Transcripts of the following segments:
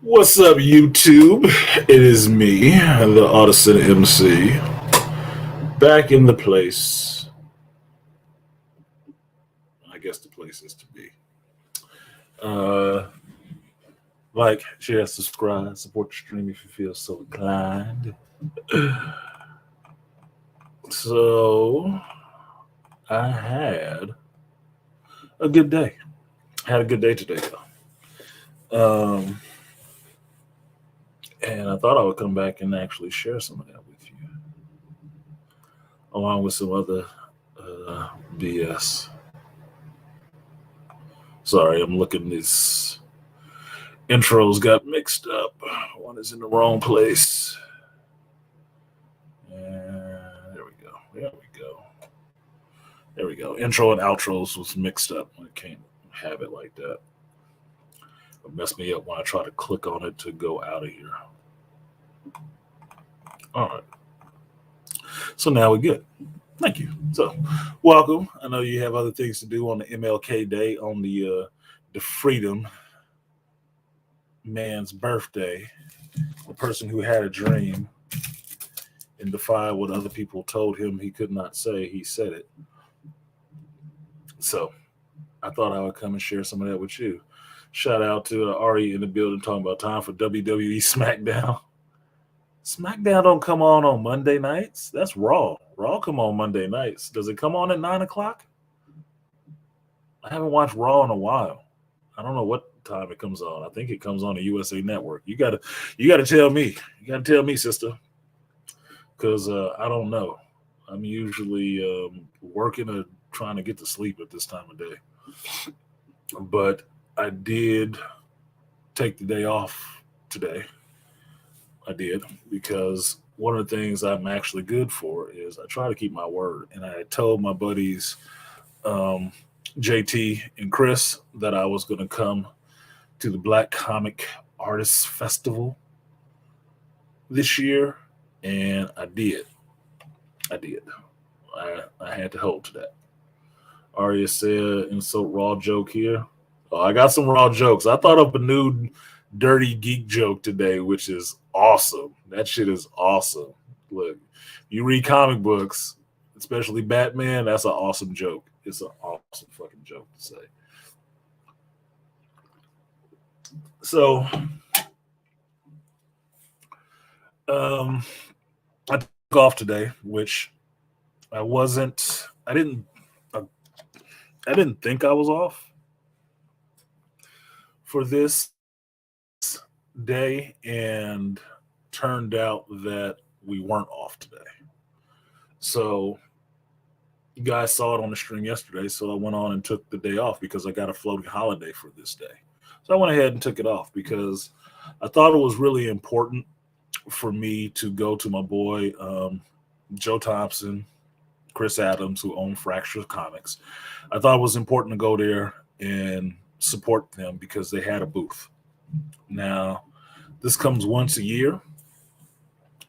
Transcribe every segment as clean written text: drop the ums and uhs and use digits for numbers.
What's up, YouTube? It is me, the Audison MC, back in the place. I guess the place is to be. Uh, like, share, subscribe, support the stream if you feel so inclined. So, I had a good day. Had a good day today, though. And I thought I would come back and actually share some of that with you, along with some other BS. Sorry, I'm looking this intros got mixed up. One is in the wrong place. And there we go. There we go. There we go. Intro and outros was mixed up. I can't have it like that. It messed me up when I try to click on it to go out of here. All right. So now we're good. Thank you. So, welcome. I know you have other things to do on the MLK Day, on the Freedom man's birthday, the person who had a dream and defied what other people told him he could not say. He said it. So I thought I would come and share some of that with you. Shout out to Ari in the building talking about time for WWE SmackDown. SmackDown don't come on Monday nights. That's Raw. Raw come on Monday nights. Does it come on at 9 o'clock? I haven't watched Raw in a while. I don't know what time it comes on. I think it comes on the USA Network. You gotta tell me. You gotta tell me, sister, because I don't know. I'm usually working or trying to get to sleep at this time of day. But I did take the day off today. I did because one of the things I'm actually good for is I try to keep my word. And I told my buddies um, JT and Chris that I was going to come to the Black Comic Artists Festival this year, and I did. I did. I had to hold to that. Arya said, insult raw joke here. Oh, I got some raw jokes. I thought up a new dirty geek joke today, which is awesome. That shit is awesome. Look, you read comic books, especially Batman, that's an awesome joke. It's an awesome fucking joke to say. So, I took off today, which I wasn't. I didn't think I was off for this day, and turned out that we weren't off today. So you guys saw it on the stream yesterday, so I went on and took the day off because I got a floating holiday for this day. So I went ahead and took it off because I thought it was really important for me to go to my boy Joe Thompson, Chris Adams, who own Fracture Comics. I thought it was important to go there and support them because they had a booth. Now, this comes once a year,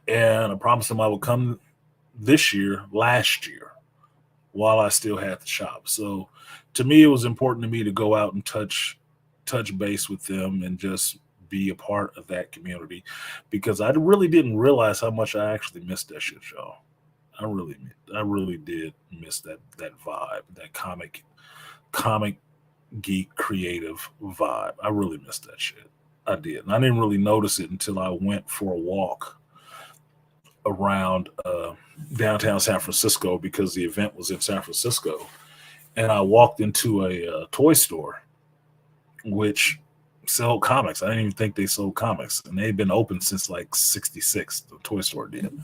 and I promised them I would come last year, while I still had the shop. So to me, it was important to me to go out and touch base with them and just be a part of that community because I really didn't realize how much I actually missed that shit, y'all. I really did miss that vibe, that comic geek creative vibe. I really missed that shit. I did. And I didn't really notice it until I went for a walk around downtown San Francisco because the event was in San Francisco. And I walked into a toy store, which sold comics. I didn't even think they sold comics. And they'd been open since like 66, the toy store did.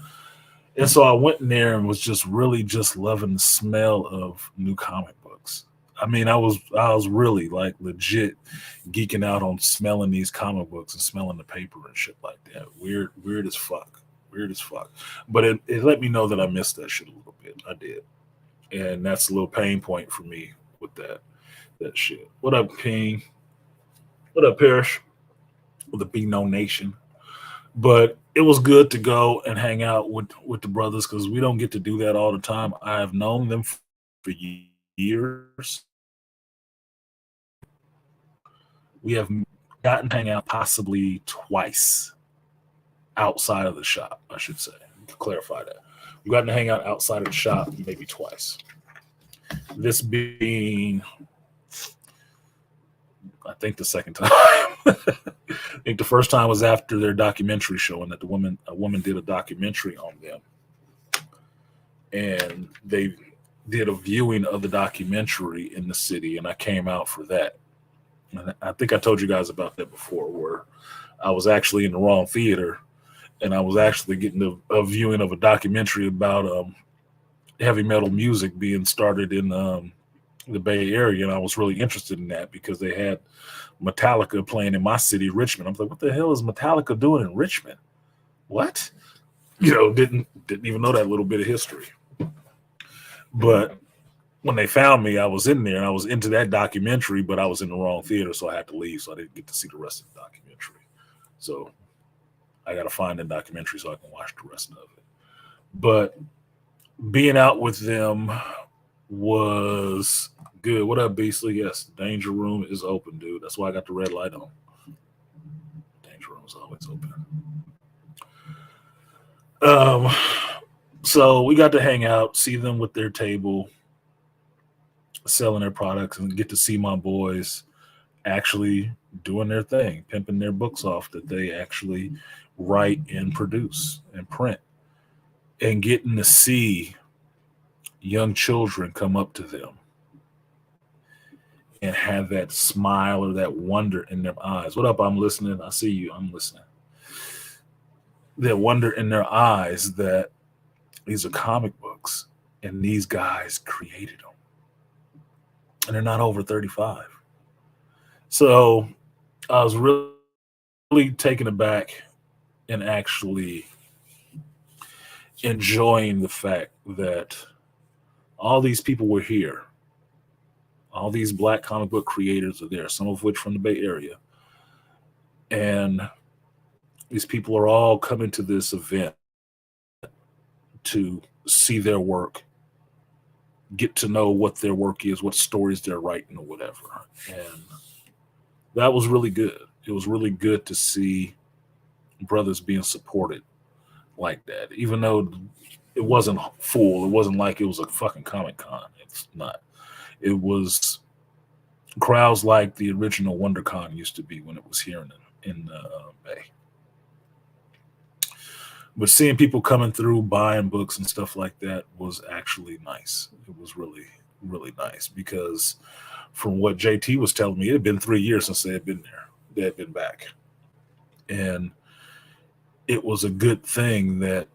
And so I went in there and was just really just loving the smell of new comic books. I mean, I was really like legit geeking out on smelling these comic books and smelling the paper and shit like that. Weird as fuck. Weird as fuck. But it let me know that I missed that shit a little bit. I did. And that's a little pain point for me with that shit. What up, King? What up, Parrish? With the Be No Nation. But it was good to go and hang out with the brothers because we don't get to do that all the time. I have known them for years. We have gotten to hang out possibly twice outside of the shop, I should say. To clarify that. We've gotten to hang out outside of the shop maybe twice. This being, I think, the second time. I think the first time was after their documentary showing that a woman did a documentary on them. And they did a viewing of the documentary in the city, and I came out for that. And I think I told you guys about that before, where I was actually in the wrong theater, and I was actually getting a viewing of a documentary about heavy metal music being started in the Bay Area, and I was really interested in that because they had Metallica playing in my city, Richmond. I was like, what the hell is Metallica doing in Richmond? What? Didn't even know that little bit of history. But when they found me, I was in there and I was into that documentary, but I was in the wrong theater, so I had to leave, so I didn't get to see the rest of the documentary. So I got to find the documentary so I can watch the rest of it. But being out with them was good. What up, Beastly? Yes, Danger Room is open, dude. That's why I got the red light on. Danger Room is always open. So we got to hang out, see them with their table, selling their products, and get to see my boys actually doing their thing, pimping their books off that they actually write and produce and print, and getting to see young children come up to them and have that smile or that wonder in their eyes. What up? I'm listening. I see you. I'm listening. That wonder in their eyes that these are comic books and these guys created them. And they're not over 35. So I was really taken aback and actually enjoying the fact that all these people were here. All these Black comic book creators are there, some of which from the Bay Area. And these people are all coming to this event to see their work, get to know what their work is, what stories they're writing or whatever. And that was really good. It was really good to see brothers being supported like that, even though it wasn't full. It wasn't like it was a fucking Comic Con. It's not. It was crowds like the original WonderCon used to be when it was here in Bay. But seeing people coming through, buying books and stuff like that was actually nice. It was really, really nice because from what JT was telling me, it had been 3 years since they had been there. They had been back. And it was a good thing that,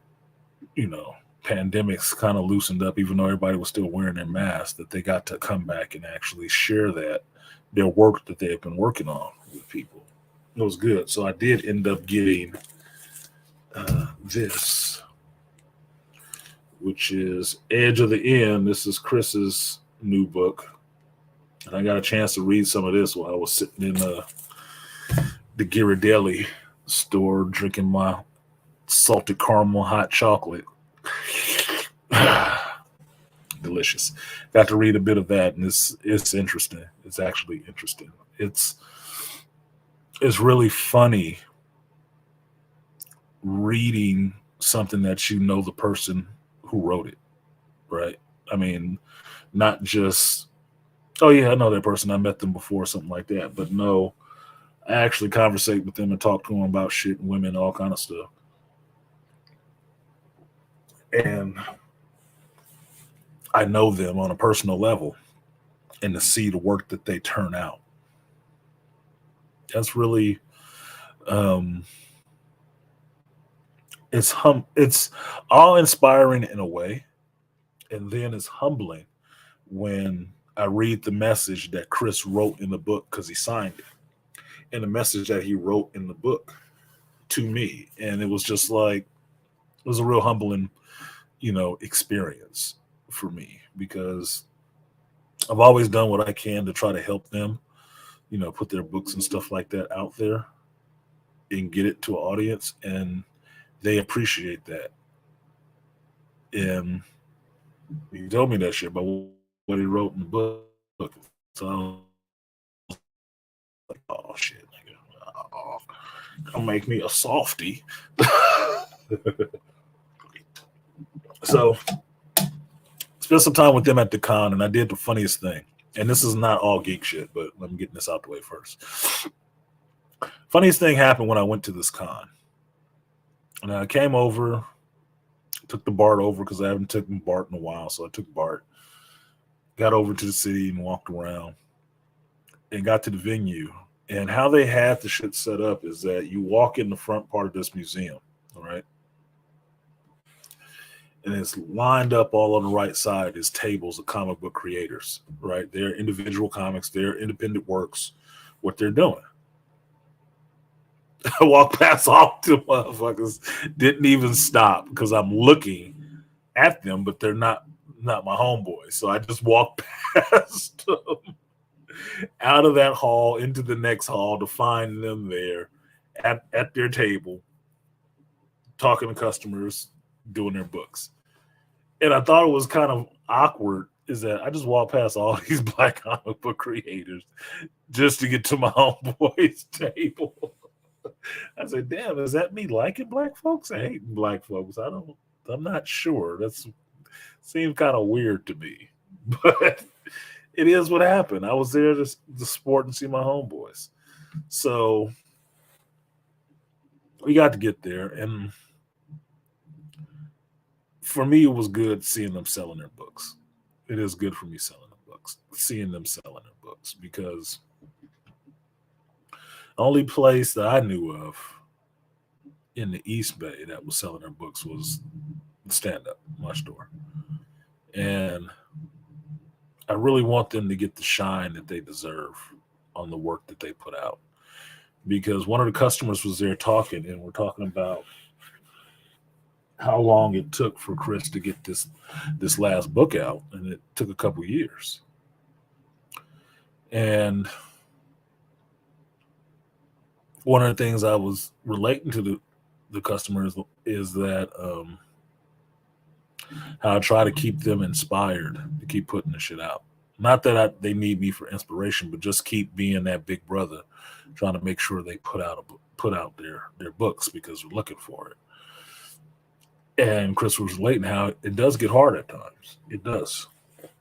pandemics kind of loosened up, even though everybody was still wearing their masks, that they got to come back and actually share their work that they have been working on with people. It was good. So I did end up getting this, which is Edge of the End. This is Chris's new book. And I got a chance to read some of this while I was sitting in the Ghirardelli store drinking my salted caramel hot chocolate. Delicious. Got to read a bit of that, and it's interesting. It's actually interesting. It's really funny reading something that the person who wrote it, right? I mean, not just, oh yeah, I know that person, I met them before, something like that. But no, I actually conversate with them and talk to them about shit and women, all kind of stuff. And I know them on a personal level, and to see the work that they turn out, that's really it's all inspiring in a way, and then it's humbling when I read the message that Chris wrote in the book, because he signed it, and the message that he wrote in the book to me. And it was just like, it was a real humbling, experience for me, because I've always done what I can to try to help them, put their books and stuff like that out there and get it to an audience, and they appreciate that. And he told me that shit about what he wrote in the book. So I was like, oh shit, nigga. Gonna make me a softie. So spent some time with them at the con, and I did the funniest thing. And this is not all geek shit, but let me get this out the way first. Funniest thing happened when I went to this con. And I came over, took the BART over because I haven't taken BART in a while. So I took BART, got over to the city and walked around and got to the venue. And how they had the shit set up is that you walk in the front part of this museum, all right? And it's lined up all on the right side is tables of comic book creators, right? They're individual comics, they're independent works, what they're doing. I walked past all the motherfuckers, didn't even stop because I'm looking at them, but they're not my homeboys. So I just walked past them out of that hall into the next hall to find them there at their table, talking to customers, doing their books. And I thought it was kind of awkward is that I just walked past all these black comic book creators just to get to my homeboy's table. I said, damn, is that me liking black folks? I hate black folks. I'm not sure. That seems kind of weird to me. But it is what happened. I was there to support and see my homeboys. So we got to get there. And for me, it was good seeing them selling their books. It is good for me seeing them selling their books, because the only place that I knew of in the East Bay that was selling their books was Stand Up, my store. And I really want them to get the shine that they deserve on the work that they put out. Because one of the customers was there talking, and we're talking about how long it took for Chris to get this last book out, and it took a couple years. And one of the things I was relating to the customers is that how I try to keep them inspired to keep putting the shit out. Not that they need me for inspiration, but just keep being that big brother, trying to make sure they put out their books because we're looking for it. And Chris was relating how it does get hard at times. It does,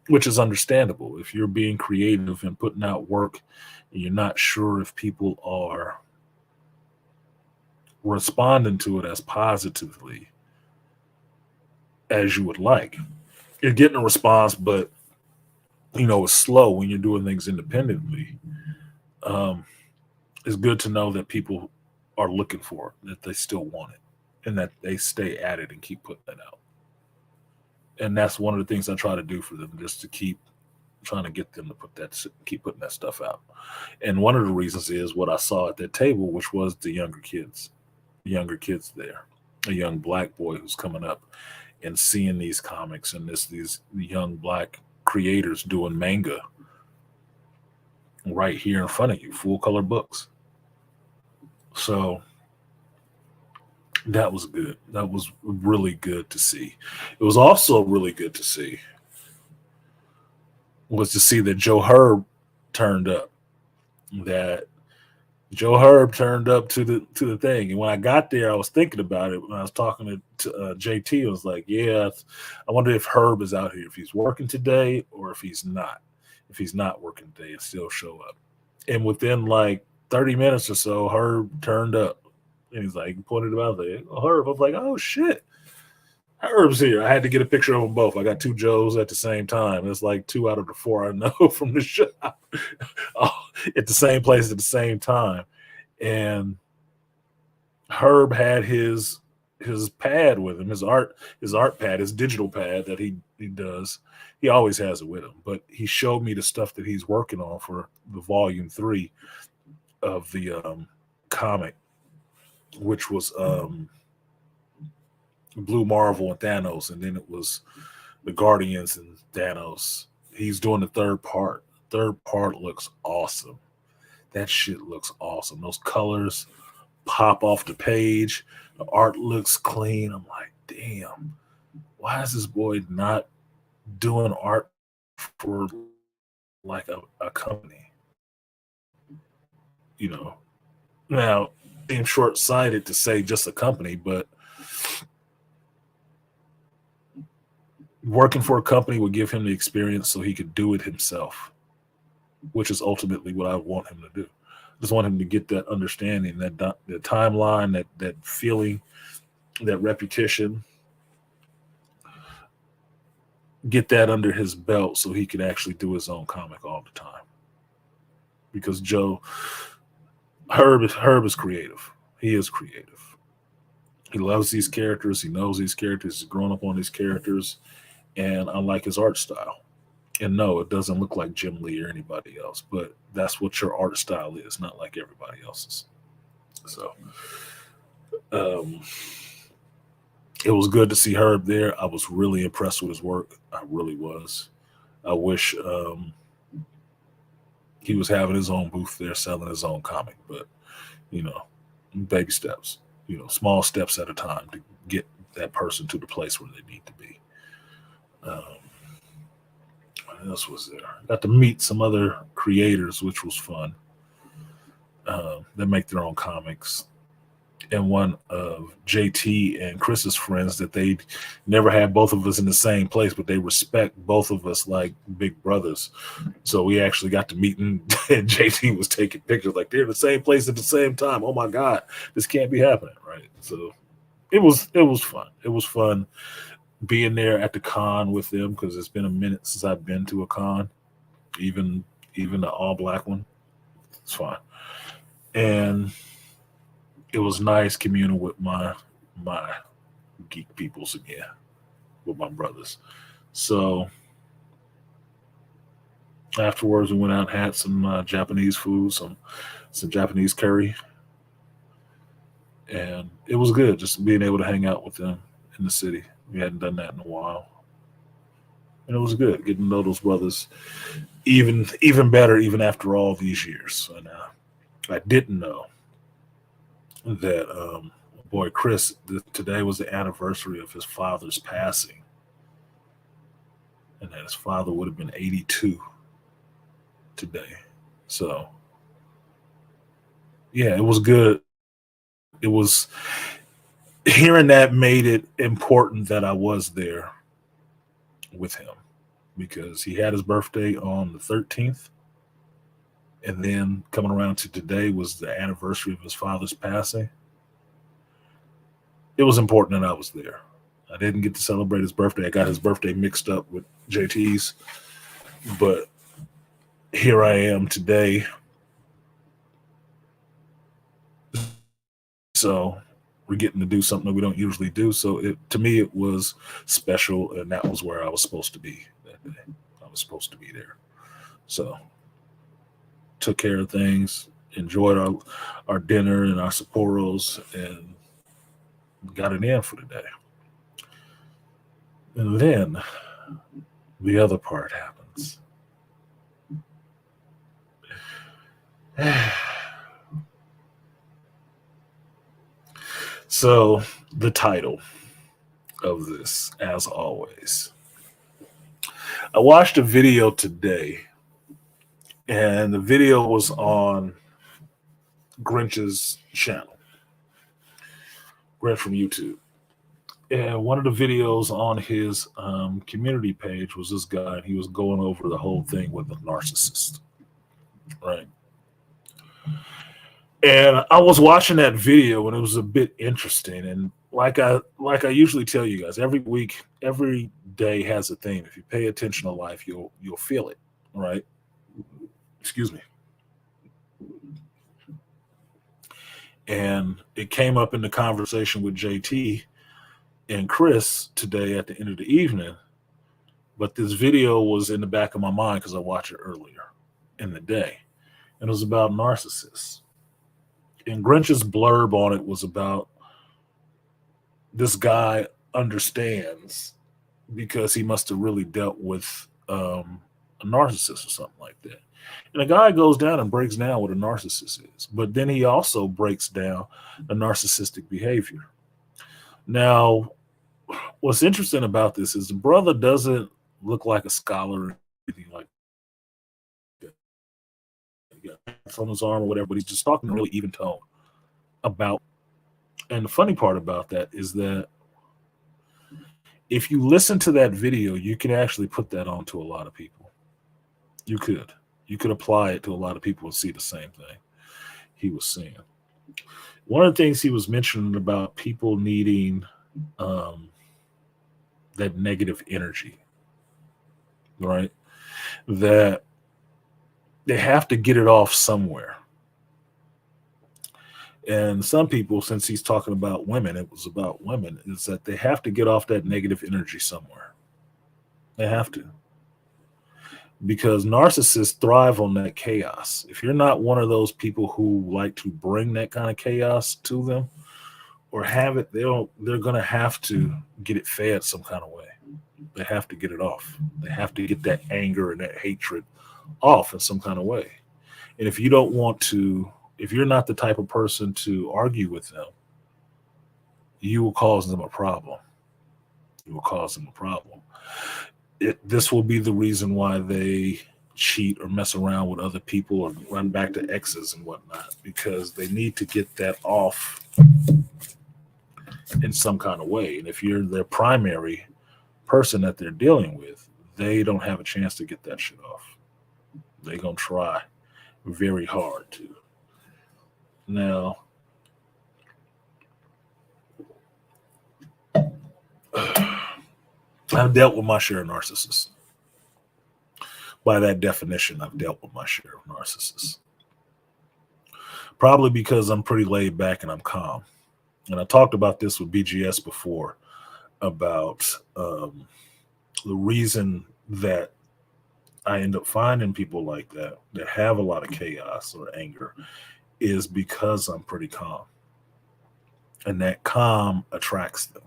which is understandable. If you're being creative and putting out work and you're not sure if people are responding to it as positively as you would like, you're getting a response, but it's slow when you're doing things independently. It's good to know that people are looking for it, that they still want it, and that they stay at it and keep putting it out. And that's one of the things I try to do for them, just to keep trying to get them to keep putting that stuff out. And one of the reasons is what I saw at that table, which was the younger kids there, a young black boy who's coming up and seeing these comics and these young black creators doing manga right here in front of you, full color books. So that was good. That was really good to see. It was also really good to see that Joe Herb turned up. That Joe Herb turned up to the thing. And when I got there, I was thinking about it. When I was talking to JT, I was like, yeah, I wonder if Herb is out here, if he's working today or if he's not. If he's not working today, he'll still show up. And within like 30 minutes or so, Herb turned up. And he's like, pointed him out, like, oh, Herb. I was like, oh, shit. Herb's here. I had to get a picture of them both. I got two Joes at the same time. It's like 2 out of the 4 I know from the shop at the same place at the same time. And Herb had his pad with him, his art pad, his digital pad that he does. He always has it with him. But he showed me the stuff that he's working on for the volume 3 of the comic, which was Blue Marvel and Thanos, and then it was the Guardians and Thanos. He's doing the third part. Third part looks awesome. That shit looks awesome. Those colors pop off the page. The art looks clean. I'm like, damn, why is this boy not doing art for like a company? Now, seem short-sighted to say just a company, but working for a company would give him the experience so he could do it himself, which is ultimately what I want him to do. I just want him to get that understanding, that the timeline, that feeling, that repetition, get that under his belt so he can actually do his own comic all the time. Because Herb is creative. He is creative. He loves these characters. He knows these characters. He's grown up on these characters, and I like his art style. And no, it doesn't look like Jim Lee or anybody else, but that's what your art style is, not like everybody else's. So it was good to see Herb there. I was really impressed with his work. I really was. I wish he was having his own booth there, selling his own comic, but baby steps, small steps at a time to get that person to the place where they need to be. What else was there? Got to meet some other creators, which was fun. They make their own comics. And one of JT and Chris's friends that they never had both of us in the same place, but they respect both of us like big brothers. So we actually got to meet, and JT was taking pictures like they're in the same place at the same time. Oh my God, this can't be happening, right? So it was fun. It was fun being there at the con with them because it's been a minute since I've been to a con, even the all black one. It's fun. And it was nice communing with my geek peoples again, with my brothers. So afterwards, we went out and had some Japanese food, some Japanese curry, and it was good just being able to hang out with them in the city. We hadn't done that in a while, and it was good getting to know those brothers even better, even after all these years. And I didn't know that boy Chris, today was the anniversary of his father's passing, and that his father would have been 82 today. So yeah, it was good. It was hearing that made it important that I was there with him because he had his birthday on the 13th, and then coming around to today was the anniversary of his father's passing. It was important that I was there. I didn't get to celebrate his birthday. I got his birthday mixed up with JT's, but here I am today. So we're getting to do something that we don't usually do. So to me, it was special, and that was where I was supposed to be that day. I was supposed to be there. So took care of things, enjoyed our dinner and our Sapporos, and got it in for the day. And then the other part happens. So the title of this, as always, I watched a video today, and the video was on Grinch's channel, Grinch from YouTube. And one of the videos on his community page was this guy, and he was going over the whole thing with a narcissist, right? And I was watching that video, and it was a bit interesting. And like I usually tell you guys, every week, every day has a theme. If you pay attention to life, you'll feel it, right? Excuse me. And it came up in the conversation with JT and Chris today at the end of the evening. But this video was in the back of my mind because I watched it earlier in the day. And it was about narcissists. And Grinch's blurb on it was about this guy understands because he must have really dealt with a narcissist or something like that. And a guy goes down and breaks down what a narcissist is. But then he also breaks down the narcissistic behavior. Now, what's interesting about this is the brother doesn't look like a scholar or anything like that. He got on his arm or whatever, but he's just talking in a really even tone. about. And the funny part about that is that if you listen to that video, you can actually put that onto a lot of people. You could. You could apply it to a lot of people and see the same thing he was seeing. One of the things he was mentioning about people needing um, that negative energy, right? That they have to get it off somewhere. And some people, since he's talking about women, it was about women, is that they have to get off that negative energy somewhere. They have to. Because narcissists thrive on that chaos. If you're not one of those people who like to bring that kind of chaos to them or have it, they're gonna have to get it fed some kind of way. They have to get it off. They have to get that anger and that hatred off in some kind of way. And if you don't want to, if you're not the type of person to argue with them, you will cause them a problem. You will cause them a problem. This will be the reason why they cheat or mess around with other people or run back to exes and whatnot, because they need to get that off in some kind of way. And if you're their primary person that they're dealing with, they don't have a chance to get that shit off. They're going to try very hard to. Now, I've dealt with my share of narcissists. By that definition, I've dealt with my share of narcissists. Probably because I'm pretty laid back and I'm calm. And I talked about this with BGS before about the reason that I end up finding people like that have a lot of chaos or anger is because I'm pretty calm. And that calm attracts them.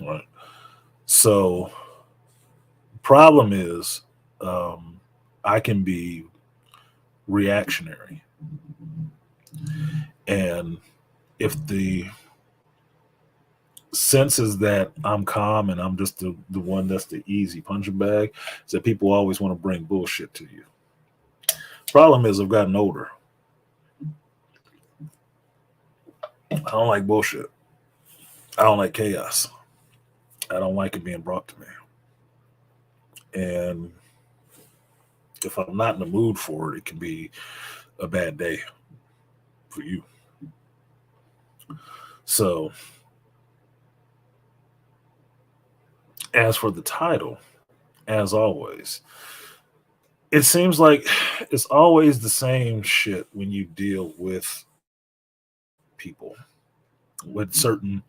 Right. So, problem is, I can be reactionary. And if the sense is that I'm calm and I'm just the one that's the easy punching bag, is that people always want to bring bullshit to you. Problem is, I've gotten older. I don't like bullshit. I don't like chaos. I don't like it being brought to me. And if I'm not in the mood for it, it can be a bad day for you. So, as for the title, as always, it seems like it's always the same shit when you deal with people, with certain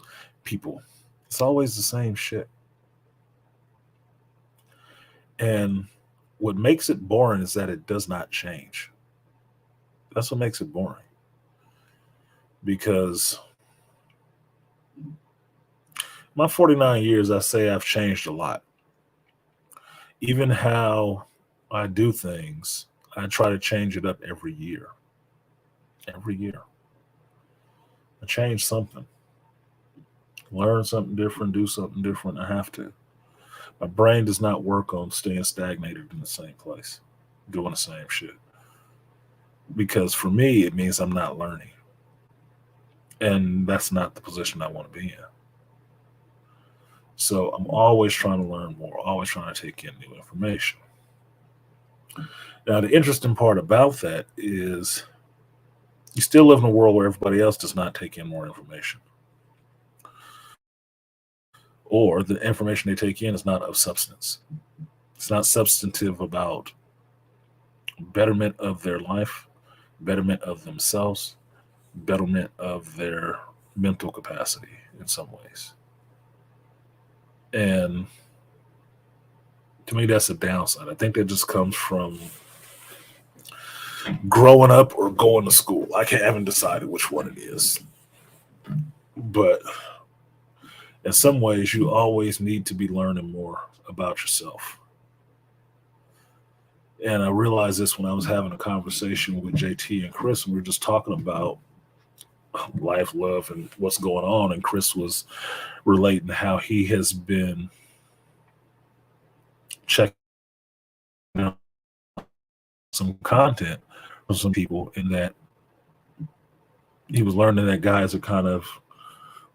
people. It's always the same shit. And what makes it boring is that it does not change. That's what makes it boring. Because my 49 years, I say I've changed a lot. Even how I do things, I try to change it up every year. Every year. I change something. Learn something different, do something different. I have to. My brain does not work on staying stagnated in the same place, doing the same shit. Because for me, it means I'm not learning. And that's not the position I want to be in. So I'm always trying to learn more, always trying to take in new information. Now, the interesting part about that is you still live in a world where everybody else does not take in more information. Or the information they take in is not of substance. It's not substantive about betterment of their life, betterment of themselves, betterment of their mental capacity in some ways. And to me, that's a downside. I think that just comes from growing up or going to school. I haven't decided which one it is. But in some ways, you always need to be learning more about yourself. And I realized this when I was having a conversation with JT and Chris, and we were just talking about life, love, and what's going on. And Chris was relating how he has been checking out some content from some people, in that he was learning that guys are kind of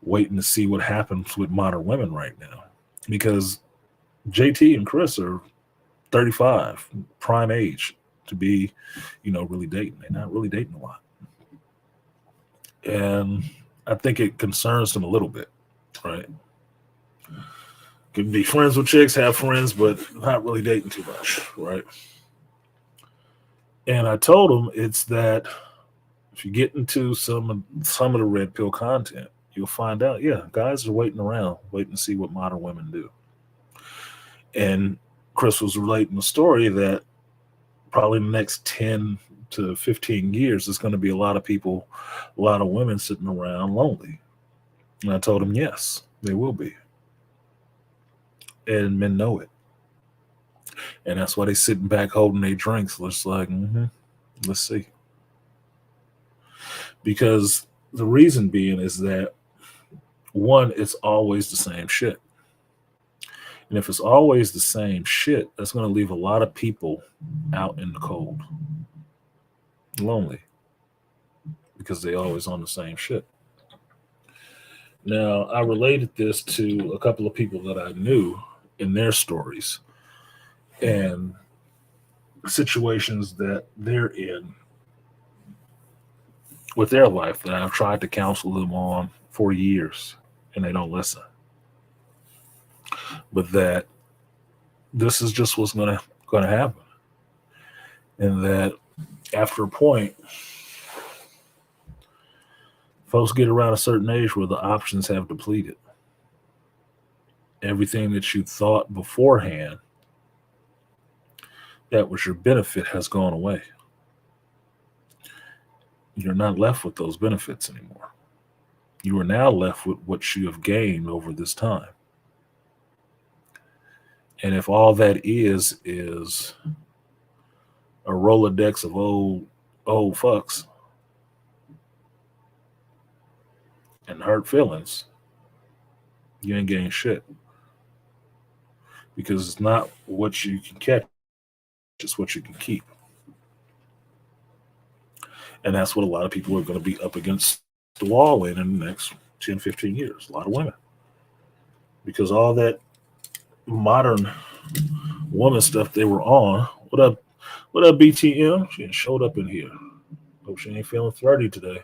waiting to see what happens with modern women right now, because JT and Chris are 35, prime age to be, really dating. They're not really dating a lot. And I think it concerns them a little bit, right? Can be friends with chicks, have friends, but not really dating too much, right? And I told him it's that if you get into some of the red pill content, you'll find out, yeah, guys are waiting around, waiting to see what modern women do. And Chris was relating the story that probably in the next 10 to 15 years, there's going to be a lot of people, a lot of women sitting around lonely. And I told him, yes, they will be. And men know it. And that's why they sitting back holding their drinks. It's like, let's see. Because the reason being is that, one, it's always the same shit. And if it's always the same shit, that's going to leave a lot of people out in the cold, lonely, because they always on the same shit. Now, I related this to a couple of people that I knew in their stories and situations that they're in with their life that I've tried to counsel them on for years and they don't listen. But that this is just what's gonna happen. And that after a point, folks get around a certain age where the options have depleted. Everything that you thought beforehand that was your benefit has gone away. You're not left with those benefits anymore. You are now left with what you have gained over this time. And if all that is a Rolodex of old fucks and hurt feelings, you ain't getting shit. Because it's not what you can catch, it's what you can keep. And that's what a lot of people are going to be up against the wall in the next 10, 15 years. A lot of women. Because all that modern woman stuff they were on. What up, BTM? She ain't showed up in here. Hope she ain't feeling flirty today.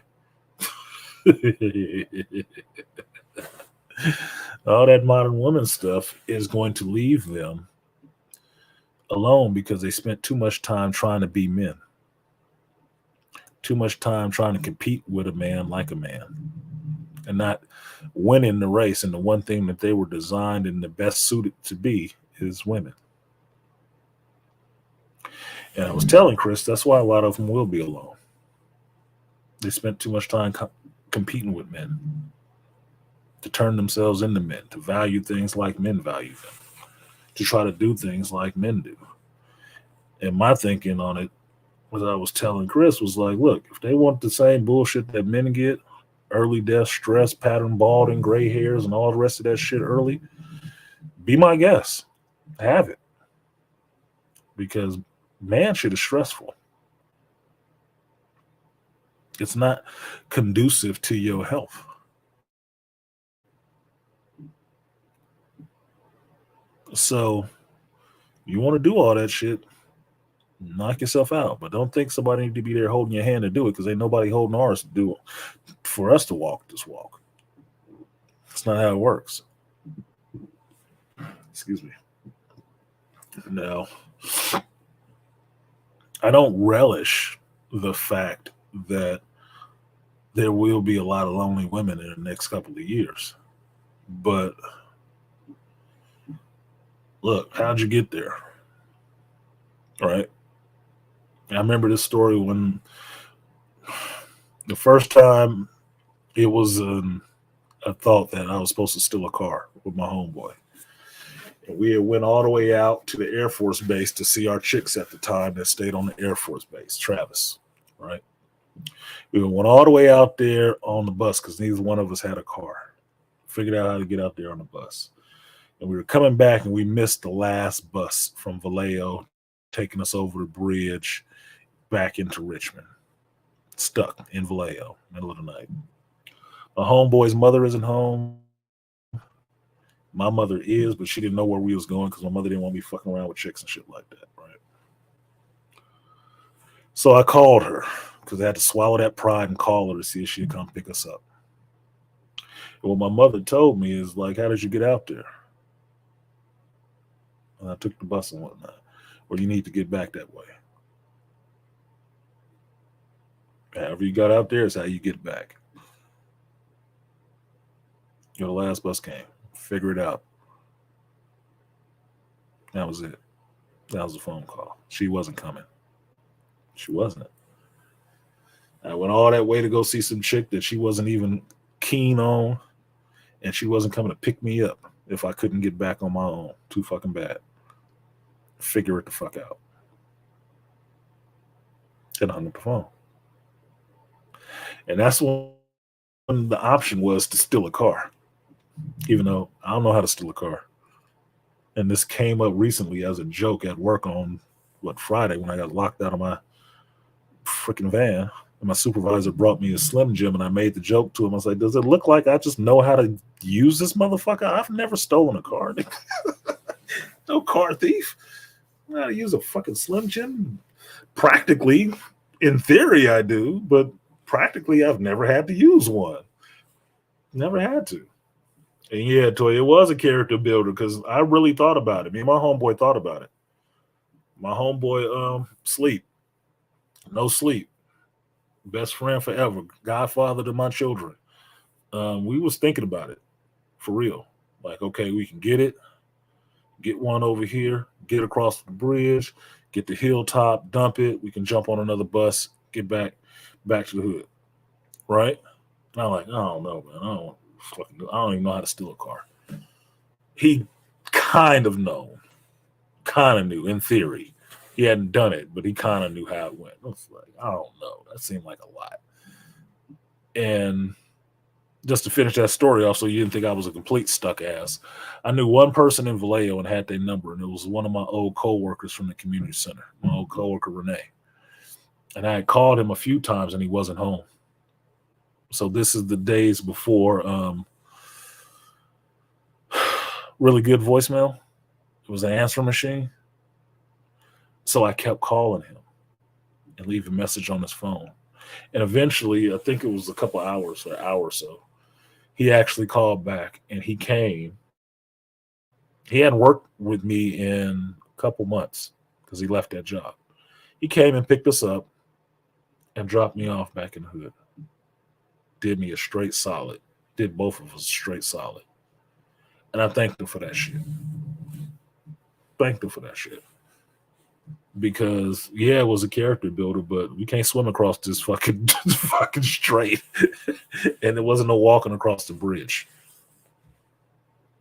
All that modern woman stuff is going to leave them alone because they spent too much time trying to be men. Too much time trying to compete with a man like a man and not winning the race. And the one thing that they were designed and the best suited to be is women. And I was telling Chris, that's why a lot of them will be alone. They spent too much time competing with men, to turn themselves into men, to value things like men value them, to try to do things like men do. And my thinking on it, as I was telling Chris, was like, look, if they want the same bullshit that men get, early death, stress, pattern balding, gray hairs, and all the rest of that shit early, be my guest. Have it. Because man shit is stressful. It's not conducive to your health. So you want to do all that shit, knock yourself out. But don't think somebody need to be there holding your hand to do it, because ain't nobody holding ours to do it for us to walk this walk. That's not how it works. Excuse me. Now, I don't relish the fact that there will be a lot of lonely women in the next couple of years. But look, how'd you get there? Right? I remember this story when the first time it was a thought that I was supposed to steal a car with my homeboy. And we had went all the way out to the Air Force Base to see our chicks at the time that stayed on the Air Force Base, Travis, right? We went all the way out there on the bus because neither one of us had a car. Figured out how to get out there on the bus. And we were coming back and we missed the last bus from Vallejo, taking us over the bridge back into Richmond. stuck in Vallejo, middle of the night. My homeboy's mother isn't home. My mother is, but she didn't know where we was going because my mother didn't want me fucking around with chicks and shit like that, right? So I called her because I had to swallow that pride and call her to see if she'd come pick us up. And what my mother told me is like, how did you get out there? And I took the bus and whatnot. Or you need to get back that way. However you got out there is how you get back. The last bus came. Figure it out. That was it. That was a phone call. She wasn't coming. She wasn't. I went all that way to go see some chick that she wasn't even keen on, and she wasn't coming to pick me up if I couldn't get back on my own. Too fucking bad. Figure it the fuck out. And I hung up the phone. And that's when the option was to steal a car. Even though I don't know how to steal a car. And this came up recently as a joke at work on Friday when I got locked out of my freaking van. And my supervisor brought me a Slim Jim, and I made the joke to him. I was like, does it look like I just know how to use this motherfucker? I've never stolen a car. No car thief. I know how to use a fucking Slim Jim. Practically, in theory, I do, but practically, I've never had to use one. Never had to. And yeah, Toy, it was a character builder because I really thought about it. Me and my homeboy thought about it. My homeboy, sleep. No sleep. Best friend forever. Godfather to my children. We was thinking about it. For real. Like, okay, we can get it. Get one over here. Get across the bridge. Get the hilltop. Dump it. We can jump on another bus. Get back to the hood. Right? And I'm like, I don't know, man. I don't even know how to steal a car. He kind of knew in theory. He hadn't done it, but he kind of knew how it went. I was like, I don't know. That seemed like a lot. And just to finish that story off, so you didn't think I was a complete stuck ass, I knew one person in Vallejo and had their number, and it was one of my old coworkers from the community center, my old coworker Renee. And I had called him a few times, and he wasn't home. So this is the days before really good voicemail. It was an answer machine. So I kept calling him and leaving a message on his phone. And eventually, I think it was a couple hours or an hour or so, he actually called back and he came. He hadn't worked with me in a couple months because he left that job. He came and picked us up and dropped me off back in the hood. Did me a straight solid. Did both of us straight solid. And I thanked him for that shit. Because yeah, it was a character builder, but we can't swim across this fucking strait. And there wasn't no walking across the bridge.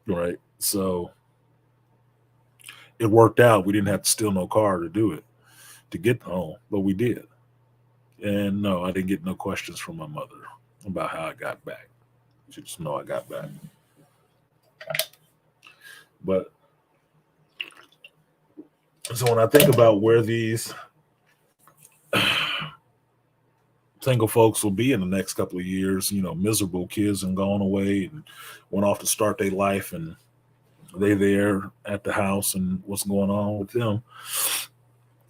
Right? So it worked out. We didn't have to steal no car to do it, to get home, but we did. And no, I didn't get no questions from my mother about how I got back. She just know I got back. But so when I think about where these single folks will be in the next couple of years, miserable kids and gone away and went off to start their life, and they there at the house, and what's going on with them,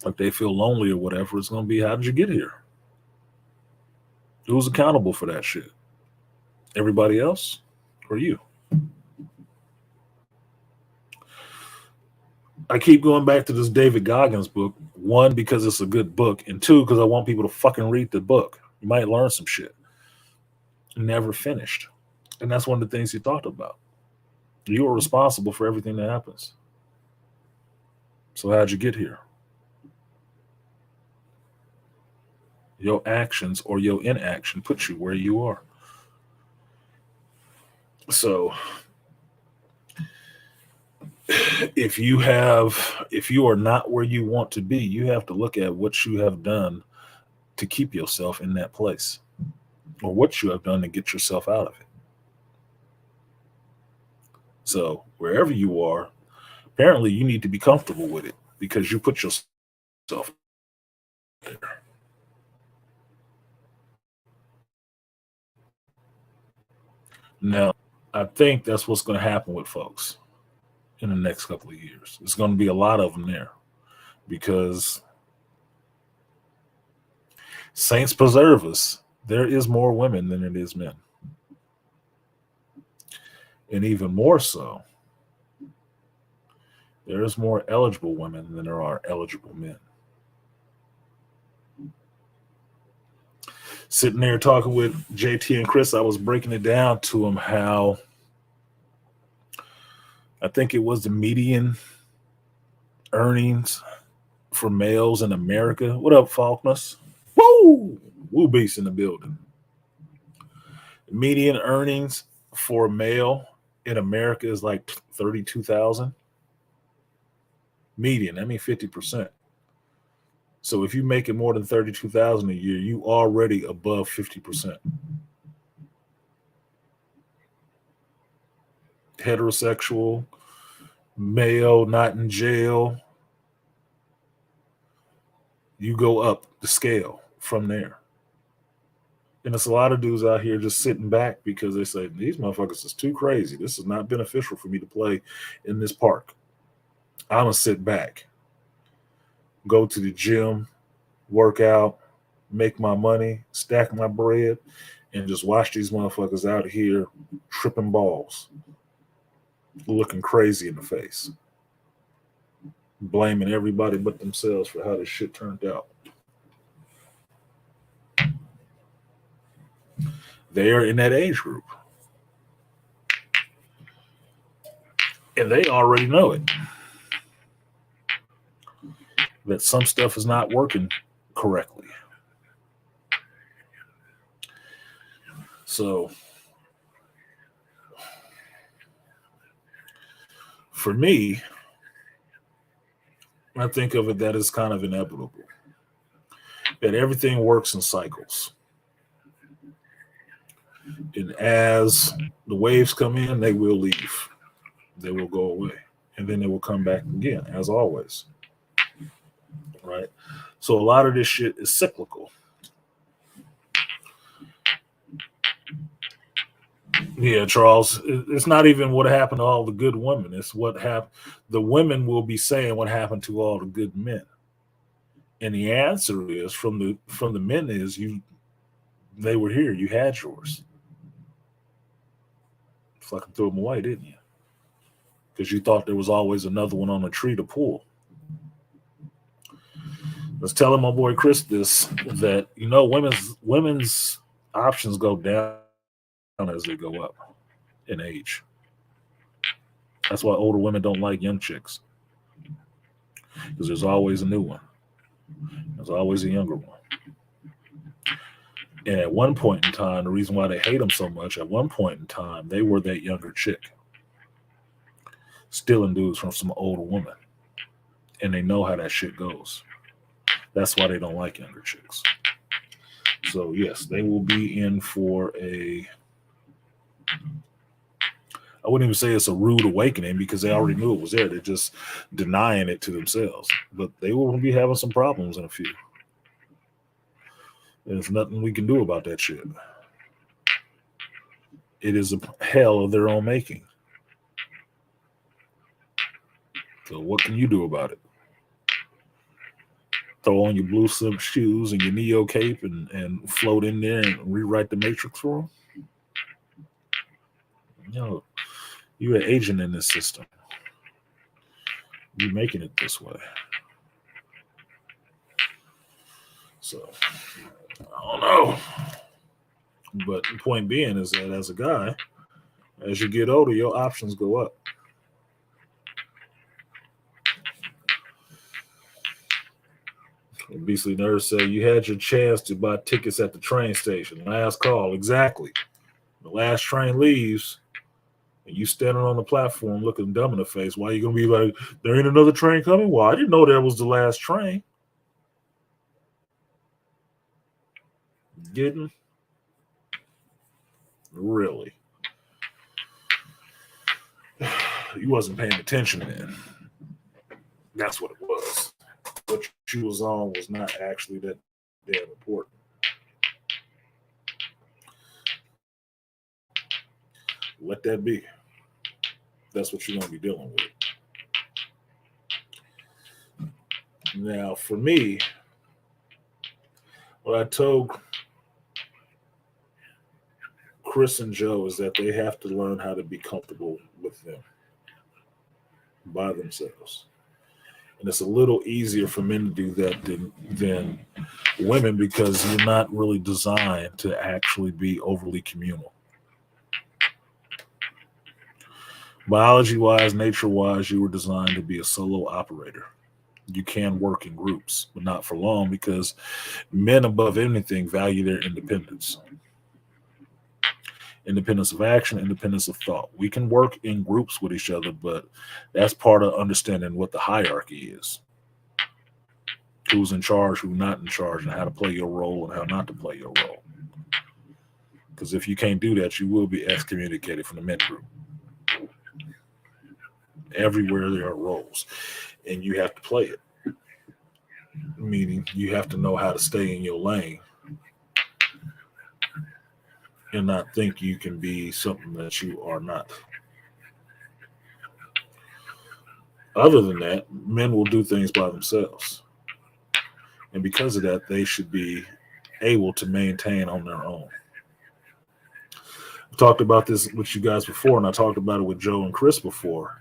if they feel lonely or whatever, it's going to be, how did you get here? Who's accountable for that shit? Everybody else or you? I keep going back to this David Goggins book. One, because it's a good book, and two, because I want people to fucking read the book. You might learn some shit. Never finished. And that's one of the things he talked about. You are responsible for everything that happens. So how'd you get here? Your actions or your inaction put you where you are. So if you are not where you want to be, you have to look at what you have done to keep yourself in that place, or what you have done to get yourself out of it. So wherever you are, apparently you need to be comfortable with it, because you put yourself there. Now, I think that's what's going to happen with folks in the next couple of years. There's going to be a lot of them there because saints preserve us. There is more women than it is men. And even more so, there is more eligible women than there are eligible men. Sitting there talking with JT and Chris, I was breaking it down to them how I think it was the median earnings for males in America. What up, Faulkness? Woo! Woo beast in the building. Median earnings for a male in America is like 32,000. Median, I mean 50%. So if you make it more than 32,000 a year, you already above 50%. Heterosexual, male, not in jail, you go up the scale from there. And it's a lot of dudes out here just sitting back because they say, these motherfuckers is too crazy. This is not beneficial for me to play in this park. I'm going to sit back, go to the gym, work out, make my money, stack my bread, and just watch these motherfuckers out here tripping balls, looking crazy in the face, blaming everybody but themselves for how this shit turned out. They are in that age group. And they already know it. That some stuff is not working correctly. So for me, I think of it that is kind of inevitable. That everything works in cycles. And as the waves come in, they will leave. They will go away. And then they will come back again, as always. Right? So a lot of this shit is cyclical. Yeah, Charles, it's not even what happened to all the good women. It's what happened. The women will be saying what happened to all the good men. And the answer is from the men is they were here. You had yours. Fucking threw them away, didn't you? Because you thought there was always another one on a tree to pull. I was telling my boy Chris this, that women's options go down as they go up in age. That's why older women don't like young chicks, because there's always a new one. There's always a younger one. And at one point in time, the reason why they hate them so much, at one point in time, they were that younger chick, stealing dudes from some older woman. And they know how that shit goes. That's why they don't like younger chicks. So yes, they will be in for I wouldn't even say it's a rude awakening, because they already knew it was there. They're just denying it to themselves. But they will be having some problems in a few. There's nothing we can do about that shit. It is a hell of their own making. So what can you do about it? Throw on your blue slip shoes and your Neo cape and float in there and rewrite the Matrix for them? You're an agent in this system. You're making it this way. So, I don't know. But the point being is that as a guy, as you get older, your options go up. Beastly Nurse said, you had your chance to buy tickets at the train station. Last call. Exactly. The last train leaves, and you standing on the platform looking dumb in the face. Why are you going to be like, there ain't another train coming? Well, I didn't know that was the last train. Getting? Really? You wasn't paying attention then. That's what it was. What you was on was not actually that damn important. Let that be. That's what you're going to be dealing with. Now, for me, what I told Chris and Joe is that they have to learn how to be comfortable with them by themselves. And it's a little easier for men to do that than women because you're not really designed to actually be overly communal. Biology wise, nature wise, you were designed to be a solo operator. You can work in groups, but not for long because men, above anything, value their independence. Independence of action, independence of thought. We can work in groups with each other, but that's part of understanding what the hierarchy is. Who's in charge, who's not in charge, and how to play your role and how not to play your role. Because if you can't do that, you will be excommunicated from the men group. Everywhere there are roles, and you have to play it. Meaning you have to know how to stay in your lane and not think you can be something that you are not. Other than that, men will do things by themselves. And because of that, they should be able to maintain on their own. I've talked about this with you guys before, and I talked about it with Joe and Chris before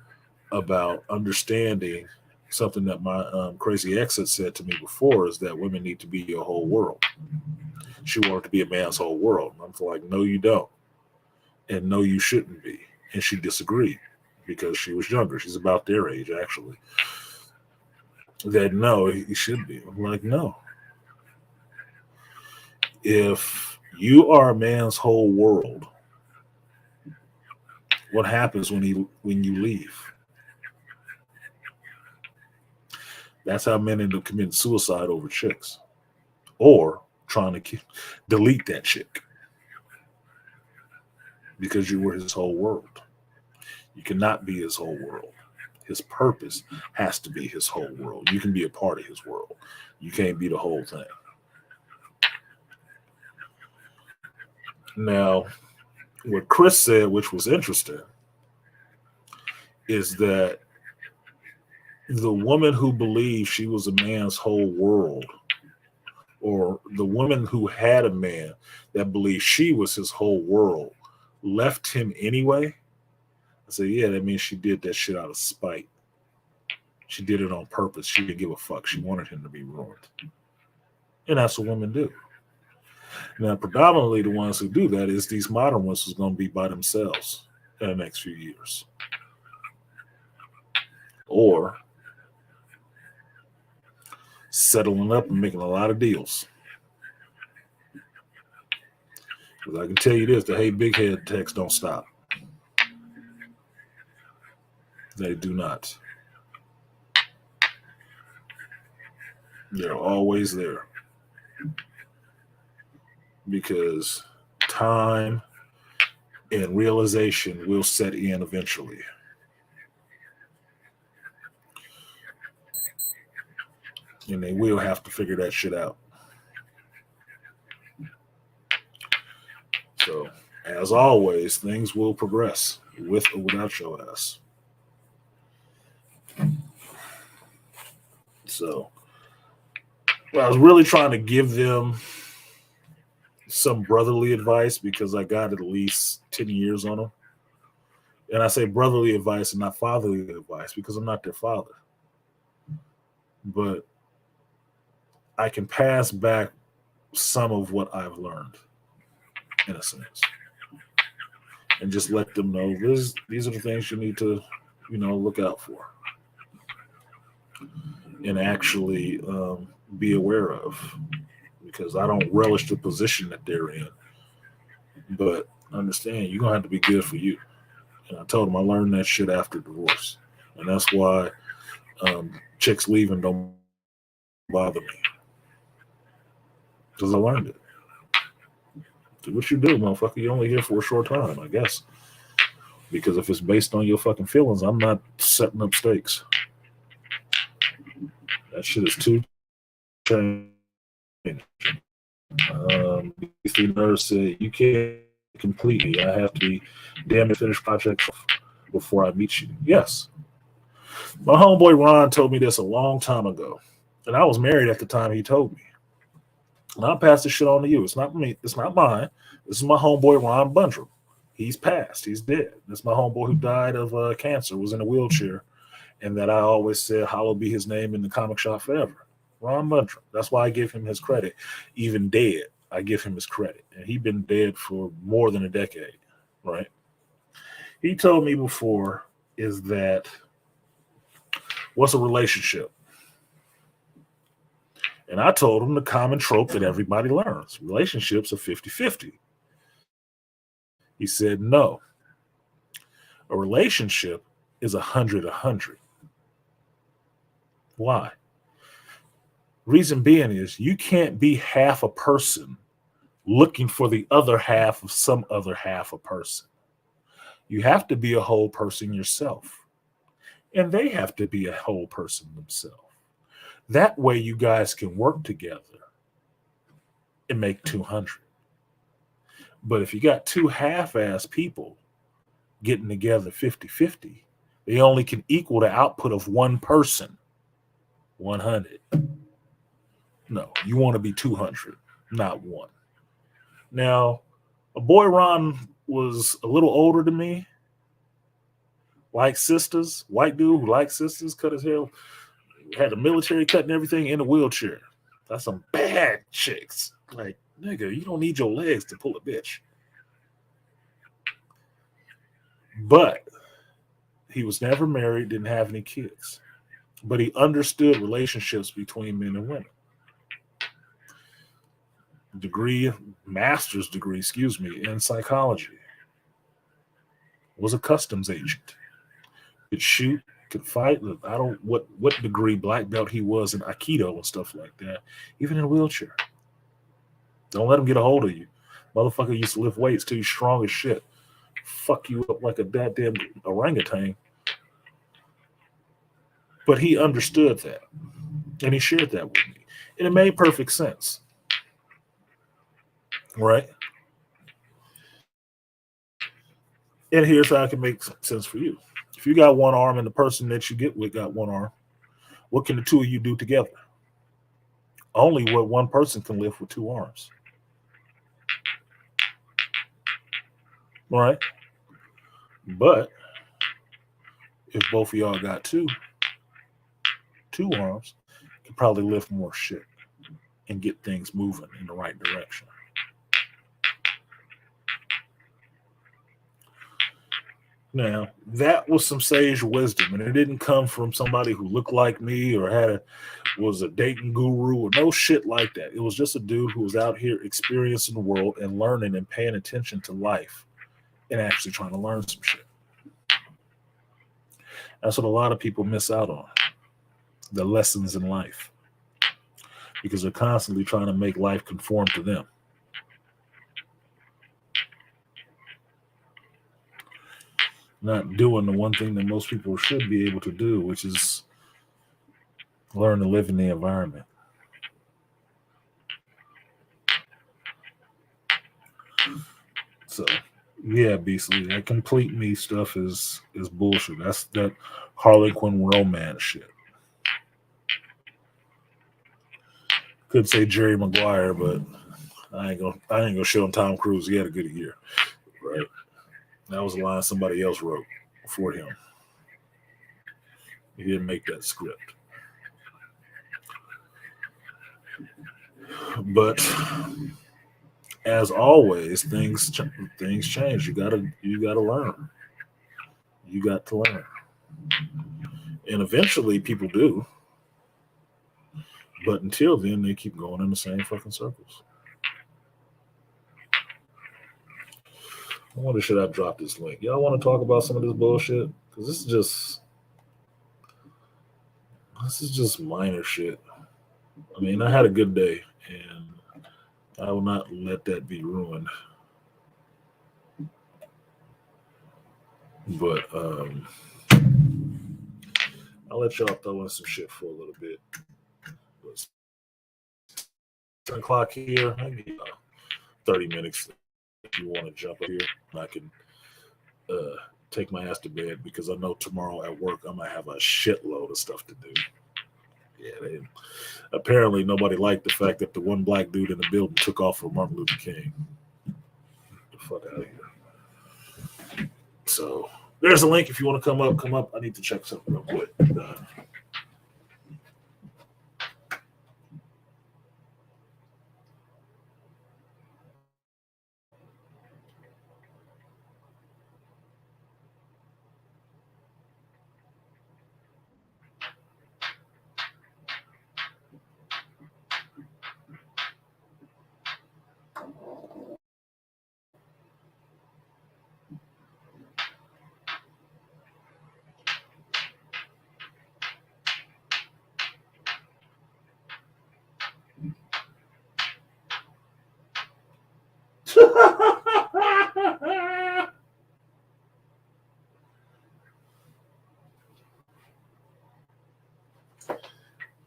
about understanding something that my crazy ex had said to me before is that women need to be your whole world. She wanted to be a man's whole world. And I'm like, no, you don't. And no, you shouldn't be. And she disagreed because she was younger. She's about their age, actually. That no, he should be. I'm like, no. If you are a man's whole world, what happens when you leave? That's how men end up committing suicide over chicks or trying to delete that chick because you were his whole world. You cannot be his whole world. His purpose has to be his whole world. You can be a part of his world. You can't be the whole thing. Now, what Chris said, which was interesting, is that the woman who believed she was a man's whole world, or the woman who had a man that believed she was his whole world, left him anyway. I said, yeah, that means she did that shit out of spite. She did it on purpose. She didn't give a fuck. She wanted him to be ruined. And that's what women do. Now, predominantly the ones who do that is these modern ones who's going to be by themselves in the next few years. Or settling up and making a lot of deals. Because I can tell you this, the hey big head texts don't stop. They do not. They're always there. Because time and realization will set in eventually. And they will have to figure that shit out. So, as always, things will progress with or without your ass. So, I was really trying to give them some brotherly advice because I got at least 10 years on them. And I say brotherly advice and not fatherly advice because I'm not their father. But I can pass back some of what I've learned, in a sense. And just let them know these are the things you need to, look out for. And actually be aware of. Because I don't relish the position that they're in. But understand, you're going to have to be good for you. And I told them I learned that shit after divorce. And that's why chicks leaving don't bother me. Because I learned it. Do what you do, motherfucker. You're only here for a short time, I guess. Because if it's based on your fucking feelings, I'm not setting up stakes. That shit is too changed. DC Nurse said, you can't completely. I have to be damn near finished projects before I meet you. Yes. My homeboy Ron told me this a long time ago. And I was married at the time he told me. And I'll pass this shit on to you. It's not me. It's not mine. This is my homeboy Ron Bundrum. He's passed. He's dead. That's my homeboy who died of cancer, was in a wheelchair. And that I always said, hallowed be his name in the comic shop forever. Ron Bundrum. That's why I give him his credit. Even dead, I give him his credit. And he's been dead for more than a decade, right? He told me before is that what's a relationship? And I told him the common trope that everybody learns. Relationships are 50-50. He said, no. A relationship is 100-100. Why? Reason being is you can't be half a person looking for the other half of some other half a person. You have to be a whole person yourself. And they have to be a whole person themselves. That way you guys can work together and make 200. But if you got two half-ass people getting together 50-50, they only can equal the output of one person, 100. No, you want to be 200, not one. Now, a boy Ron was a little older than me, like sisters, white dude who liked sisters, cut his hair, had a military cut and everything, in a wheelchair. That's some bad chicks. Like, nigga, you don't need your legs to pull a bitch. But he was never married, didn't have any kids. But he understood relationships between men and women. Master's degree, in psychology. Was a customs agent. Could shoot, could fight. I don't what degree, black belt he was in Aikido and stuff like that. Even in a wheelchair. Don't let him get a hold of you. Motherfucker used to lift weights till he's strong as shit. Fuck you up like a goddamn orangutan. But he understood that. And he shared that with me. And it made perfect sense. Right? And here's how it can make sense for you. If you got one arm and the person that you get with got one arm, what can the two of you do together? Only what one person can lift with two arms. Right? But if both of y'all got two arms, you can probably lift more shit and get things moving in the right direction. Now, that was some sage wisdom, and it didn't come from somebody who looked like me or was a dating guru or no shit like that. It was just a dude who was out here experiencing the world and learning and paying attention to life and actually trying to learn some shit. That's what a lot of people miss out on, the lessons in life, because they're constantly trying to make life conform to them. Not doing the one thing that most people should be able to do, which is learn to live in the environment. So, yeah, Beastly, that complete me stuff is bullshit. That's that Harlequin romance shit. Could say Jerry Maguire, but I ain't gonna shit on Tom Cruise. He had a good year, right? That was a line somebody else wrote for him. He didn't make that script. But as always, things change. You gotta learn. You got to learn, and eventually people do. But until then, they keep going in the same fucking circles. I wonder, should I drop this link? Y'all want to talk about some of this bullshit? Because this is just minor shit. I mean, I had a good day, and I will not let that be ruined. But I'll let y'all throw in some shit for a little bit. 10 o'clock here, I give 30 minutes if you want to jump up here, I can take my ass to bed because I know tomorrow at work I'm gonna have a shitload of stuff to do. Yeah, apparently nobody liked the fact that the one black dude in the building took off for Martin Luther King. Get the fuck out of here. So there's a link if you want to come up. Come up. I need to check something real quick.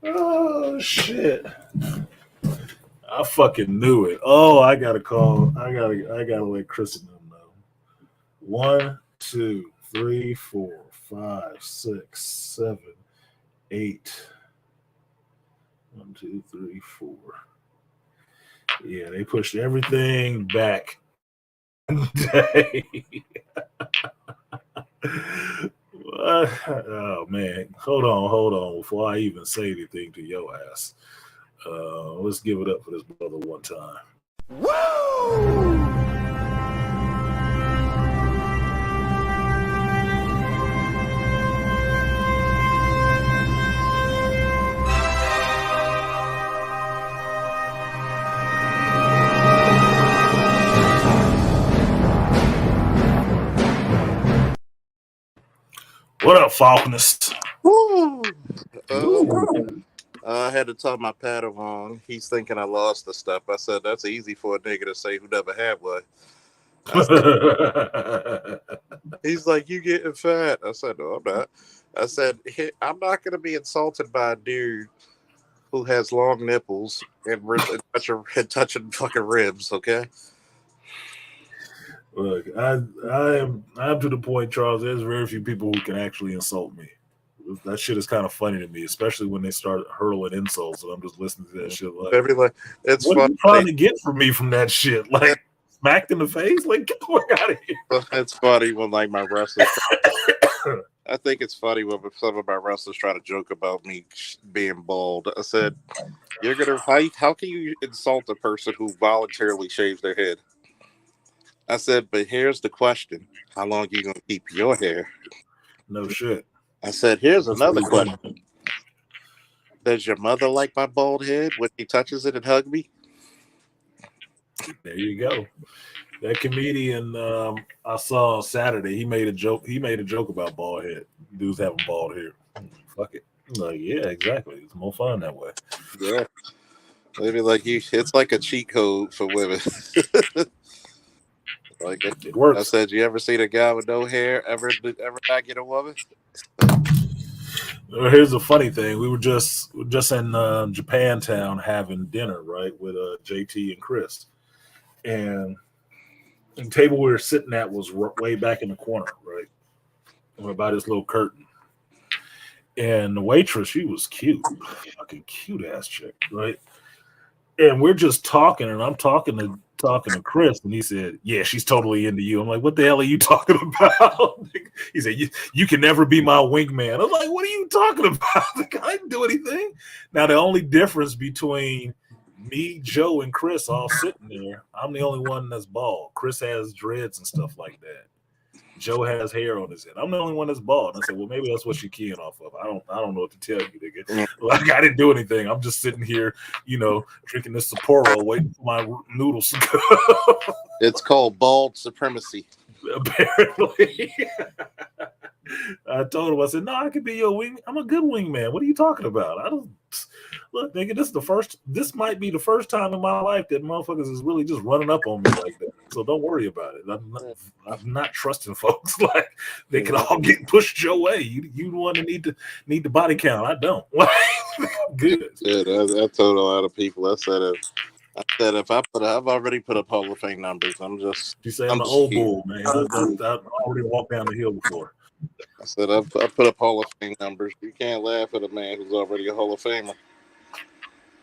Oh shit! I fucking knew it. Oh, I gotta call. I gotta let Chris know. 1, 2, 3, 4, 5, 6, 7, 8. 1, 2, 3, 4. Yeah, they pushed everything back. Day. Oh man, hold on before I even say anything to your ass. Let's give it up for this brother one time. Woo! What up, Falconist? Woo! I had to tell my Padawan. He's thinking I lost the stuff. I said, that's easy for a nigga to say who never had one. He's like, you getting fat. I said, no, I'm not. I said, I'm not going to be insulted by a dude who has long nipples and touching fucking ribs, okay? Look, I'm to the point, Charles. There's very few people who can actually insult me. That shit is kind of funny to me, especially when they start hurling insults, and I'm just listening to that shit. Like, it's what funny. are you trying to get from me from that shit? Like, smacked in the face? Like, get the fuck out of here. It's funny when, like, my wrestlers. I think it's funny when some of my wrestlers try to joke about me being bald. I said, "You're gonna how can you insult a person who voluntarily shaves their head?" I said, but here's the question: how long are you gonna keep your hair? No shit. I said, here's another question: does your mother like my bald head when she touches it and hug me? There you go. That comedian I saw on Saturday, he made a joke. He made a joke about bald head. Dudes having bald hair. Fuck it. Like, yeah, exactly. It's more fun that way. Yeah. Maybe like it's like a cheat code for women. Like it works. I said, you ever seen a guy with no hair ever not get a woman? Here's the funny thing: we were just in Japantown having dinner, right, with JT and Chris, and the table we were sitting at was way back in the corner, right, by this little curtain. And the waitress, she was cute, fucking cute ass chick, right? And we're just talking, and I'm talking to Chris, and he said, "Yeah, she's totally into you." I'm like, "What the hell are you talking about?" He said, "You can never be my wingman." I was like, "What are you talking about?" Like, I didn't do anything. Now, the only difference between me, Joe, and Chris all sitting there, I'm the only one that's bald. Chris has dreads and stuff like that. Joe has hair on his head. I'm the only one that's bald. And I said, well, maybe that's what you're keying off of. I don't know what to tell you, nigga. Like, I didn't do anything. I'm just sitting here, drinking this Sapporo, waiting for my noodles to go. It's called bald supremacy. Apparently. I told him, I said, no, I could be your wing. I'm a good wingman. What are you talking about? I don't look, nigga, this might be the first time in my life that motherfuckers is really just running up on me like that. So don't worry about it. I'm not trusting folks. Like, they can all get pushed your way. You the one that need the body count. I don't. Good. Yeah, I told a lot of people. I said I said I've already put up Hall of Fame numbers. You say I'm the old bull, man. I already walked down the hill before. I said I put up Hall of Fame numbers. You can't laugh at a man who's already a Hall of Famer.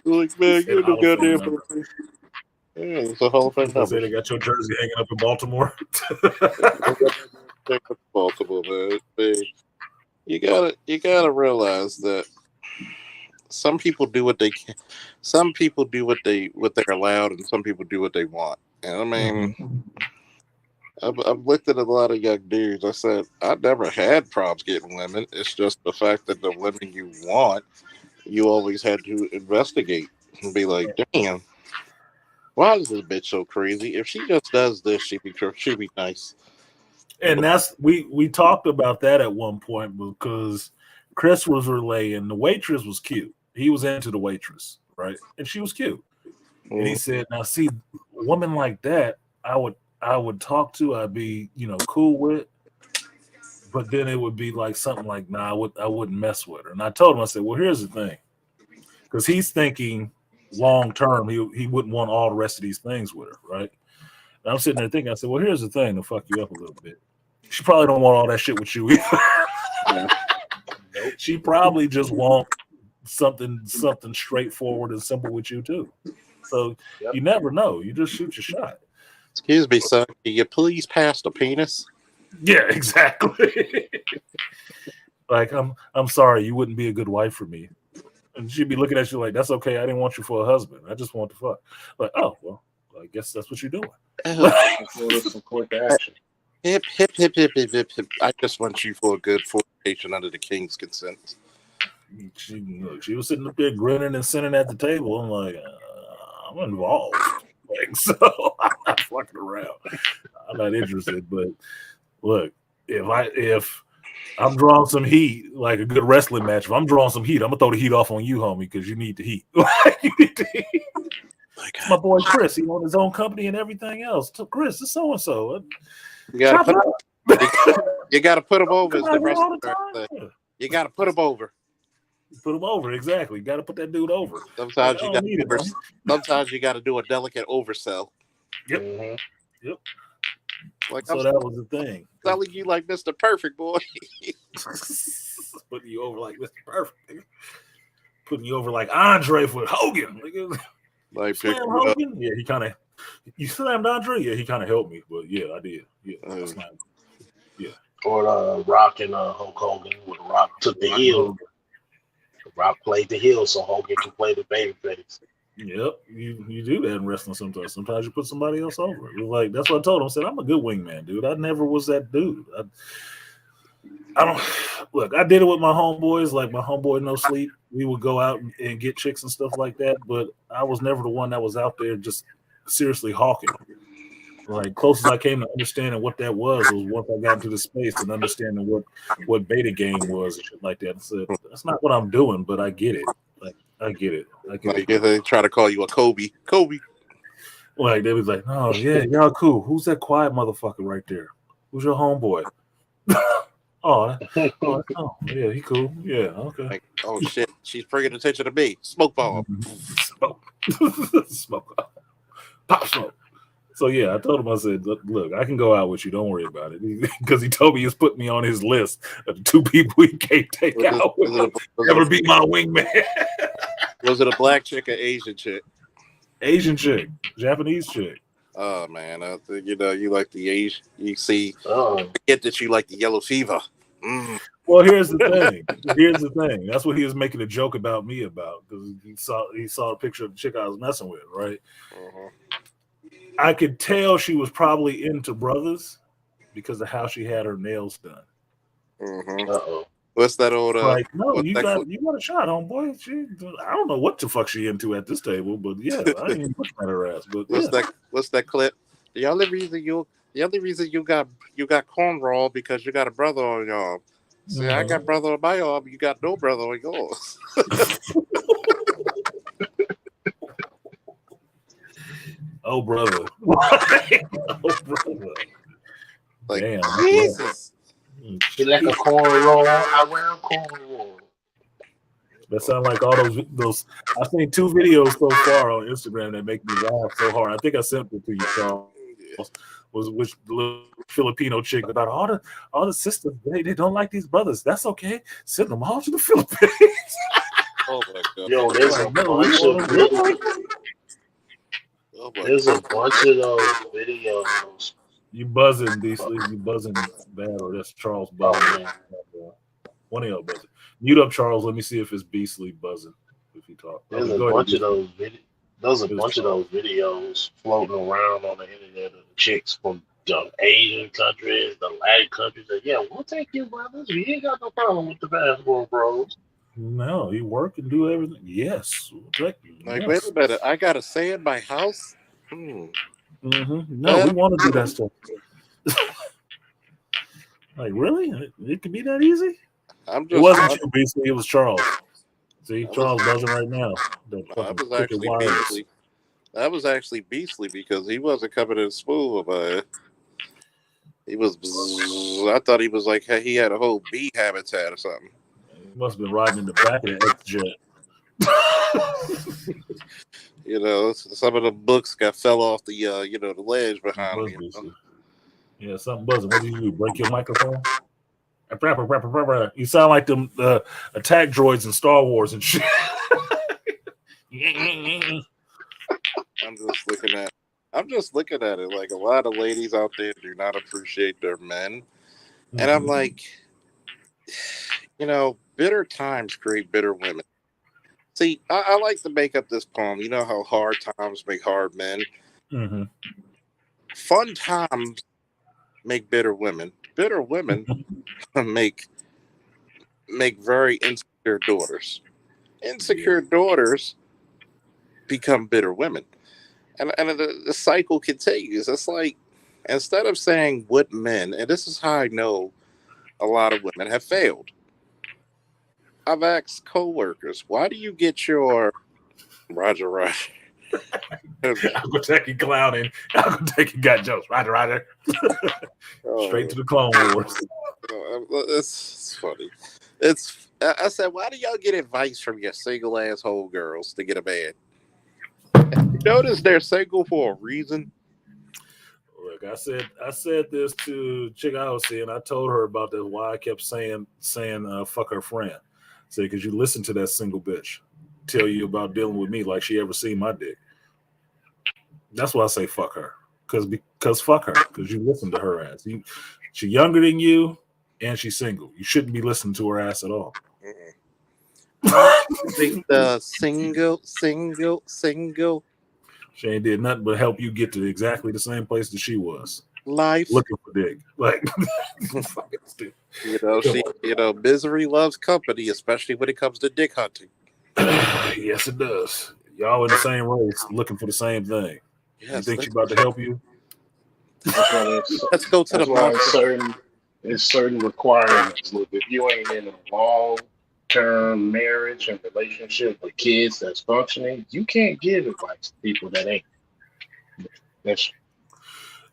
You're like, man, you're no goddamn Hall of Fame. Yeah, it's a Hall of Fame number. They got your jersey hanging up in Baltimore. Baltimore, man. You gotta realize that some people do what they can. Some people do what they're allowed, and some people do what they want. And I mean, I've looked at a lot of young dudes. I said I never had problems getting women. It's just the fact that the women you want, you always had to investigate and be like, damn, why is this bitch so crazy? If she just does this, she'd be nice. And that's we talked about that at one point because Chris was relaying the waitress was cute. He was into the waitress, right? And she was cute. And he said, now see, a woman like that, I would talk to, I'd be, cool with, but then it would be like something like, nah, I wouldn't mess with her. And I told him, I said, well, here's the thing. Because he's thinking long term, he wouldn't want all the rest of these things with her, right? And I'm sitting there thinking, I said, well, here's the thing to fuck you up a little bit. She probably don't want all that shit with you either. Yeah. She probably just want something straightforward and simple with you too. So you never know. You just shoot your shot. Excuse me, sir. Can you please pass the penis? Yeah, exactly. Like, I'm sorry, you wouldn't be a good wife for me. And she'd be looking at you like, that's okay. I didn't want you for a husband. I just want to fuck. Like, oh, well, I guess that's what you're doing. Some quick action. Hip, hip, hip, hip, hip, hip, hip. I just want you for a good fornication under the king's consent. She was sitting up there grinning and sitting at the table. I'm like, I'm involved. Like, so I'm not fucking around. I'm not interested. But look, if I'm drawing some heat, like a good wrestling match, if I'm drawing some heat, I'm gonna throw the heat off on you, homie, because you need the heat. You need the heat. My boy Chris, he owns his own company and everything else. Chris, it's so and so. You gotta put him over. You gotta put him over. Put him over, exactly. You got to put that dude over. Sometimes you got to do a delicate oversell. Yep. Mm-hmm. Yep. Like so that was the thing. Selling you like Mr. Perfect, boy. Putting you over like Mr. Perfect. Putting you over like Andre for Hogan. Like Slam Hogan? Yeah, he kind of. You slammed Andre? Yeah, he kind of helped me, but yeah, I did. Yeah, yeah. Or Rock and Hulk Hogan, when Rock took the heel. Rock played the heel so Hogan can play the babyface. Yep, you do that in wrestling sometimes. Sometimes you put somebody else over. Like, that's what I told him. I said, I'm a good wingman, dude. I never was that dude. I don't look. I did it with my homeboys, like my homeboy No Sleep. We would go out and get chicks and stuff like that, but I was never the one that was out there just seriously hawking. Like, closest I came to understanding what that was once I got into the space and understanding what beta game was and shit like that. I said, that's not what I'm doing, but I get it. Like, I get it. They try to call you a Kobe. Like, they was like, oh yeah, y'all cool. Who's that quiet motherfucker right there? Who's your homeboy? oh, yeah, he cool. Yeah, okay. Like, oh shit, she's bringing attention to me. Smoke bomb. Smoke. Smoke. Pop smoke. So yeah, I told him, I said, look, I can go out with you. Don't worry about it. Because he told me he's put me on his list of the 2 people he can't take out. Never be my wingman. Was it a black chick or Asian chick? Asian chick. Japanese chick. Oh man, I think you like the Asian. You see, get that you like the yellow fever. Mm. Well, here's the thing. That's what he was making a joke about me about, because he saw a picture of the chick I was messing with, right? Uh-huh. I could tell she was probably into brothers because of how she had her nails done. Mm-hmm. Uh-oh. What's that old? Like, no, you got a shot, homeboy. I don't know what the fuck she into at this table, but yeah, I ain't even looking at her ass. But what's that clip? The only reason you got cornrow because you got a brother on your arm. See, I got brother on my arm. You got no brother on yours. Oh brother. Oh brother. Like, damn. Jesus. He like a cornrow. I wear a cornrow. That sound like all those. I've seen 2 videos so far on Instagram that make me laugh so hard. I think I sent it to you, Charles. Was which the little Filipino chick about all the sisters they don't like these brothers. That's okay. Send them all to the Philippines. Oh my god. Yo, there's a bunch of there's a bunch of those videos. You buzzing, Beasley. You buzzing bad, or that's Charles buzzing. One of y'all buzzing. Mute up, Charles. Let me see if it's Beasley buzzing. If you talk. There's a bunch of those videos. There's a bunch of those videos floating around on the internet of the chicks from the Asian countries, the Latin countries. That, yeah, we'll take you, brothers. We ain't got no problem with the basketball bros. No, you work and do everything. Yes. Like, wait a minute. I got to stay in my house? No, we want to do that stuff. Like, really? It could be that easy? It wasn't you, Beasley. It was Charles. See, Charles buzzing right now. That was actually Beasley because he wasn't coming in smooth about it. He was. I thought he was like he had a whole bee habitat or something. He must have been riding in the back of the X-Jet. Some of the books fell off the the ledge behind me. Yeah, something buzzing. What did you do? Break your microphone? You sound like them attack droids in Star Wars and shit. I'm just looking at it like a lot of ladies out there do not appreciate their men. And I'm like, bitter times create bitter women. See, I like to make up this poem. You know how hard times make hard men? Mm-hmm. Fun times make bitter women. Bitter women make very insecure daughters. Insecure daughters become bitter women. And the cycle continues. It's like, instead of saying what men, and this is how I know a lot of women have failed. I've asked coworkers, why do you get your Roger? I'm gonna take you clowning. I'm gonna take you got jokes. Roger. Straight to the Clone Wars. It's funny. I said, why do y'all get advice from your single asshole girls to get a man? You notice they're single for a reason. Look, I said this to Chick I was seeing. I told her about this. Why I kept saying fuck her friend. Say, because you listen to that single bitch tell you about dealing with me like she ever seen my dick. That's why I say fuck her. Because fuck her. Because you listen to her ass. She's younger than you and she's single. You shouldn't be listening to her ass at all. I think the single. She ain't did nothing but help you get to exactly the same place that she was. Life. Looking for dick. Like, fucking stupid. Misery loves company, especially when it comes to dick hunting. Yes, it does. Y'all in the same race, looking for the same thing. Yes, you think she's about to help you? Let's go to the market. There's certain requirements. Look, if you ain't in a long-term marriage and relationship with kids that's functioning, you can't give advice to people that ain't.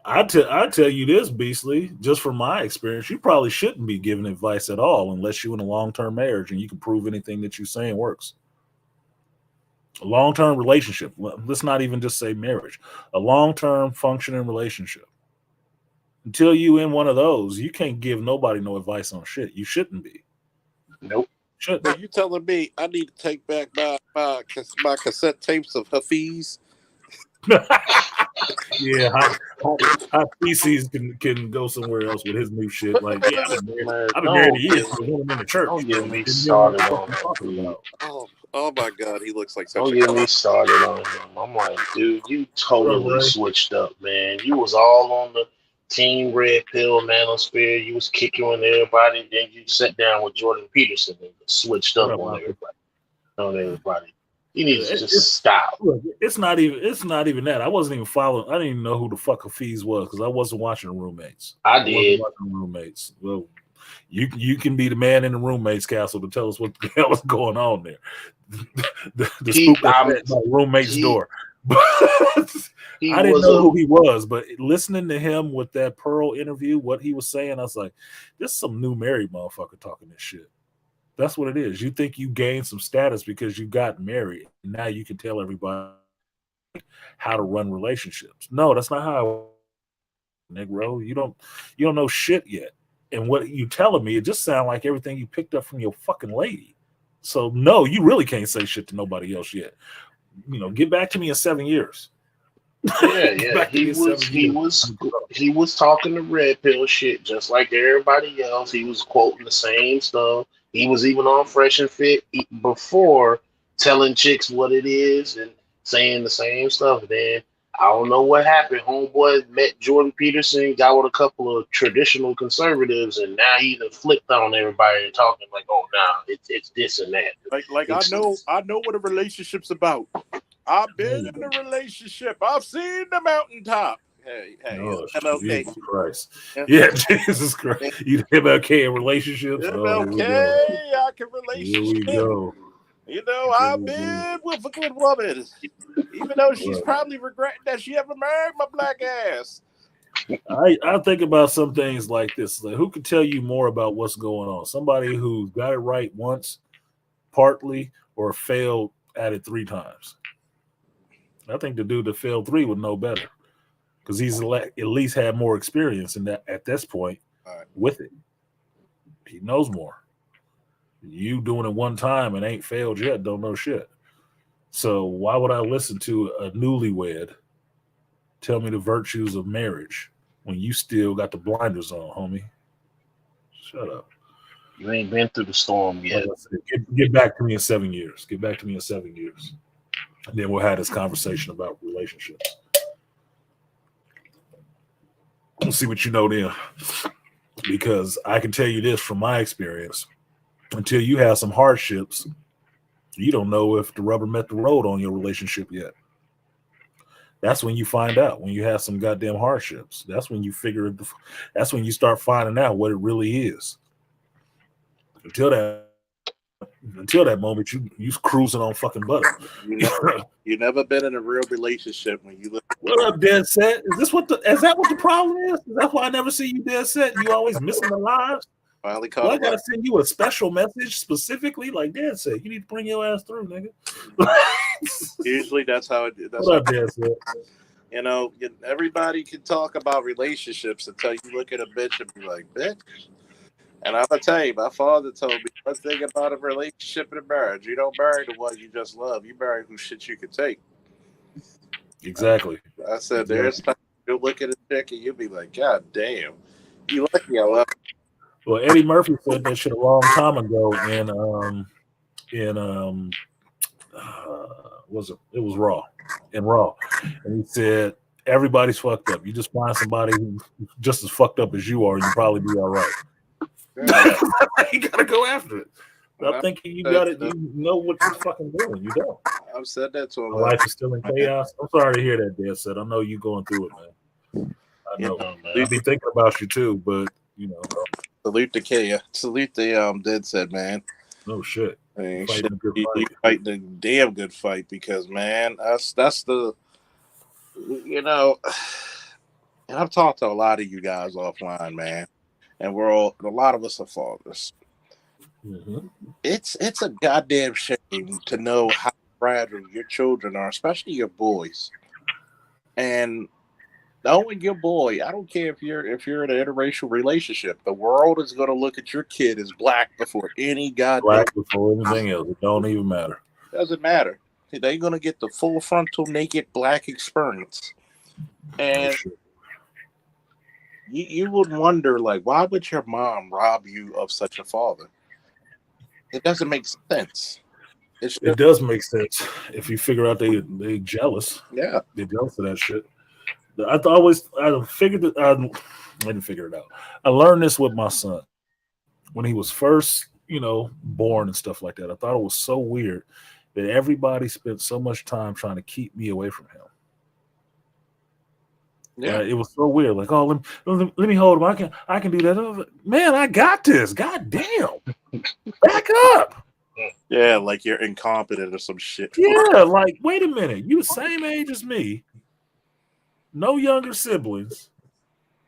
I tell you this, Beasley, just from my experience, you probably shouldn't be giving advice at all unless you're in a long-term marriage and you can prove anything that you're saying works. A long-term relationship. Let's not even just say marriage. A long-term functioning relationship. Until you in one of those, you can't give nobody no advice on shit. You shouldn't be. Nope. Shouldn't. But you telling me I need to take back my cassette tapes of Hafiz? Yeah, hot feces can go somewhere else with his new shit. Like, yeah, I've been married to years. I'm in the church. Don't get me started on him. Oh my God, he looks like such. Don't get me started on him. I'm like, dude, you totally switched up, man. You was all on the Team Red Pill manosphere. You was kicking with everybody. Then you sat down with Jordan Peterson and switched up on everybody. You need to just stop. Look, it's not even that. I wasn't even following. I didn't even know who the fuck Hafiz was because I wasn't watching the Roommates. I did. Watching the Roommates. Well, you can be the man in the Roommates castle to tell us what the hell is going on there. The spook at my roommate's door. I didn't know who he was, but listening to him with that Pearl interview, what he was saying, I was like, "This is some new married motherfucker talking this shit." That's what it is. You think you gained some status because you got married, and now you can tell everybody how to run relationships. No, that's not how, Negro. You don't know shit yet. And what you telling me, it just sounds like everything you picked up from your fucking lady. So no, you really can't say shit to nobody else yet. Get back to me in 7 years. Yeah. He was talking the red pill shit just like everybody else. He was quoting the same stuff. He was even on Fresh and Fit before telling chicks what it is and saying the same stuff. Then I don't know what happened. Homeboy met Jordan Peterson, got with a couple of traditional conservatives, and now he done flipped on everybody and talking like, "Oh, nah, it's this and that." I know what a relationship's about. I've been in a relationship. I've seen the mountaintop. Hey, Oh, MLK. Jesus Christ. Yeah, Jesus Christ. You MLK in relationships? MLK, I can Here we relationship. go. I've been with a good woman, even though she's probably regretting that she ever married my black ass. I think about some things like this. Like, who can tell you more about what's going on? Somebody who got it right once, partly, or failed at it 3 times. I think the dude that failed 3 would know better because he's at least had more experience in that at this point with it. He knows more. You doing it one time and ain't failed yet, don't know shit. So why would I listen to a newlywed tell me the virtues of marriage when you still got the blinders on, homie? Shut up. You ain't been through the storm yet. Like I said, get back to me in 7 years. Get back to me in 7 years. And then we'll have this conversation about relationships. We'll see what you know then. Because I can tell you this from my experience. Until you have some hardships, you don't know if the rubber met the road on your relationship yet. That's when you find out, when you have some goddamn hardships. That's when you that's when you start finding out what it really is. Until that moment, you cruising on fucking butter. You never been in a real relationship when you look. What up, dead set? Is that what the problem is? Is that why I never see you dead set? You always missing the lives? Finally Well, I gotta send you a special message specifically, like Dad said. You need to bring your ass through, nigga. Usually, that's how it. What up, Dad said? Everybody can talk about relationships until you look at a bitch and be like, "Bitch." And I'm gonna tell you, my father told me one thing about a relationship and a marriage: you don't marry the one you just love. You marry who shit you can take. Exactly. I said, there's time you'll look at a chick and you'll be like, God damn, you lucky I love. Well, Eddie Murphy said that shit a long time ago it was Raw, and he said everybody's fucked up. You just find somebody who's just as fucked up as you are, and you probably be all right. You gotta go after it. Stop thinking you got it. You know what you're fucking doing. You don't. I've said that to him. My life is still in chaos. I'm sorry to hear that, Dad said. I know you going through it, man. I know. I be thinking about you too, but salute the K. Salute the Dead Set, man. No shit. You fighting a damn good fight because, man, that's the and I've talked to a lot of you guys offline, man, and a lot of us are fathers. Mm-hmm. It's a goddamn shame to know how fragile your children are, especially your boys. And knowing your boy, I don't care if you're in an interracial relationship, the world is going to look at your kid as black before any goddamn before anything else. It don't even matter. Doesn't matter. They're going to get the full frontal naked black experience, and you would wonder, like, why would your mom rob you of such a father? It doesn't make sense. It does make sense if you figure out they jealous. Yeah, they're jealous of that shit. I didn't figure it out. I learned this with my son when he was first, born and stuff like that. I thought it was so weird that everybody spent so much time trying to keep me away from him. Yeah, it was so weird. Like, oh, let me hold him. I can do that. Man, I got this. God damn, back up. Yeah, like you're incompetent or some shit. Yeah, like, wait a minute. You the same age as me. No younger siblings.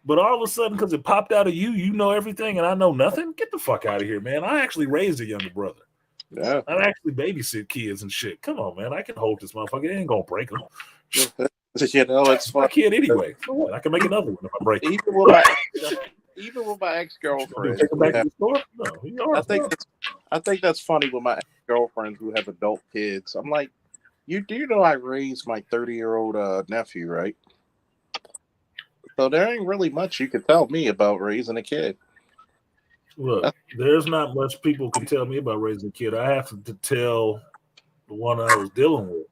But all of a sudden, because it popped out of you, you know everything, and I know nothing. Get the fuck out of here, man. I actually raised a younger brother. Yeah. I actually babysit kids and shit. Come on, man. I can hold this motherfucker. It ain't gonna break him. You know, it's My fun. kid anyway. For what? I can make another one if I break it. Even with my ex-girlfriend, Take him back to the store? No, he I think that's funny with my ex-girlfriends who have adult kids. I'm like, you do know I raised my 30-year-old nephew, right? So there ain't really much you can tell me about raising a kid. Look, there's not much people can tell me about raising a kid. I have to tell the one I was dealing with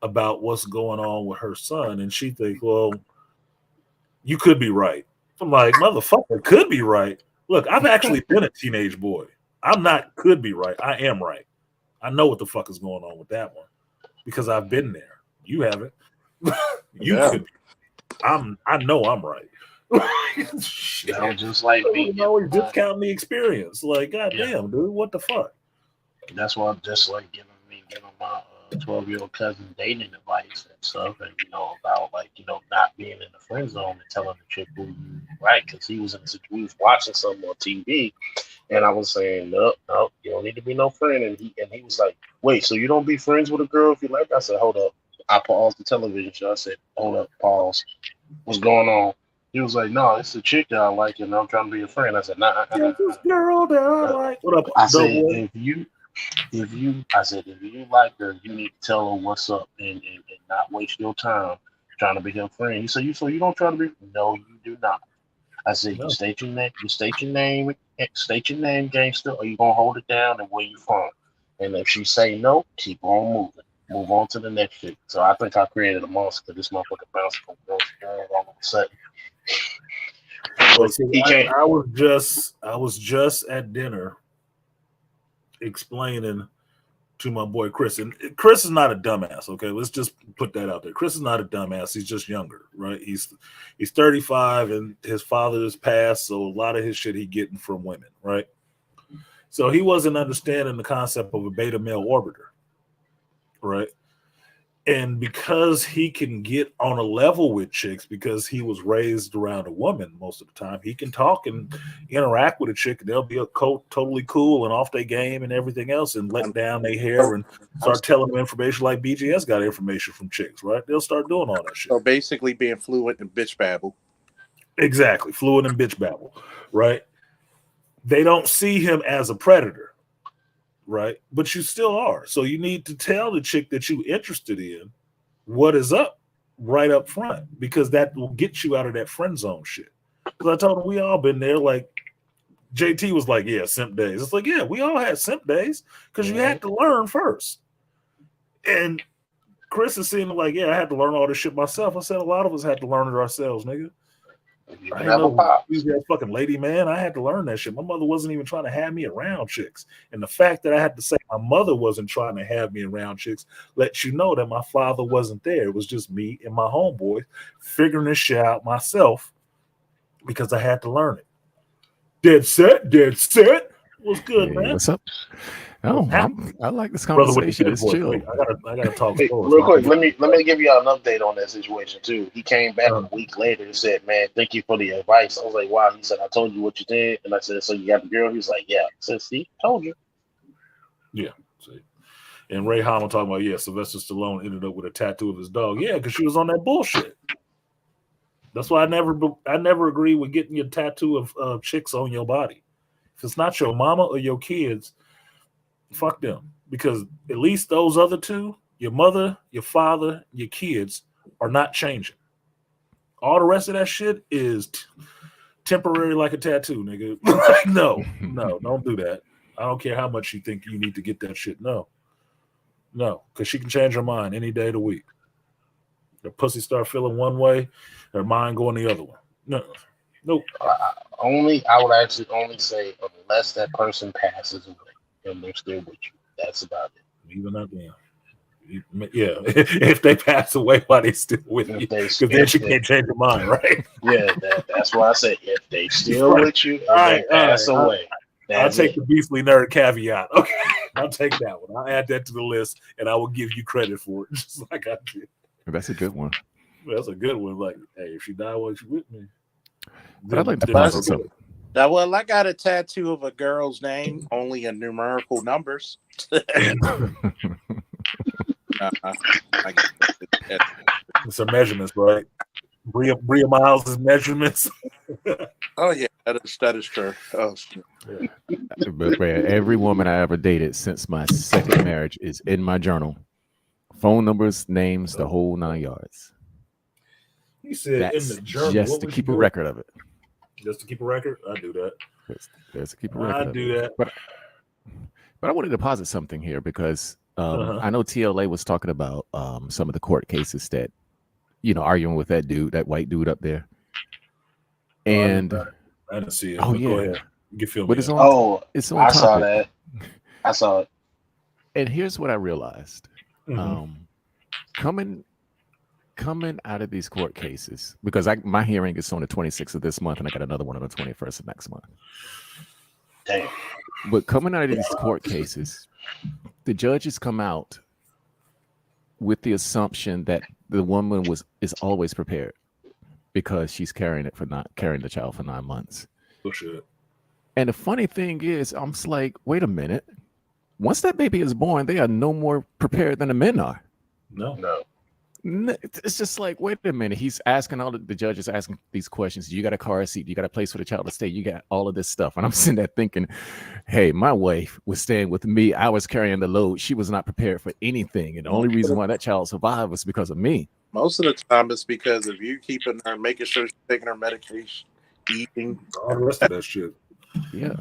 about what's going on with her son, and she thinks, well, you could be right. I'm like, motherfucker, could be right. Look, I've actually been a teenage boy. I'm not could be right. I am right. I know what the fuck is going on with that one because I've been there. You haven't. You could be. I know I'm right. Just like me. You always discount the experience. Like, goddamn, dude, what the fuck? That's why I'm just like giving my 12-year-old cousin dating advice and stuff, and about not being in the friend zone and telling the chick who you right, because he was we was watching something on TV, and I was saying, no, you don't need to be no friend, and he was like, wait, so you don't be friends with a girl if you like? I said, hold up. I paused the television show. I said, hold up, pause. What's going on? He was like, no, it's a chick that I like, and I'm trying to be a friend. I said, nah. This girl that I like. What up? I said, if you like her, you need to tell her what's up and not waste your time trying to be her friend. He said, so you don't try to be? No, you do not. I said, No. you state your name, gangster, or you gonna hold it down and where you from. And if she say no, keep on moving. Move on to the next shit. So I think I created a monster. This motherfucker bounced from girl to girl all of a sudden. Well, see, I was just at dinner explaining to my boy Chris, and Chris is not a dumbass. Okay, let's just put that out there. Chris is not a dumbass. He's just younger, right? He's 35, and his father has passed, so a lot of his shit he getting from women, right? So he wasn't understanding the concept of a beta male orbiter, right? And because he can get on a level with chicks because he was raised around a woman most of the time, he can talk and interact with a chick, and they'll be totally cool and off their game and everything else, and let down their hair and start telling them information like BGS got information from chicks, right? They'll start doing all that shit. So basically being fluent in bitch babble. Exactly. Fluent in bitch babble, right? They don't see him as a predator. Right, but you still are. So you need to tell the chick that you're interested in what is up right up front, because that will get you out of that friend zone shit. Because I told him we all been there. Like JT was like, "Yeah, simp days." It's like, yeah, we all had simp days because you had to learn first. And Chris is seeing like, yeah, I had to learn all this shit myself. I said a lot of us had to learn it ourselves, nigga. I didn't know that fucking lady, man. I had to learn that shit. My mother wasn't even trying to have me around chicks. And the fact that I had to say my mother wasn't trying to have me around chicks lets you know that my father wasn't there. It was just me and my homeboy figuring this shit out myself because I had to learn it. Dead set. What's good, man? What's up? Oh, I like this conversation. It's chill. I gotta talk real quick. Let me give y'all an update on that situation too. He came back a week later and said, "Man, thank you for the advice." I was like, "Wow." He said, "I told you what you did," and I said, "So you got the girl?" He was like, "Yeah." I said, "See, told you." Yeah. See. And Ray Hama talking about, yeah, Sylvester Stallone ended up with a tattoo of his dog. Yeah, because she was on that bullshit. That's why I never agree with getting your tattoo of chicks on your body. If it's not your mama or your kids, fuck them. Because at least those other two, your mother, your father, your kids, are not changing. All the rest of that shit is temporary like a tattoo, nigga. No, don't do that. I don't care how much you think you need to get that shit. No, because she can change her mind any day of the week. Her pussy start feeling one way, her mind going the other one. Nope. I would actually only say unless that person passes away and they're still with you. That's about it. Even that, yeah. If they pass away while they're still with you, because then she can't change her mind, right? Yeah, that's why I say if they still with you and they pass away. I'll take the beastly nerd caveat. Okay, I'll take that one. I'll add that to the list, and I will give you credit for it, just like I did. That's a good one. That's a good one. Like, hey, if she died while she's with me. But I'd like to posit something. Now, well, I got a tattoo of a girl's name, only in numerical numbers. It's her measurements, right? Bria Miles' measurements. Oh yeah, that is true. Oh, yeah. But man, every woman I ever dated since my second marriage is in my journal. Phone numbers, names, the whole 9 yards. He said that's in the journal, just to keep a record of it. Just to keep a record, I do that. Just to keep a record. I do that. But I wanted to posit something here because I know TLA was talking about some of the court cases that, arguing with that dude, that white dude up there. And I didn't see it. Oh yeah, go ahead. You can feel me. It's on I topic. saw that. I saw it. And here's what I realized: coming out of these court cases, because my hearing is on the 26th of this month, and I got another one on the 21st of next month. Damn. But coming out of these court cases, the judges come out with the assumption that the woman is always prepared because she's carrying the child for 9 months. Bullshit. And the funny thing is, I'm just like, wait a minute. Once that baby is born, they are no more prepared than the men are. No. It's just like, wait a minute. He's asking the judges asking these questions. You got a car seat. You got a place for the child to stay. You got all of this stuff. And I'm sitting there thinking, hey, my wife was staying with me. I was carrying the load. She was not prepared for anything. And the only reason why that child survived was because of me. Most of the time, it's because of you keeping her, making sure she's taking her medication, eating. All the rest of that shit. Yeah.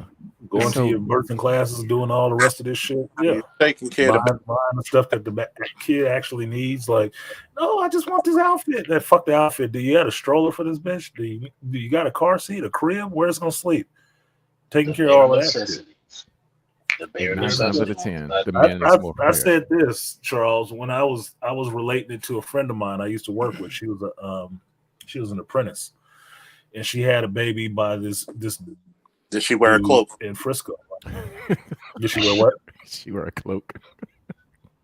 Going to your birthing classes, doing all the rest of this shit. Yeah. Taking care of buying the stuff that the kid actually needs. Like, no, I just want this outfit. That fuck the outfit. Do you have a stroller for this bitch? Do you got a car seat, a crib? Where it's gonna sleep? Taking care of all of that shit. The bare 9 times out of 10, the man is more prepared. I said this, Charles, when I was relating it to a friend of mine I used to work with. She was an apprentice, and she had a baby by this. Did she wear a cloak in Frisco? Did she wear what? She wear a cloak.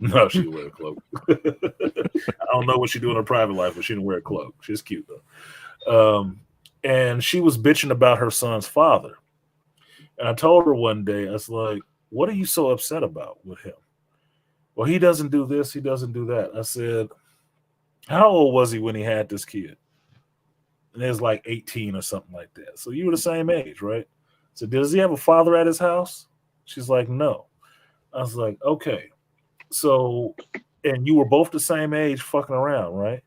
No, she didn't wear a cloak. I don't know what she do in her private life, but she didn't wear a cloak. She's cute though. And she was bitching about her son's father. And I told her one day, I was like, what are you so upset about with him? Well, he doesn't do this, he doesn't do that. I said, how old was he when he had this kid? And it was like 18 or something like that. So you were the same age, right? So does he have a father at his house? She's like, no. I was like, okay. So, and you were both the same age fucking around, right?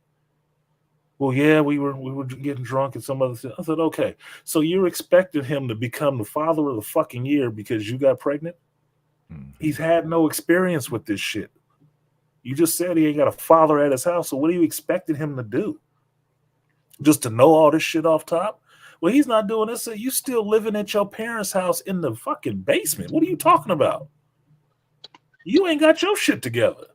Well, yeah, we were getting drunk and some other thing. I said, okay. So you're expecting him to become the father of the fucking year because you got pregnant? He's had no experience with this shit. You just said he ain't got a father at his house. So what are you expecting him to do? Just to know all this shit off top? Well, he's not doing this. So you still living at your parents' house in the fucking basement. What are you talking about? You ain't got your shit together.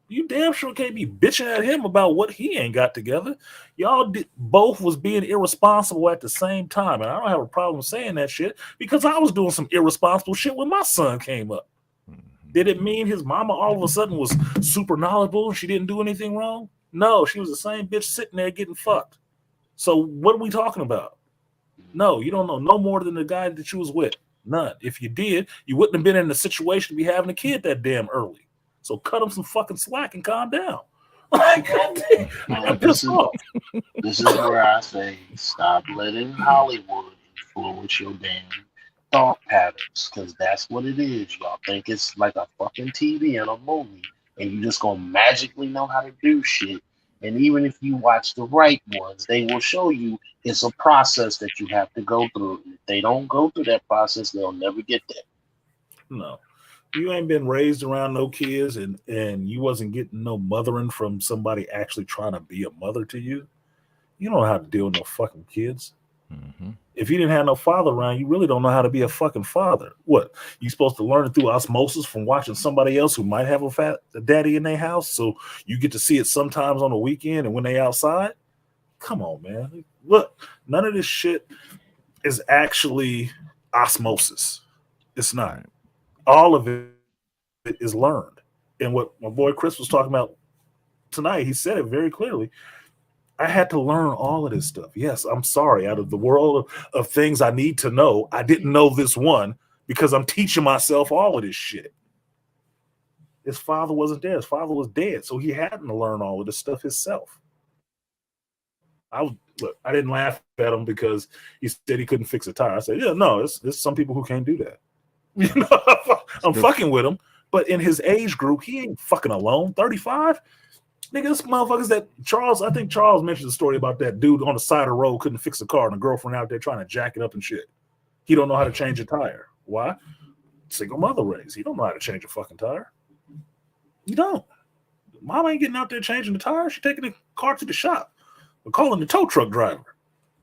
You damn sure can't be bitching at him about what he ain't got together. Y'all both was being irresponsible at the same time. And I don't have a problem saying that shit because I was doing some irresponsible shit when my son came up. Did it mean his mama all of a sudden was super knowledgeable and she didn't do anything wrong? No, she was the same bitch sitting there getting fucked. So what are we talking about? No, you don't know no more than the guy that you was with. None. If you did, you wouldn't have been in the situation to be having a kid that damn early. So cut him some fucking slack and calm down. Like, this is where I say stop letting Hollywood influence your damn thought patterns, because that's what it is. Y'all think it's like a fucking TV and a movie, and you just gonna magically know how to do shit. And even if you watch the right ones, they will show you it's a process that you have to go through. If they don't go through that process, they'll never get there. No. You ain't been raised around no kids and you wasn't getting no mothering from somebody actually trying to be a mother to you. You don't know how to deal with no fucking kids. Mm-hmm. If you didn't have no father around, you really don't know how to be a fucking father. What? You supposed to learn it through osmosis from watching somebody else who might have a daddy in their house, so you get to see it sometimes on the weekend and when they outside? Come on, man. Look, none of this shit is actually osmosis. It's not. All of it is learned. And what my boy Chris was talking about tonight, he said it very clearly. I had to learn all of this stuff. Yes, I'm sorry. Out of the world of things I need to know, I didn't know this one because I'm teaching myself all of this shit. His father wasn't there. His father was dead, so he had to learn all of this stuff himself. I didn't laugh at him because he said he couldn't fix a tire. I said, yeah, no, it's some people who can't do that. You know, I'm fucking with him, but in his age group, he ain't fucking alone. 35, nigga, this motherfuckers that Charles. I think Charles mentioned the story about that dude on the side of the road couldn't fix a car, and a girlfriend out there trying to jack it up and shit. He don't know how to change a tire. Why? Single mother raised. He don't know how to change a fucking tire. You don't. Mom ain't getting out there changing the tire. She taking the car to the shop. We're calling the tow truck driver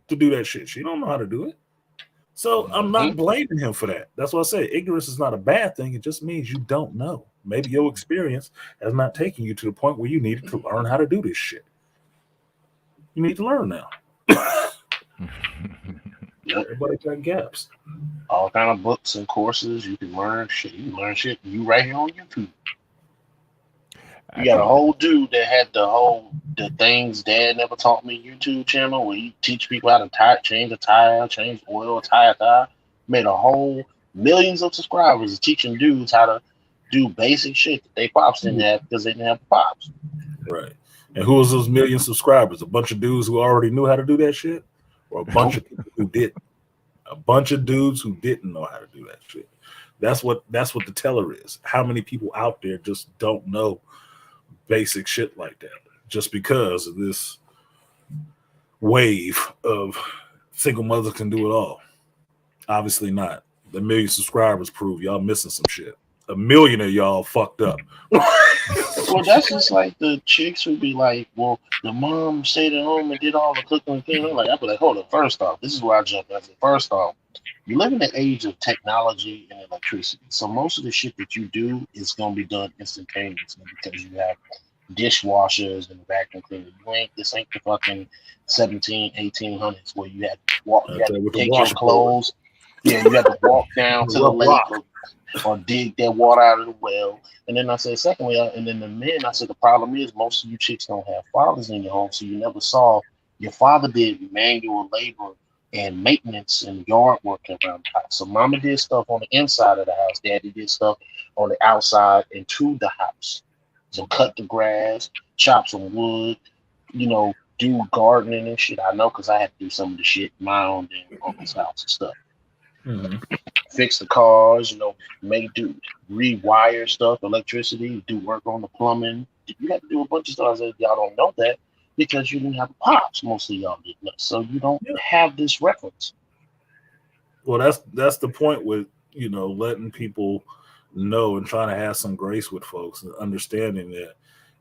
to do that shit. She don't know how to do it. So I'm not blaming him for that. That's what I say. Ignorance is not a bad thing. It just means you don't know. Maybe your experience has not taken you to the point where you needed to learn how to do this shit. You need to learn now. Everybody got gaps. All kind of books and courses. You can learn shit. You can learn shit. You right here on YouTube. You got a whole dude that had the things Dad never taught me YouTube channel where he teach people how to change a tire, change oil, tire. Made a whole millions of subscribers teaching dudes how to do basic shit that they pops didn't have because they didn't have pops. Right. And who was those million subscribers? A bunch of dudes who already knew how to do that shit? Or a bunch of people who didn't? A bunch of dudes who didn't know how to do that shit. That's what the teller is. How many people out there just don't know basic shit like that just because of this wave of single mothers can do it all? Obviously not. The million subscribers prove y'all missing some shit. A million of y'all fucked up. Well, that's just like the chicks would be like, well, the mom stayed at home and did all the cooking and cleaning. I'd be like, hold up, first off, this is where I jump in. I said, first off, you live in the age of technology and electricity. So most of the shit that you do is going to be done instantaneously because you have dishwashers and vacuum cleaners. This ain't the fucking 1800s where you had to walk, you had to take your clothes. Yeah, you had to walk down to the lake or dig that water out of the well. And then I said, secondly, and then the men, I said, the problem is most of you chicks don't have fathers in your home, so you never saw your father did manual labor and maintenance and yard work around the house. So mama did stuff on the inside of the house. Daddy did stuff on the outside and to the house. So cut the grass, chop some wood, do gardening and shit. I know because I had to do some of the shit in my own damn uncle's house and stuff. Mm-hmm. Fix the cars, rewire stuff, electricity, do work on the plumbing. You have to do a bunch of stuff. I said, y'all don't know that because you didn't have pops. Most of y'all didn't. So you don't have this reference. Well, that's the point with, letting people know and trying to have some grace with folks and understanding that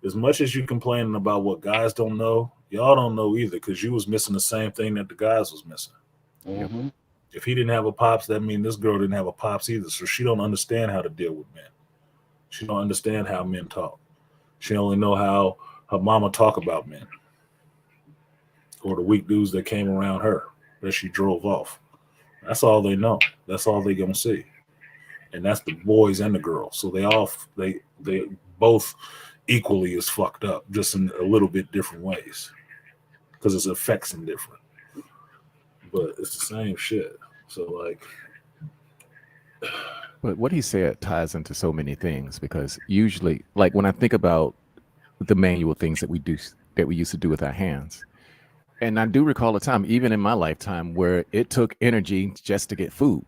as much as you complaining about what guys don't know, y'all don't know either because you was missing the same thing that the guys was missing. Mm-hmm. If he didn't have a pops, that means this girl didn't have a pops either. So she don't understand how to deal with men. She don't understand how men talk. She only know how her mama talk about men or the weak dudes that came around her that she drove off. That's all they know. That's all they gonna see. And that's the boys and the girls. So they both equally is fucked up, just in a little bit different ways because it affects them different. But it's the same shit. So but what he said ties into so many things because usually, like when I think about the manual things that we used to do with our hands, and I do recall a time, even in my lifetime, where it took energy just to get food.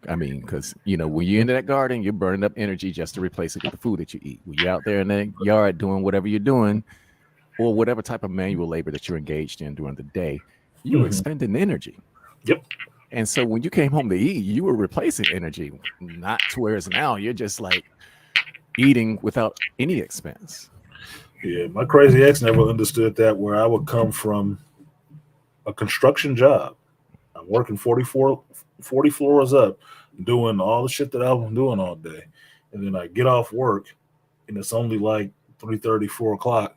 I mean, because when you're in that garden, you're burning up energy just to replace it with the food that you eat. When you're out there in the yard doing whatever you're doing, or whatever type of manual labor that you're engaged in during the day, you're expending energy. Yep. And so when you came home to eat, you were replacing energy, not to whereas now you're just like eating without any expense. Yeah, my crazy ex never understood that, where I would come from a construction job. I'm working 40 floors up, doing all the shit that I was doing all day. And then I get off work and it's only like 3:30, 4 o'clock,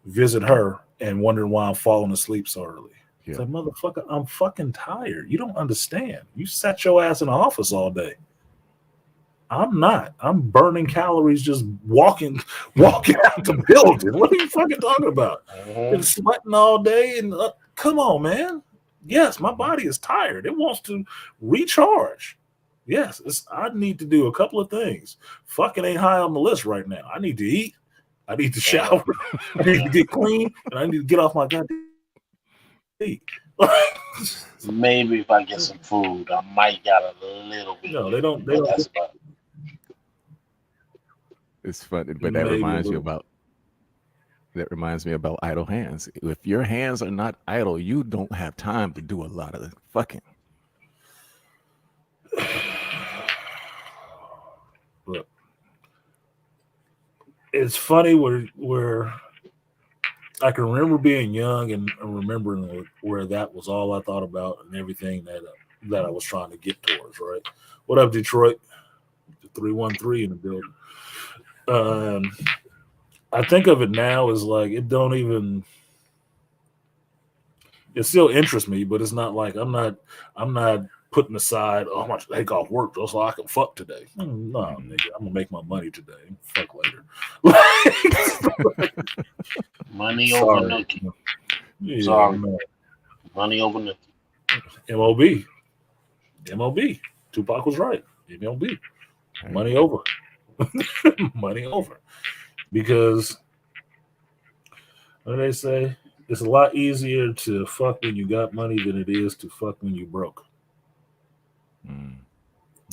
visit her and wondering why I'm falling asleep so early. Yeah. It's like, motherfucker, I'm fucking tired. You don't understand. You sat your ass in the office all day. I'm not. I'm burning calories just walking out the building. What are you fucking talking about? Been sweating all day and come on, man. Yes, my body is tired. It wants to recharge. Yes, I need to do a couple of things. Fucking ain't high on the list right now. I need to eat. I need to shower. I need to get clean, and I need to get off my goddamn feet. Maybe if I get some food, I might got a little bit. No, they don't. That's about it. It's funny, but that reminds me about idle hands. If your hands are not idle, you don't have time to do a lot of the fucking. Look, it's funny where I can remember being young and remembering where that was all I thought about and everything that I was trying to get towards. Right? What up, Detroit? The 313 in the building. I think of it now as like it don't even. It still interests me, but it's not like I'm not putting aside. Oh, I'm going to take off work just so I can fuck today. No, nigga, I'm gonna make my money today. Fuck later. Money over nookie. Yeah, Sorry. man. Money over MOB. nookie. Tupac was right. MOB. Money over. Money over. Because what do they say? It's a lot easier to fuck when you got money than it is to fuck when you broke.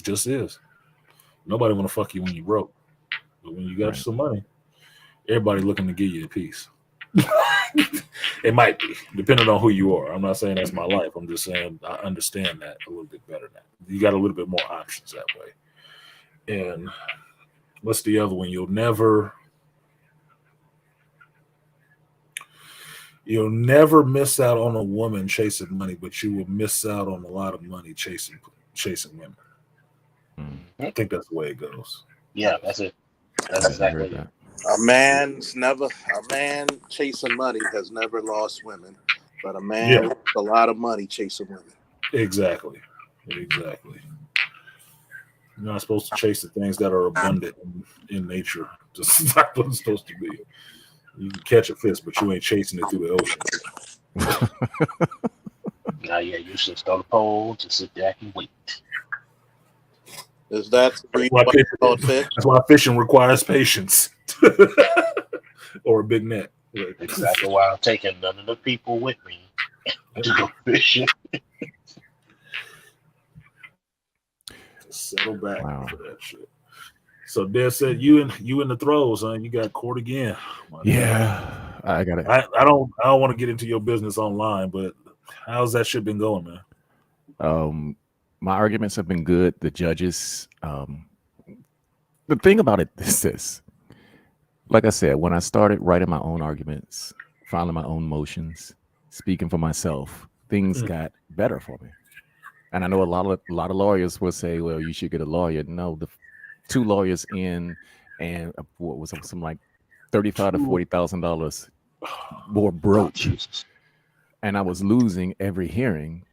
Just is. Nobody want to fuck you when you broke. But when you got some money, everybody looking to give you a piece. It might be, depending on who you are. I'm not saying that's my life. I'm just saying I understand that a little bit better now. You got a little bit more options that way. And what's the other one? You'll never miss out on a woman chasing money, but you will miss out on a lot of money chasing women. I think that's the way it goes. Yeah, that's it. That's exactly it. A man chasing money has never lost women, but a man with a lot of money chasing women. Exactly. You're not supposed to chase the things that are abundant in nature. Just not what it's supposed to be. You can catch a fish, but you ain't chasing it through the ocean. Now, you should start a pole to sit there and wait. Is that that's why fishing requires patience or a big net. Exactly why I'm taking none of the people with me to go fishing. Settle back for that shit. So Dad said you in the throes, huh? You got court again. Yeah, I got it. I don't want to get into your business online, but how's that shit been going, man? My arguments have been good. The judges, the thing about it is this. Like I said, when I started writing my own arguments, filing my own motions, speaking for myself, things got better for me. And I know a lot of lawyers will say, "Well, you should get a lawyer." No, the 2 lawyers in, and what was something like $35,000 to $40,000 more broke, and I was losing every hearing.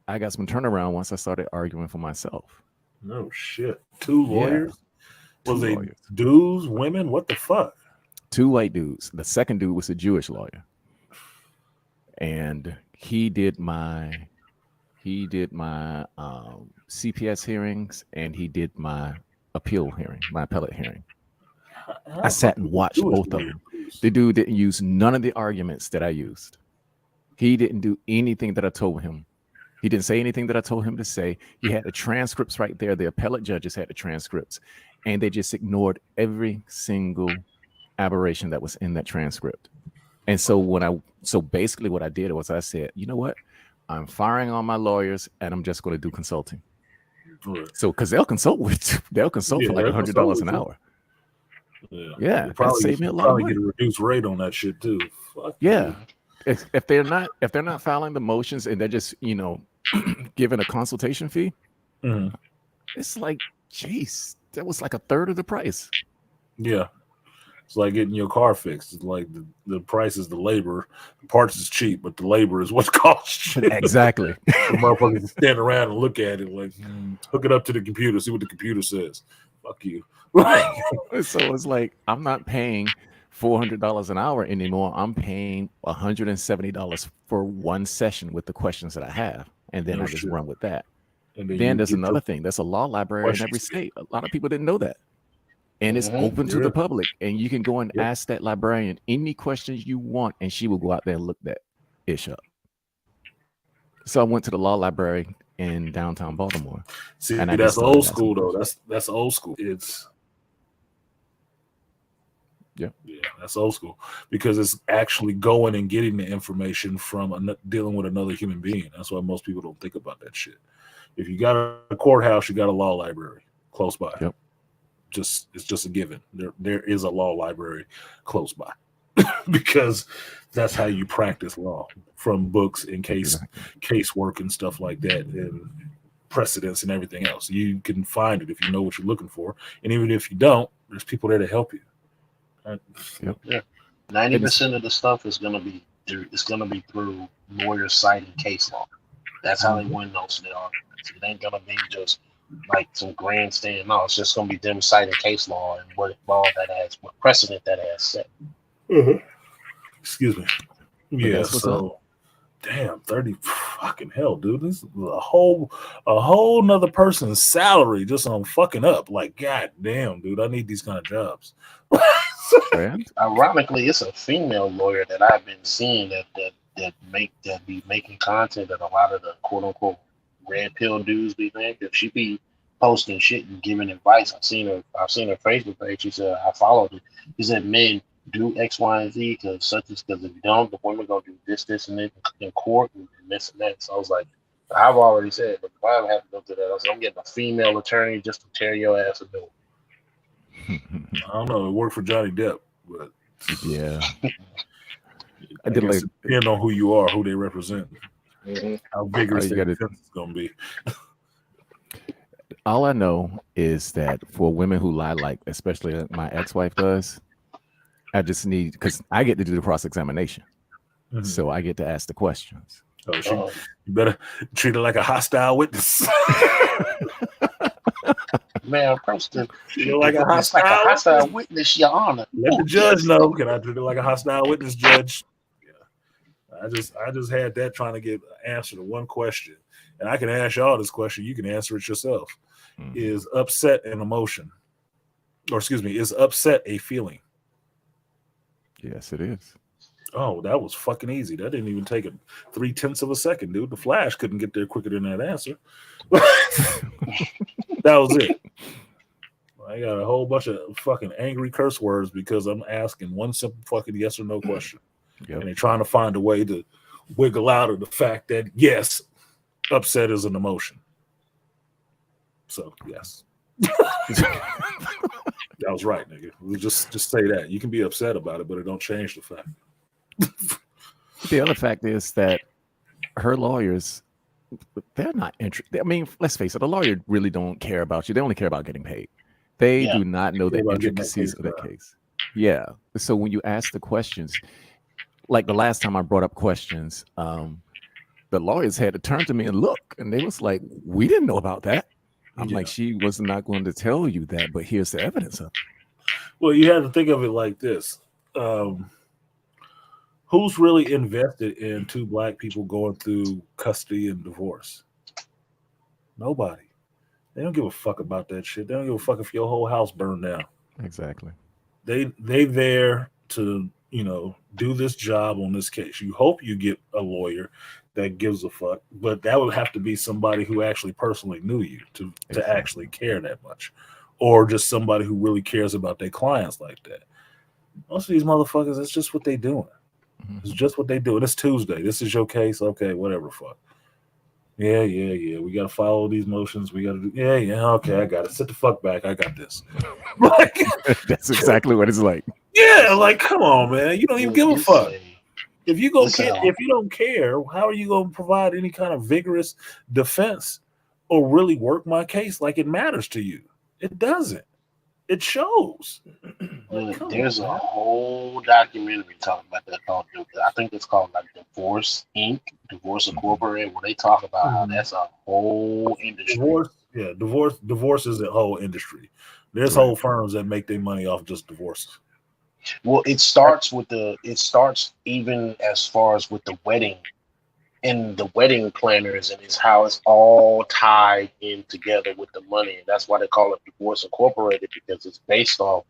I got some turnaround once I started arguing for myself. No shit. 2 lawyers? Yeah. Was they dudes, women? What the fuck? 2 white dudes. The second dude was a Jewish lawyer. And he did my CPS hearings, and he did my appellate hearing. I sat and watched both of them. The dude didn't use none of the arguments that I used. He didn't do anything that I told him. He didn't say anything that I told him to say. He had the transcripts right there. The appellate judges had the transcripts, and they just ignored every single aberration that was in that transcript. And so basically what I did was I said, you know what? I'm firing all my lawyers, and I'm just going to do consulting. Right. So, because they'll consult for like $100 an hour. Yeah, probably save me a lot of money. Get a reduced rate on that shit too. Fuck yeah. If they're not filing the motions and they're just giving a consultation fee, it's like, geez, that was like a third of the price. Yeah, it's like getting your car fixed. It's like the price is the labor, the parts is cheap, but the labor is what costs. Exactly. The motherfuckers stand around and look at it like, hook it up to the computer, see what the computer says. fuck you. So it's like I'm not paying $400 an hour anymore. I'm paying $170 for one session with the questions that I have, and then No I just shit. run with that. And Then there's get another your thing. There's a law library in every questions. state. A lot of people didn't know that. And it's Mhm. open to Yeah. the public. And you can go and Yep. ask that librarian any questions you want, and she will go out there and look that ish up. So I went to the law library in downtown Baltimore. See, And I that's just started old asking school though. questions. That's old school. It's Yeah. that's old school because it's actually going and getting the information from dealing with another human being. That's why most people don't think about that shit. If you got a courthouse, you got a law library close by. Yep. It's just a given. There is a law library close by because that's how you practice law from books and casework and stuff like that and precedents and everything else. You can find it if you know what you're looking for, and even if you don't, there's people there to help you. Yep. 90% of the stuff is gonna be through lawyers citing case law. That's how they win most of their arguments. It ain't gonna be just like some grandstand. No, it's just gonna be them citing case law and what precedent that has set. Excuse me. But Yeah, that's what's up. so damn, 30 fucking hell, dude. This is a whole nother person's salary just on fucking up. Like, god damn, dude, I need these kind of jobs. And Ironically, it's a female lawyer that I've been seeing that be making content that a lot of the quote unquote red pill dudes be making. She be posting shit and giving advice. I've seen her Facebook page. She said I followed it. She said men do X, Y, and Z because if you don't, the women gonna do this, and this in court and this and that. So I was like, I've already said, but if I ever have to go through that, I was like, I'm getting a female attorney just to tear your ass a door. I don't know. It worked for Johnny Depp, but yeah. I did guess like- it depends on who you are, who they represent, how vigorous you their gotta- defense is gonna be. All I know is that for women who lie, like especially like my ex-wife does, I just need, because I get to do the cross-examination, so I get to ask the questions. Oh, you better treat her like a hostile witness. Man, approach the like a hostile witness, Your Honor. Let the judge know. Can I treat it like a hostile witness, Judge? Yeah. I just had that trying to get an answer to one question. And I can ask y'all this question. You can answer it yourself. Is upset an emotion? Or excuse me, is upset a feeling? Yes, it is. Oh, that was fucking easy. That didn't even take 0.3 of a second, dude. The Flash couldn't get there quicker than that answer. That was it. I got a whole bunch of fucking angry curse words because I'm asking one simple fucking yes or no question. Yep. And they're trying to find a way to wiggle out of the fact that, yes, upset is an emotion. So, yes. That was right, nigga. We'll just say that. You can be upset about it, but it don't change the fact. The other fact is that her lawyers, they're not interested. I mean, let's face it, the lawyer really don't care about you. They only care about getting paid. They do not know the intricacies of that case. Yeah. So when you ask the questions, like the last time I brought up questions, the lawyers had to turn to me and look, and they was like, we didn't know about that. I'm like, she was not going to tell you that, but here's the evidence of it. Well, you have to think of it like this. Who's really invested in two black people going through custody and divorce? Nobody. They don't give a fuck about that shit. They don't give a fuck if your whole house burned down. Exactly. They there to, do this job on this case. You hope you get a lawyer that gives a fuck, but that would have to be somebody who actually personally knew you to actually care that much, or just somebody who really cares about their clients like that. Most of these motherfuckers, it's just what they doing. It's just what they do. It's Tuesday. This is your case. Okay, whatever. Fuck. Yeah. We got to follow these motions. We got to do. Yeah. Okay, I got it. Sit the fuck back. I got this. Like, that's exactly what it's like. Yeah, like, come on, man. You don't even give a fuck. If you don't care, how are you going to provide any kind of vigorous defense or really work my case like it matters to you? It doesn't. It shows. There's a whole documentary talking about that called, I think it's called like Divorce Inc., Divorce Incorporated, where they talk about how that's a whole industry. Divorce is a whole industry. There's whole firms that make their money off just divorces. Well, it starts even as far as with the wedding and the wedding planners, and it's how it's all tied in together with the money. And that's why they call it Divorce Incorporated, because it's based off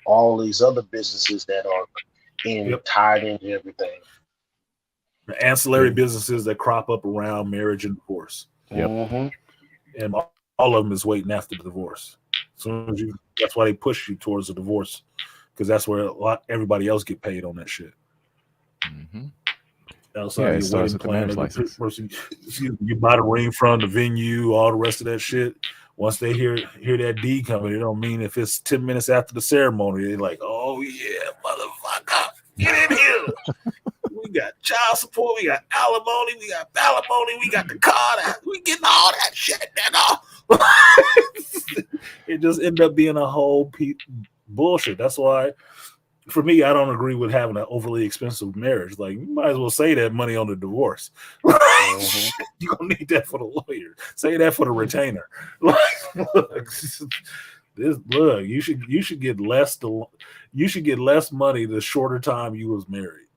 all these other businesses that are tied into everything. The ancillary businesses that crop up around marriage and divorce. Mm-hmm. And all of them is waiting after the divorce. So that's why they push you towards a divorce, because that's where everybody else get paid on that shit. Mm-hmm. Outside your wedding plan, person you buy the ring from, the venue, all the rest of that shit. Once they hear that D coming, it don't mean if it's 10 minutes after the ceremony, they're like, "Oh yeah, motherfucker, get in here." We got child support, we got alimony, we got palimony, we got the car, we getting all that shit, nigga. It just ended up being a whole bullshit. That's why, for me, I don't agree with having an overly expensive marriage. Like, you might as well save that money on the divorce. You're gonna need that for the lawyer. Save that for the retainer. Look, you should get less. You should get less money the shorter time you was married.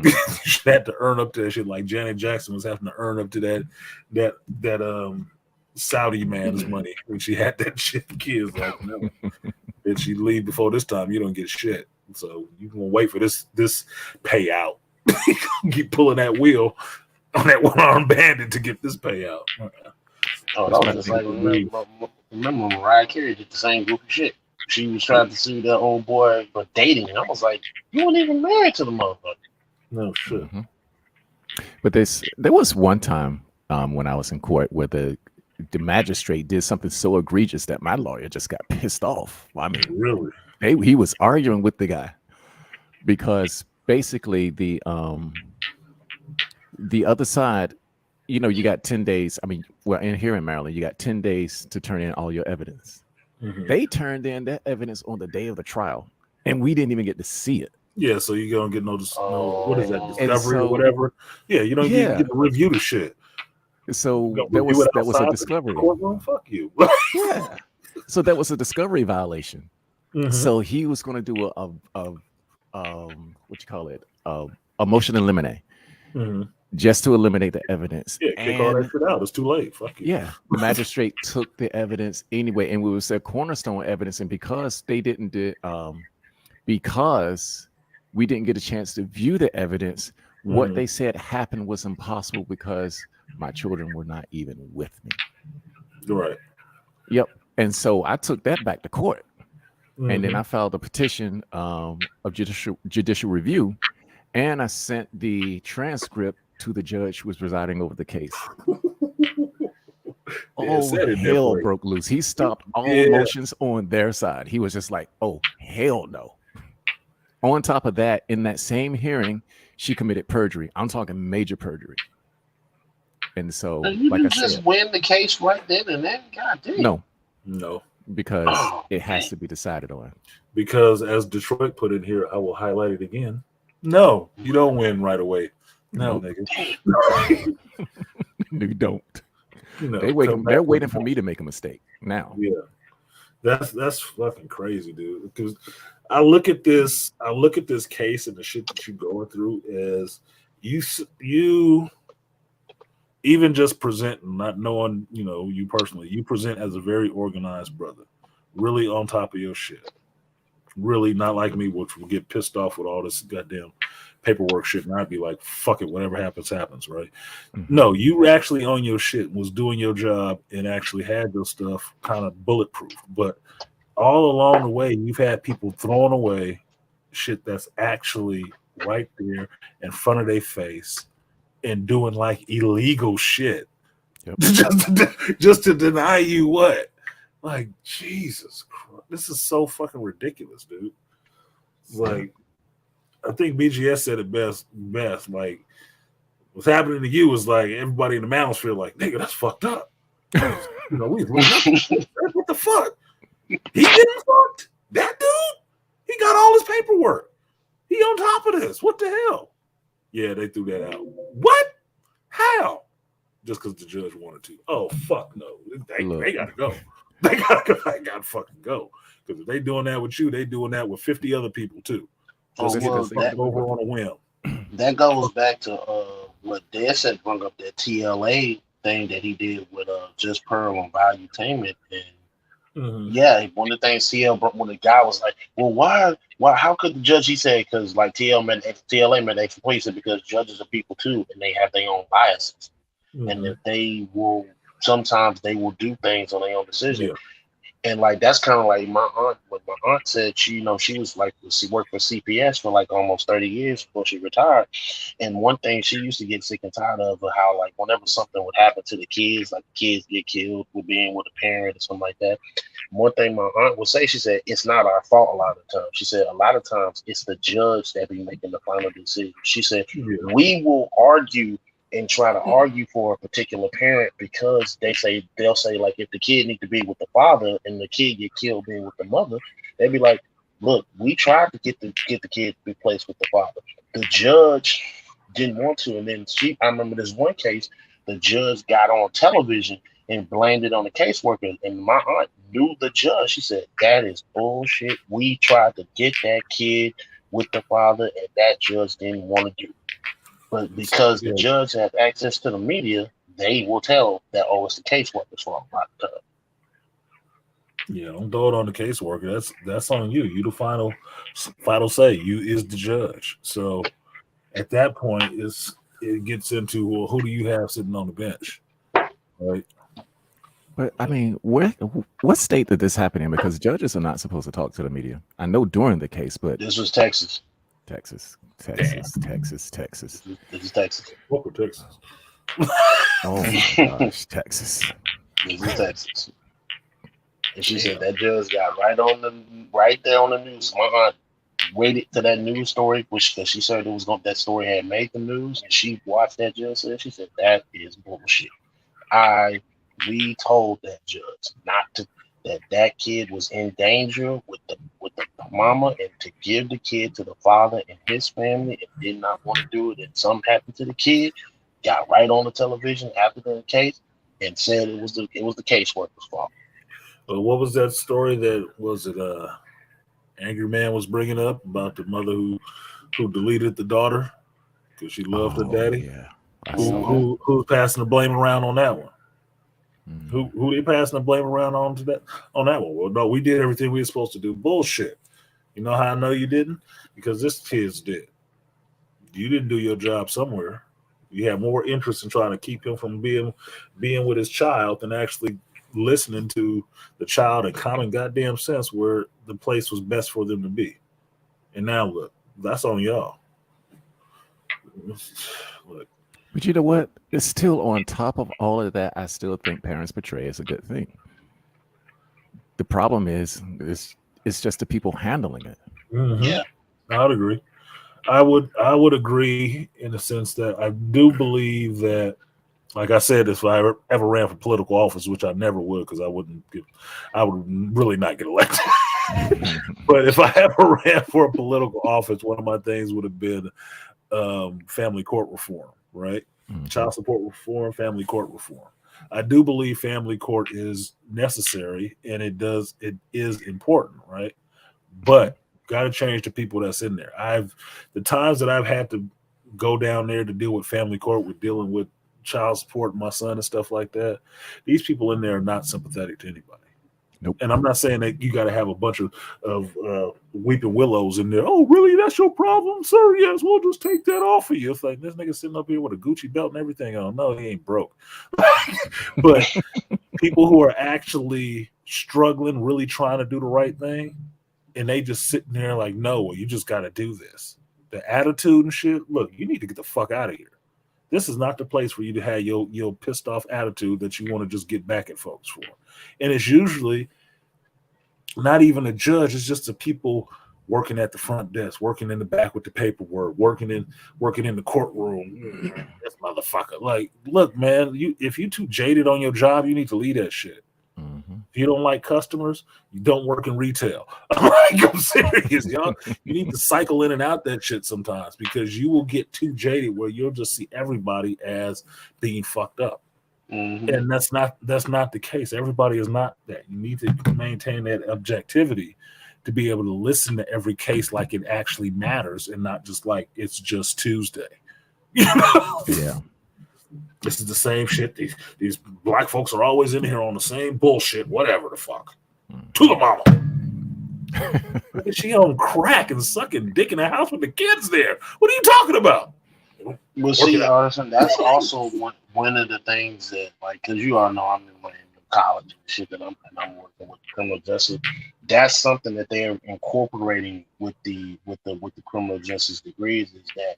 You should have to earn up to that shit, like Janet Jackson was having to earn up to that Saudi man's money when she had that shit. Kids like, no, if she leave before this time, you don't get shit. So you gonna wait for this payout. Keep pulling that wheel on that one-armed bandit to get this payout. Oh, that was just like remember Mariah Carey did the same group of shit. She was trying to sue that old boy for dating, and I was like, you weren't even married to the motherfucker. No shit. Mm-hmm. But there was one time when I was in court where the magistrate did something so egregious that my lawyer just got pissed off. I mean, really? He was arguing with the guy because basically the other side, you got 10 days. I mean, well, here in Maryland, you got 10 days to turn in all your evidence. Mm-hmm. They turned in that evidence on the day of the trial, and we didn't even get to see it. Yeah, so you don't get no what is that, discovery or whatever? Yeah, you don't even get to review the shit. So that was a discovery. Courtroom, fuck you. Yeah. So that was a discovery violation. Mm-hmm. So he was going to do a motion to eliminate, just to eliminate the evidence. Yeah, kick all that shit out. It's too late. Fuck you. Yeah, the magistrate took the evidence anyway, and we was their cornerstone evidence. And because they didn't do, because we didn't get a chance to view the evidence, what they said happened was impossible because my children were not even with me. Right. Yep. And so I took that back to court. And then I filed a petition of judicial review, and I sent the transcript to the judge who was presiding over the case. Hell broke loose. He stopped all motions on their side. He was just like, oh, hell no. On top of that, in that same hearing, she committed perjury. I'm talking major perjury. And so, like I said, win the case right then and then? God damn. No. Because it has to be decided on. Because as Detroit put in here, I will highlight it again. No, you don't win right away. No, nigga. You don't. They're waiting for me to make a mistake now. Yeah. That's fucking crazy, dude. Because I look at this case and the shit that you're going through as you even just presenting, not knowing, you personally, you present as a very organized brother, really on top of your shit. Really not like me, which will get pissed off with all this goddamn paperwork shit, and I'd be like, fuck it, whatever happens, right? Mm-hmm. No, you actually on your shit, was doing your job, and actually had your stuff kind of bulletproof. But all along the way, you've had people throwing away shit that's actually right there in front of their face and doing like illegal shit. Yep. just to deny you what? Like, Jesus Christ. This is so fucking ridiculous, dude. It's like, I think BGS said it best. Like, what's happening to you is like everybody in the mountains feel like, nigga, that's fucked up. What the fuck? He getting fucked? That dude? He got all his paperwork. He on top of this. What the hell? Yeah, they threw that out. What? How? Just because the judge wanted to. Oh, fuck no. They gotta go. They gotta fucking go. Because if they doing that with you, they doing that with 50 other people too. Just over on a whim. That goes back to what Des said, brought up that TLA thing that he did with Just Pearl on Valuetainment. And yeah, one of the things when the guy was like, well, why, how could the judge, he said, because like TLA made explicit because judges are people too, and they have their own biases. And if sometimes they will do things on their own decision. Yeah. And like that's kind of like my aunt. What my aunt said, she was like, she worked for CPS for like almost 30 years before she retired. And one thing she used to get sick and tired of how like whenever something would happen to the kids, like the kids get killed with being with a parent or something like that. One thing my aunt would say, she said, it's not our fault a lot of times. She said a lot of times it's the judge that be making the final decision. She said we will argue and try to argue for a particular parent because they'll say like if the kid need to be with the father and the kid get killed being with the mother, they'd be like, look, we tried to get the kid to be placed with the father. The judge didn't want to, and then I remember this one case, the judge got on television and blamed it on the caseworker, and my aunt knew the judge. She said, that is bullshit. We tried to get that kid with the father, and that judge didn't want to do it. But because the judge has access to the media, they will tell that, oh, it's the caseworker's fault. Yeah, don't throw it on the caseworker. That's on you. You the final say. You is the judge. So at that point, it gets into, well, who do you have sitting on the bench, right? But I mean, what state did this happen in? Because judges are not supposed to talk to the media. I know during the case, but this was Texas. Texas. This is Texas. What for Texas? Oh my gosh, Texas. This is Texas. And she said that judge got right there on the news. My aunt waited to that news story, because she said that story had made the news, and she watched that judge. She said that is bullshit. We told that judge not to. That kid was in danger with the mama, and to give the kid to the father and his family, and did not want to do it, and something happened to the kid. Got right on the television after the case and said it was the caseworker's fault. What was that story that was it? Angry Man was bringing up about the mother who deleted the daughter because she loved her daddy. Yeah, who's passing the blame around on that one? Mm. Who they passing the blame around on that one? Well, no, we did everything we were supposed to do. Bullshit. You know how I know you didn't? Because this kid's did. You didn't do your job somewhere. You had more interest in trying to keep him from being with his child than actually listening to the child and common goddamn sense where the place was best for them to be. And now look, that's on y'all. Look. But you know what? It's still on top of all of that. I still think parents betray is a good thing. The problem is it's just the people handling it. Mm-hmm. Yeah, I would agree. I would agree in the sense that I do believe that, like I said, if I ever ran for political office, which I never would, because I would really not get elected. But if I ever ran for a political office, one of my things would have been family court reform, right? Mm-hmm. Child support reform, family court reform. I do believe family court is necessary, and it is important, right? But got to change the people that's in there. The times that I've had to go down there to deal with family court, with dealing with child support, my son and stuff like that. These people in there are not sympathetic to anybody. Nope. And I'm not saying that you got to have a bunch of weeping willows in there. Oh, really? That's your problem, sir? Yes, we'll just take that off of you. It's like this nigga sitting up here with a Gucci belt and everything on. No, he ain't broke. But people who are actually struggling, really trying to do the right thing, and they just sitting there like, no, well, you just got to do this. The attitude and shit, look, you need to get the fuck out of here. This is not the place for you to have your pissed off attitude that you want to just get back at folks for. And it's usually not even a judge. It's just the people working at the front desk, working in the back with the paperwork, working in the courtroom. This motherfucker. Like, look, man, if you too jaded on your job, you need to leave that shit. Mm-hmm. If you don't like customers, you don't work in retail. I'm serious, y'all. You need to cycle in and out that shit sometimes, because you will get too jaded where you'll just see everybody as being fucked up. And that's not the case. Everybody is not that. You need to maintain that objectivity to be able to listen to every case like it actually matters and not just like it's just Tuesday. You know? Yeah. This is the same shit. These black folks are always in here on the same bullshit, whatever the fuck. To the mama. She on crack and sucking dick in the house with the kids there. What are you talking about? Well, see, Artisan, that's also one of the things that, like, because you all know I'm in college and shit that I'm working with criminal justice. That's something that they're incorporating with the criminal justice degrees is that,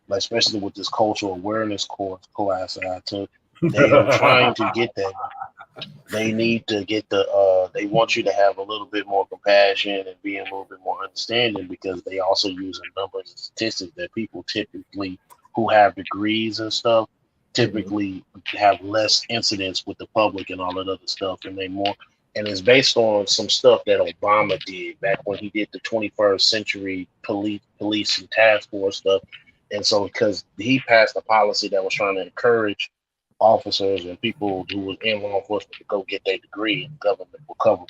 like, especially with this cultural awareness class that I took, they are trying to get that. They need to get they want you to have a little bit more compassion and be a little bit more understanding because they also use numbers and statistics that people typically who have degrees and stuff typically have less incidents with the public and all that other stuff, and and it's based on some stuff that Obama did back when he did the 21st century police and task force stuff. And so because he passed a policy that was trying to encourage officers and people who was in law enforcement to go get their degree, and the government will cover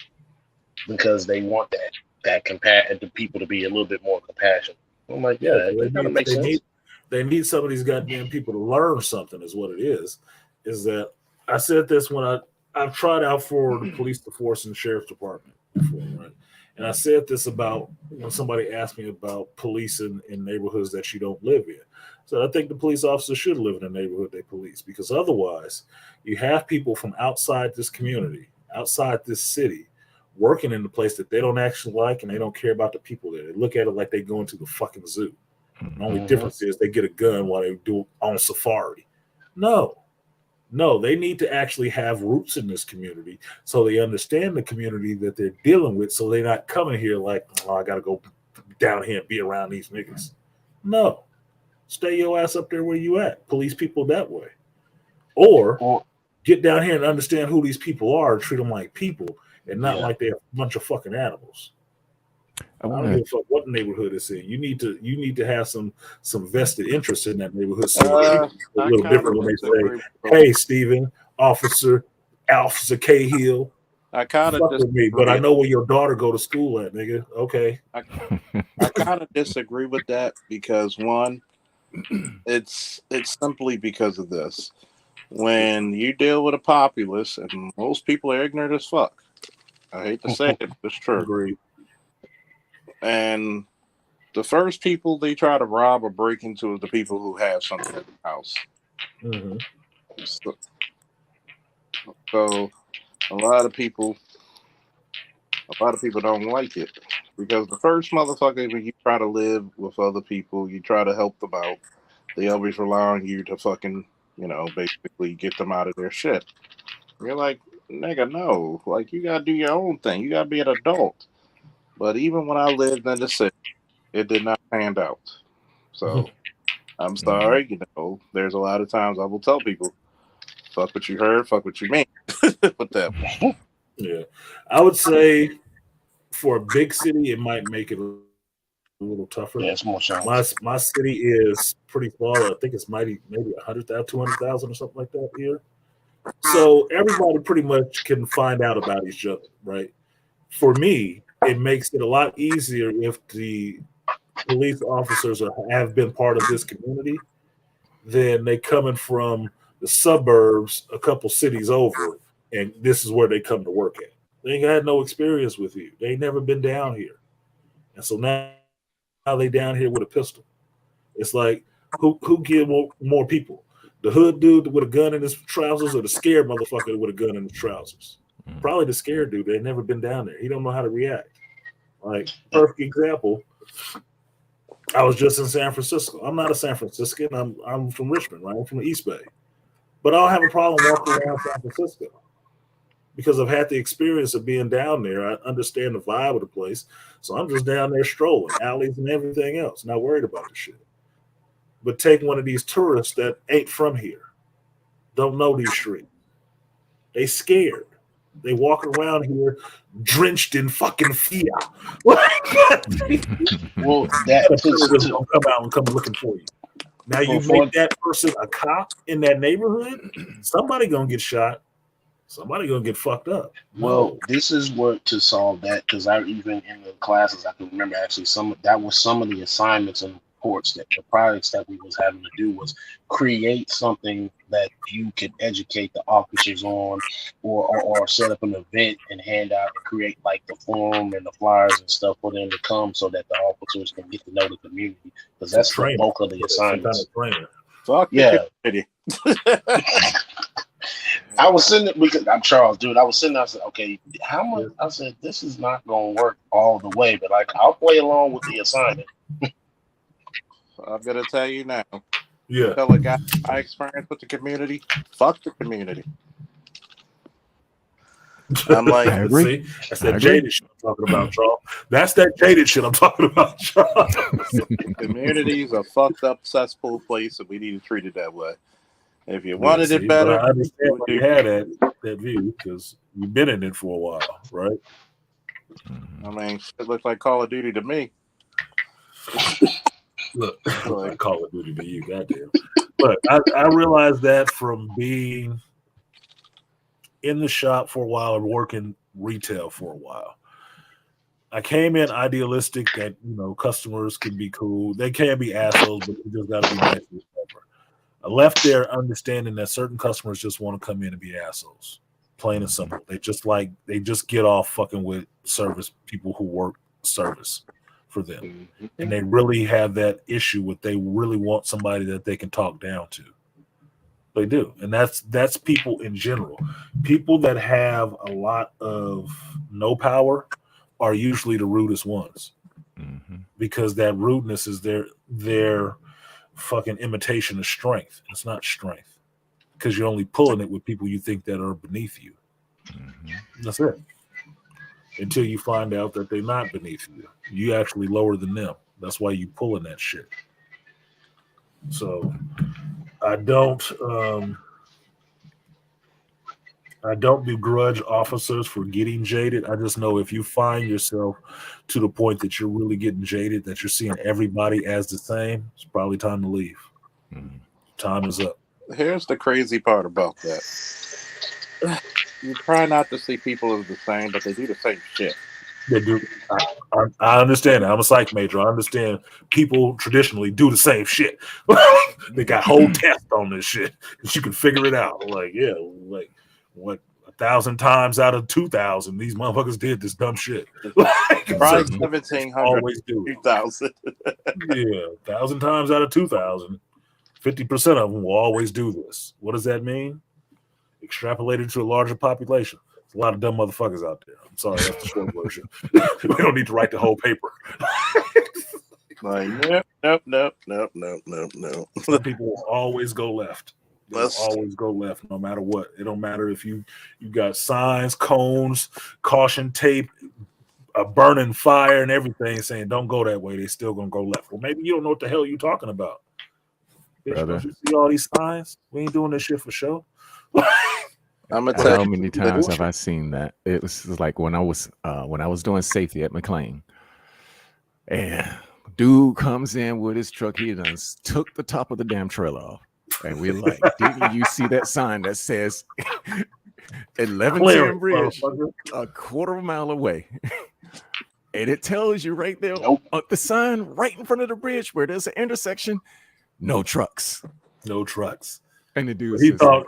because they want the people to be a little bit more compassionate. I'm like, yeah, that kind of makes sense. They need some of these goddamn people to learn something is what it is. Is that I said this when I've tried out for the police force and sheriff's department before, right? And I said this about when somebody asked me about police in neighborhoods that you don't live in. So I think the police officers should live in a neighborhood they police because otherwise you have people from outside this community, outside this city, working in the place that they don't actually like and they don't care about the people there. They look at it like they go into the fucking zoo. The only difference is they get a gun while they do on safari. No, they need to actually have roots in this community so they understand the community that they're dealing with so they're not coming here like, oh, I got to go down here and be around these niggas. No, stay your ass up there where you at. Police people that way. Or get down here and understand who these people are and treat them like people and not like they're a bunch of fucking animals. I don't give a fuck what neighborhood it's in. You need to have some vested interest in that neighborhood. So it's a little different when they say, "Hey, Stephen, Officer Cahill, I kind of with me, but I know where your daughter go to school at, nigga." Okay, I kind of disagree with that because one, it's simply because of this. When you deal with a populace, and most people are ignorant as fuck. I hate to say it, it's true. Agreed. And the first people they try to rob or break into is the people who have something in the house. Mm-hmm. So a lot of people don't like it because the first motherfucker when you try to live with other people, you try to help them out, they always rely on you to fucking, basically get them out of their shit. You're like, nigga, no. Like, you gotta do your own thing. You gotta be an adult. But even when I lived in the city, it did not pan out. So I'm sorry, there's a lot of times I will tell people, fuck what you heard, fuck what you mean. With that. Yeah. I would say for a big city, it might make it a little tougher. Yeah, it's more challenging. My city is pretty small. I think it's maybe 100,000, 200,000 or something like that here. So everybody pretty much can find out about each other, right? For me, it makes it a lot easier if the police officers have been part of this community than they coming from the suburbs a couple cities over, and this is where they come to work at. They ain't had no experience with you. They ain't never been down here. And so now they down here with a pistol. It's like, who give more people? The hood dude with a gun in his trousers or the scared motherfucker with a gun in his trousers? Probably the scared dude. They've never been down there. He don't know how to react. Like, perfect example. I was just in San Francisco. I'm not a San Franciscan. I'm from Richmond, right? I'm from the East Bay. But I don't have a problem walking around San Francisco because I've had the experience of being down there. I understand the vibe of the place. So I'm just down there strolling, alleys and everything else, not worried about the shit. But take one of these tourists that ain't from here, don't know these streets. They scared. They walk around here drenched in fucking fear. Well, that gonna come out and come looking for you. Now you Before- make that person a cop in that neighborhood, somebody gonna get shot. Somebody gonna get fucked up. Well, this is what to solve that, because I even in the classes I can remember actually some of the assignments and reports that the projects that we was having to do was create something that you could educate the officers on, or set up an event and hand out and create like the forum and the flyers and stuff for them to come so that the officers can get to know the community, because that's the bulk of the assignments. Fuck Yeah. the I was sitting there because I'm Charles, dude. I was sitting there. I said, okay, how much? I said, this is not going to work all the way, but like, I'll play along with the assignment. I'm going to tell you now. Yeah. Tell a guy I experience with the community, fuck the community. I'm like, I agree. See, that's that jaded shit I'm talking about, Charles. That's that jaded shit I'm talking about, Charles. Community is a fucked up cesspool place, and we need to treat it that way. If you wanted it better, I understand why you had that view, because you've been in it for a while, right? I mean, it looks like Call of Duty to me. Look, like Call of Duty to you, goddamn. But I realized that from being in the shop for a while and working retail for a while. I came in idealistic that, customers can be cool. They can be assholes, but they just got to be nice and whatever. I left there understanding that certain customers just want to come in and be assholes. Plain and simple. They just get off fucking with service people who work service for them. And they really have that issue with they really want somebody that they can talk down to. They do. And that's people in general. People that have a lot of no power are usually the rudest ones. Because that rudeness is their fucking imitation of strength. It's not strength. Because you're only pulling it with people you think that are beneath you. That's it. Until you find out that they're not beneath you. You actually lower than them. That's why you pulling that shit. So I don't begrudge officers for getting jaded. I just know if you find yourself to the point that you're really getting jaded, that you're seeing everybody as the same, it's probably time to leave. Time is up. Here's the crazy part about that. You try not to see people as the same, but they do the same shit. They do. I understand that. I'm a psych major. I understand people traditionally do the same shit. They got whole tests on this shit. You can figure it out. Like, yeah, like what 1,000 times out of 2,000, these motherfuckers did this dumb shit. Probably 1,700. Always do 2,000. Yeah, 1,000 times out of 2,000, 50% of them will always do this. What does that mean? Extrapolated to a larger population. There's a lot of dumb motherfuckers out there. I'm sorry, that's the short version. We don't need to write the whole paper. Like, nope. Some people will always go left. They'll always go left, no matter what. It don't matter if you got signs, cones, caution tape, a burning fire, and everything saying don't go that way. They still gonna go left. Well, maybe you don't know what the hell you're talking about. Bitch, don't you see all these signs? We ain't doing this shit for show. I'm gonna tell you how many times have I seen that? It was like when I was doing safety at McLean, and dude comes in with his truck. He done took the top of the damn trailer off, and we're like, "Didn't you see that sign that says 1110 Bridge, a quarter of a mile away?" And it tells you right there, the sign right in front of the bridge where there's an intersection, no trucks. No trucks. And the dude he thought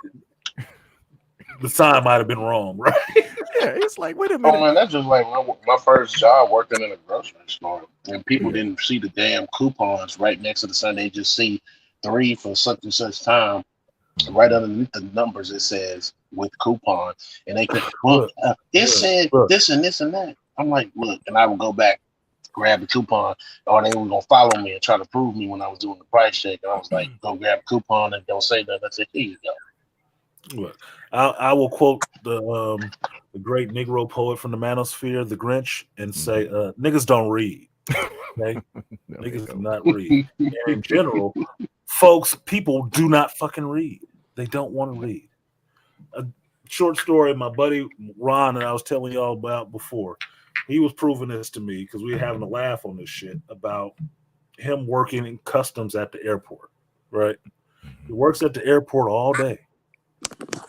the sign might have been wrong, right? Yeah, it's like, wait a minute. Oh man, that's just like my first job working in a grocery store, and people didn't see the damn coupons right next to the sign. They just see 3 for such and such time. Right underneath the numbers, it says with coupon, and they could said this and this and that. I'm like, look, and I would go back, grab the coupon, or they were gonna follow me and try to prove me when I was doing the price check. And I was like, go grab a coupon and don't say nothing. I said, here you go. Look, I will quote the great Negro poet from the Manosphere, the Grinch, and say, niggas don't read. Okay? Niggas do not read. And in general, people do not fucking read. They don't want to read. A short story my buddy Ron and I was telling y'all about before. He was proving this to me because we were having a laugh on this shit about him working in customs at the airport. right? He works at the airport all day.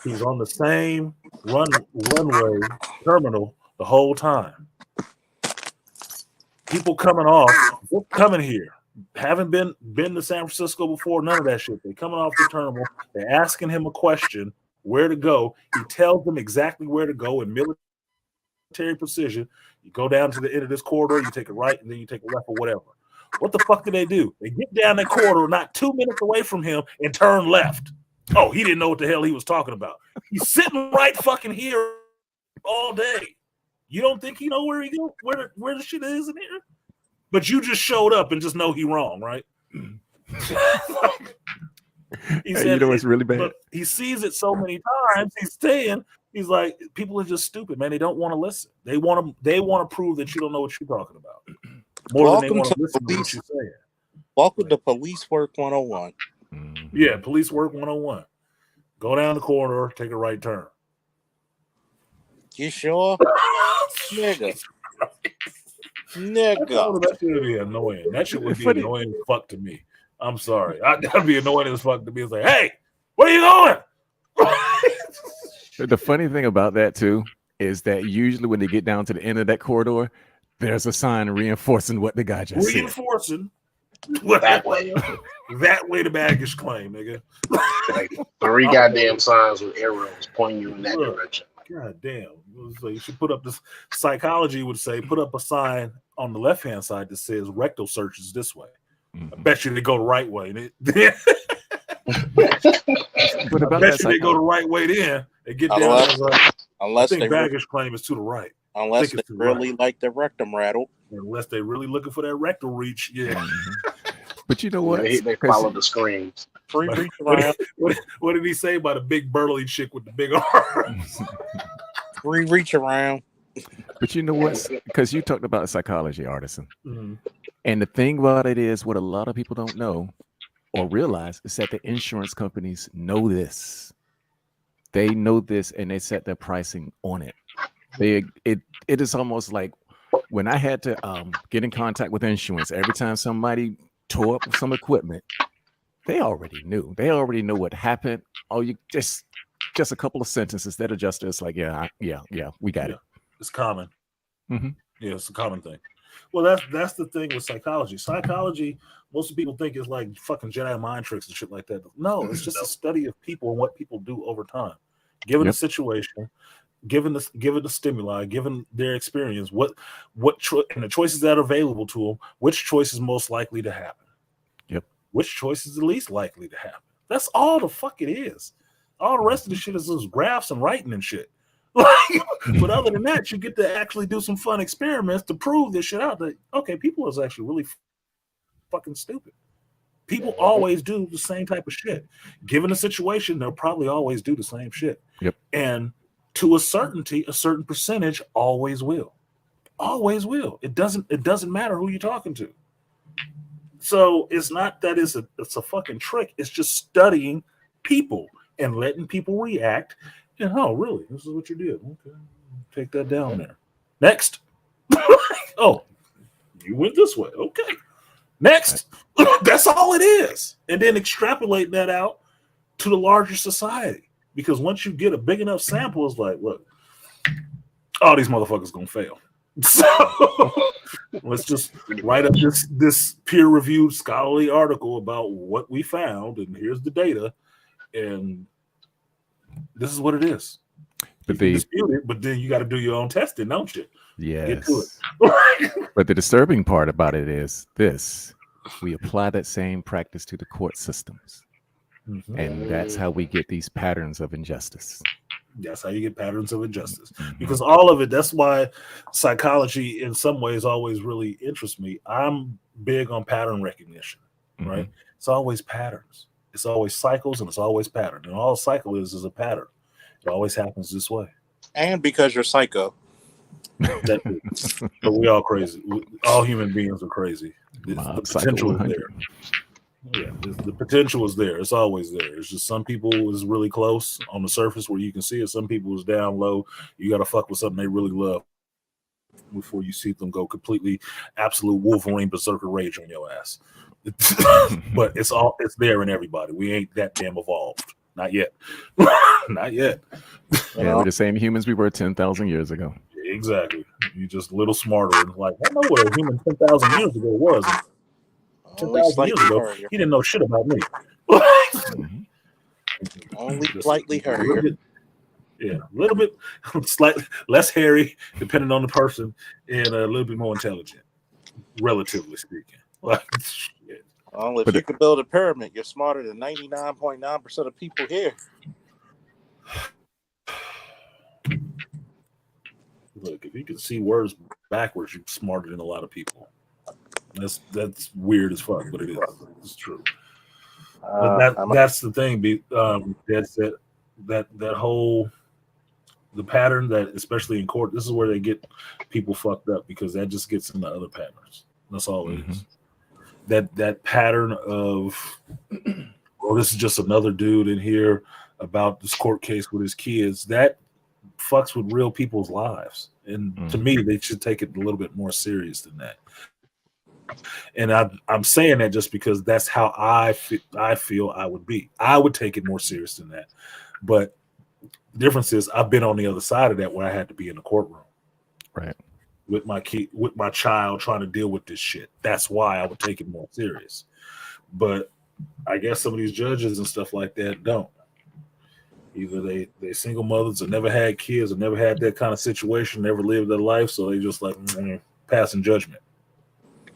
He's on the same runway terminal the whole time. People coming off, they're coming here. Haven't been to San Francisco before, none of that shit. They're coming off the terminal, they're asking him a question, where to go. He tells them exactly where to go in military precision. You go down to the end of this corridor, you take a right, and then you take a left or whatever. What the fuck do? They get down that corridor, not 2 minutes away from him, and turn left. Oh, he didn't know what the hell he was talking about. He's sitting right fucking here all day. You don't think he know where he go, where the shit is in here? But you just showed up and just know he wrong, right? He said, you know what's really bad? But he sees it so many times. He's like, people are just stupid, man. They don't want to listen. They want to prove that you don't know what you're talking about. More than they want to listen to what you're saying. Welcome to Police Work 101. Yeah, Police Work 101. Go down the corridor, take a right turn. You sure? Nigga. That shit would be annoying. That shit would be annoying as fuck to me. I'm sorry. That'd be annoying as fuck to me. It's like, hey, where are you going? The funny thing about that too is that usually when they get down to the end of that corridor, there's a sign reinforcing what the guy just said. Reinforcing that way. That way the baggage claim, nigga. Like 3 goddamn signs with arrows pointing you in that direction. God damn. So you should put up this. Psychology would say put up a sign on the left hand side that says rectal searches this way. I bet you they go the right way. But I bet you they go the right way then. They get down. Unless they baggage claim is to the right. Unless they really like the rectum rattle. Unless they're really looking for that rectal reach. Yeah. But you know what? They follow the screens. Free reach around. What did he say about a big burly chick with the big arms? Free reach around. But you know what? Because you talked about psychology, Artisan. Mm-hmm. And the thing about it is, what a lot of people don't know or realize is that the insurance companies know this. They know this, and they set their pricing on it. It is almost like when I had to get in contact with insurance, every time somebody tore up some equipment, they already knew. They already know what happened. Oh, you just a couple of sentences that adjuster is like, yeah, we got it. It's common. Mm-hmm. Yeah, it's a common thing. Well, that's the thing with psychology. Psychology, most people think is like fucking Jedi mind tricks and shit like that. No, it's just a study of people and what people do over time. Given the situation, given the stimuli, given their experience, and the choices that are available to them, which choice is most likely to happen? Yep. Which choice is the least likely to happen? That's all the fuck it is. All the rest of the shit is just graphs and writing and shit. But other than that, you get to actually do some fun experiments to prove this shit out. That okay, people is actually really fucking stupid. People always do the same type of shit. Given the situation, they'll probably always do the same shit. Yep. And to a certainty, a certain percentage always will. Always will. It doesn't matter who you're talking to. So it's not that it's a fucking trick. It's just studying people and letting people react. And oh, really? This is what you did. Okay. Take that down there. Next. Oh, you went this way. Okay. Next. That's all it is. And then extrapolate that out to the larger society. Because once you get a big enough sample, it's like, look, all these motherfuckers gonna fail. So let's just write up this peer-reviewed scholarly article about what we found, and here's the data, and this is what it is. But they dispute it, but then you got to do your own testing, don't you? Yes. Get to it. But the disturbing part about it is this: we apply that same practice to the court systems, and that's how we get these patterns of injustice. That's how you get patterns of injustice. Because all of it, that's why psychology in some ways always really interests me. I'm big on pattern recognition, right? It's always patterns. It's always cycles and it's always pattern. And all cycle is a pattern. It always happens this way. And because you're psycho. But we all crazy. All human beings are crazy. The potential is there. Yeah, the potential is there. It's always there. It's just some people is really close on the surface where you can see it. Some people is down low. You got to fuck with something they really love before you see them go completely absolute Wolverine berserker rage on your ass. But it's there in everybody. We ain't that damn evolved. Not yet. Not yet. Yeah, we're the same humans we were 10,000 years ago. Exactly. You just a little smarter. And like, I know what a human 10,000 years ago was. 10,000 years ago, he didn't know shit about me. Only slightly hurrier. Yeah, a little bit, slightly less hairy, depending on the person, and a little bit more intelligent, relatively speaking. Like, shit. Well, if you could build a pyramid, you're smarter than 99.9% of people here. Look, if you can see words backwards, you're smarter than a lot of people. That's weird as fuck, but it is. It's true. But that's the thing. That's that whole the pattern that, especially in court, this is where they get people fucked up, because that just gets into other patterns. That's all it is. That pattern of, oh, this is just another dude in here about this court case with his kids. That fucks with real people's lives, and to me, they should take it a little bit more serious than that. And I'm saying that just because that's how I feel I would be. I would take it more serious than that. But the difference is I've been on the other side of that, where I had to be in the courtroom, right, with my kid, with my child, trying to deal with this shit. That's why I would take it more serious. But I guess some of these judges and stuff like that don't. Either they single mothers or never had kids or never had that kind of situation, never lived their life, so they just like passing judgment.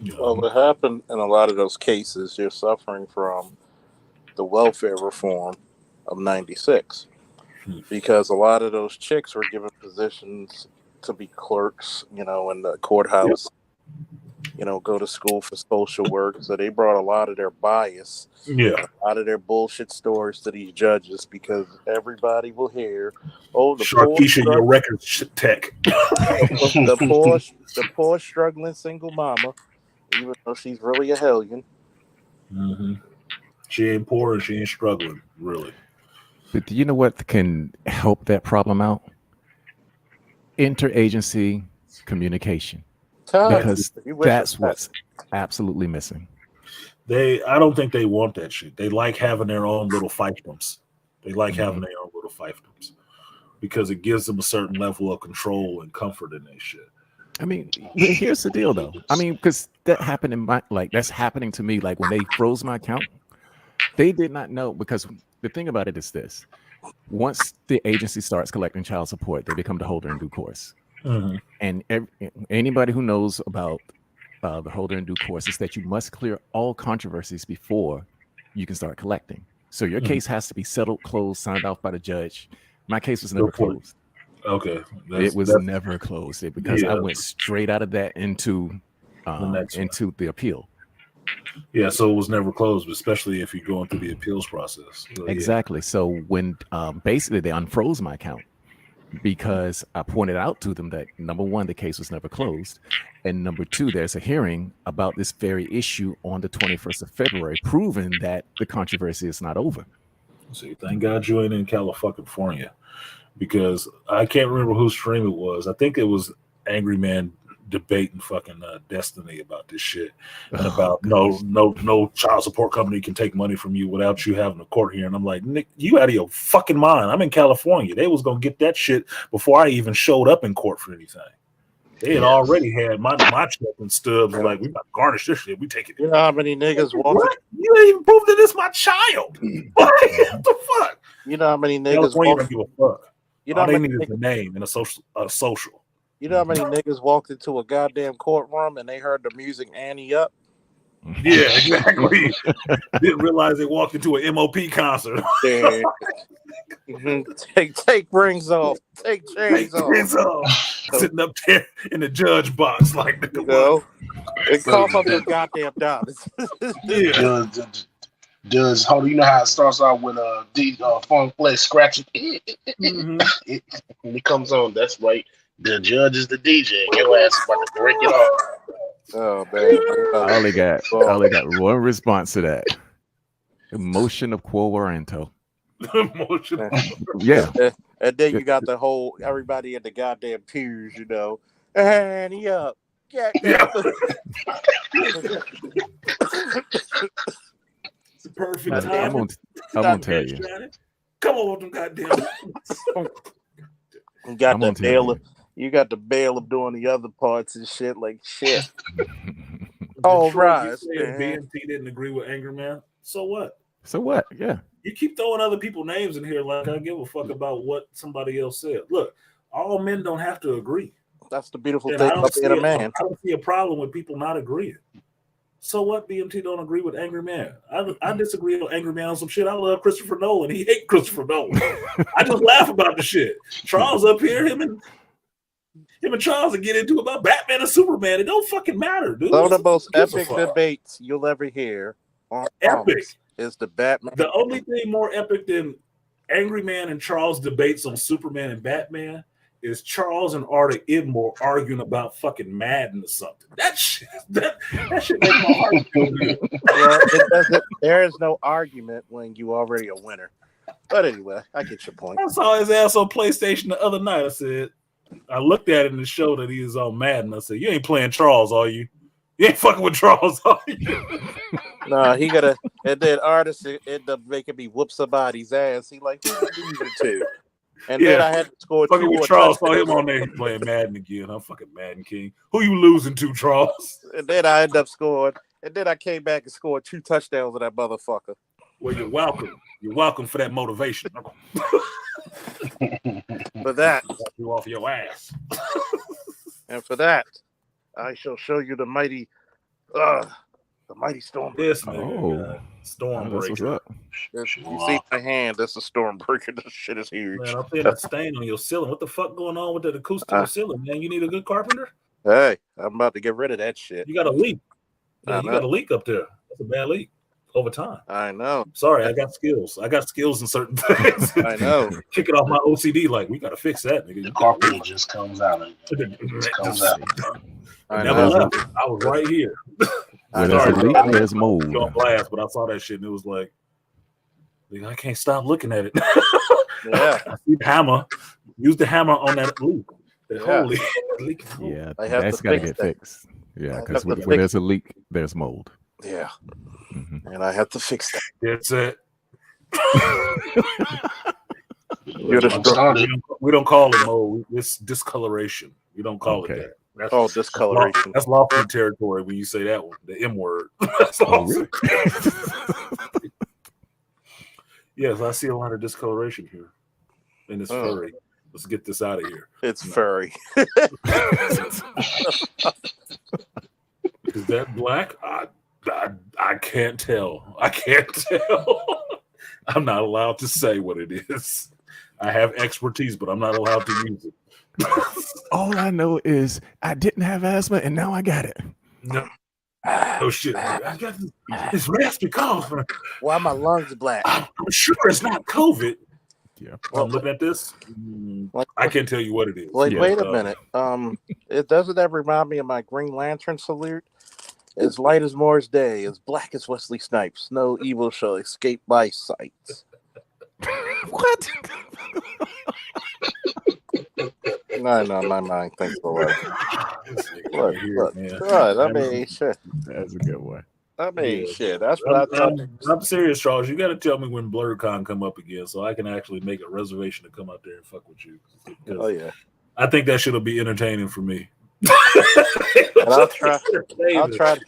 You know? Well, what happened in a lot of those cases, you're suffering from the welfare reform of '96, because a lot of those chicks were given positions to be clerks, in the courthouse, go to school for social work. So they brought a lot of their bias, a lot of their bullshit stories to these judges, because everybody will hear, oh, the Sharkeisha, your record tech. the poor struggling single mama, even though she's really a hellion. She ain't poor and she ain't struggling, really. But do you know what can help that problem out? Interagency communication. Because that's what's absolutely missing. I don't think they want that shit. They like having their own little fiefdoms. They like having their own little fiefdoms, because it gives them a certain level of control and comfort in their shit. I mean, here's the deal, though. I mean, because that happened that's happening to me. Like when they froze my account, they did not know, because the thing about it is this: once the agency starts collecting child support, they become the holder in due course. And anybody who knows about the holder in due course is that you must clear all controversies before you can start collecting. So your case has to be settled, closed, signed off by the judge. My case was never closed. Okay, it was never closed because I went straight out of that into the appeal. Yeah, so it was never closed, especially if you're going through the appeals process. So, exactly. So when basically they unfroze my account, because I pointed out to them that, number one, the case was never closed, and number two, there's a hearing about this very issue on the 21st of February, proving that the controversy is not over. See, thank God you ain't in California, because I can't remember whose stream it was. I think it was Angry Man debating fucking Destiny about this shit, and about no child support company can take money from you without you having a court hearing. I'm like, Nick, you out of your fucking mind. I'm in California. They was gonna get that shit before I even showed up in court for anything. They had already had my check and stubs. Like, we got to garnish this shit. We take it. You know how many niggas what? You ain't even proved that it's my child. What the fuck? You know how many niggas California don't give a fuck. You know all they need is a name and a social. You know how many niggas walked into a goddamn courtroom and they heard the music Annie Up? Yeah, exactly. Didn't realize they walked into an MOP concert. Take rings off. Take chains off. Sitting up there in the judge box, like, they cough up their goddamn dollars. Does hold? You know how it starts out with Funk Flex scratching. When it comes on, that's right. The judge is the DJ. Your ass is about to break it off. Oh man! I only got one response to that. Emotion of quo warranto. Yeah. And then you got the whole everybody in the goddamn pews, Annie up. Yeah. It's a perfect time. I'm gonna tell you. Come on with them goddamn. You got I'm the gonna tell bail you. of you got the bail of doing the other parts and shit like shit. All right, man. BMT didn't agree with Angry Man. So what? So what? Yeah. You keep throwing other people's names in here like I give a fuck about what somebody else said. Look, all men don't have to agree. That's the beautiful And thing about being a man. I don't see a problem with people not agreeing. So what? BMT don't agree with Angry Man. I disagree with Angry Man on some shit. I love Christopher Nolan. He hate Christopher Nolan. I just laugh about the shit. Charles up here, him and Charles will get into about Batman and Superman. It don't fucking matter, dude. One of the most epic debates you'll ever hear on epic is the Batman. The only thing more epic than Angry Man and Charles debates on Superman and Batman is Charles and Artie Idmore arguing about fucking Madden or something. That shit makes my heart feel good. Well, there is no argument when you already a winner. But anyway, I get your point. I saw his ass on PlayStation the other night. I looked at it in the show that he was on Madden. I said, "You ain't playing Charles, are you? You ain't fucking with Charles, are you?" No, he gotta. And then artists end up making me whoop somebody's ass. He like, who you losing to? And then I had to score fucking 2 with more Charles. Saw touchdowns. him on there. He playing Madden again. I'm fucking Madden King. Who you losing to, Charles? And then I ended up scoring. And then I came back and scored 2 touchdowns with that motherfucker. Well, you're welcome. You're welcome for that motivation. For that, you off your ass. And for that, I shall show you the mighty Stormbreaker. This nigga, Stormbreaker. What's up? You see my hand? That's a Stormbreaker. This shit is huge. Man, I'm seeing that stain on your ceiling. What the fuck going on with that acoustical ceiling, man? You need a good carpenter? Hey, I'm about to get rid of that shit. You got a leak. Yeah, you got a leak up there. That's a bad leak over time. I know. Sorry, I got skills. I got skills in certain things. I know. Kick it off my OCD. Like, we got to fix that, nigga. The carpenter just comes out. I never left. I was right here. There's mold. On blast, but I saw that shit and it was like, I can't stop looking at it. Yeah. I see the hammer. Use the hammer on that leak. Holy leak. Yeah, that's got to get fixed. Yeah, because when there's a leak, there's mold. Yeah. And I have to fix that. That's it. We don't call it mold. It's discoloration. We don't call it that. That's, discoloration. That's lawful territory when you say that one, the M word. That's lawful. Yes, I see a lot of discoloration here. And it's furry. Let's get this out of here. It's furry. Is that black? I can't tell. I can't tell. I'm not allowed to say what it is. I have expertise, but I'm not allowed to use it. All I know is I didn't have asthma, and now I got it. No. Oh shit! I got this raspy cough. Why my lungs black? I'm sure it's not COVID. Yeah. I'm looking at this. I can't tell you what it is. Wait a minute. Doesn't that remind me of my Green Lantern salute? As light as Moore's day, as black as Wesley Snipes, no evil shall escape my sight. What? No, my mind thinks the way. Look. I mean, shit. That's a good one. I mean, shit. That's what I thought. I'm serious, Charles. You got to tell me when BlurCon come up again, so I can actually make a reservation to come out there and fuck with you. Oh yeah. I think that shit'll be entertaining for me. And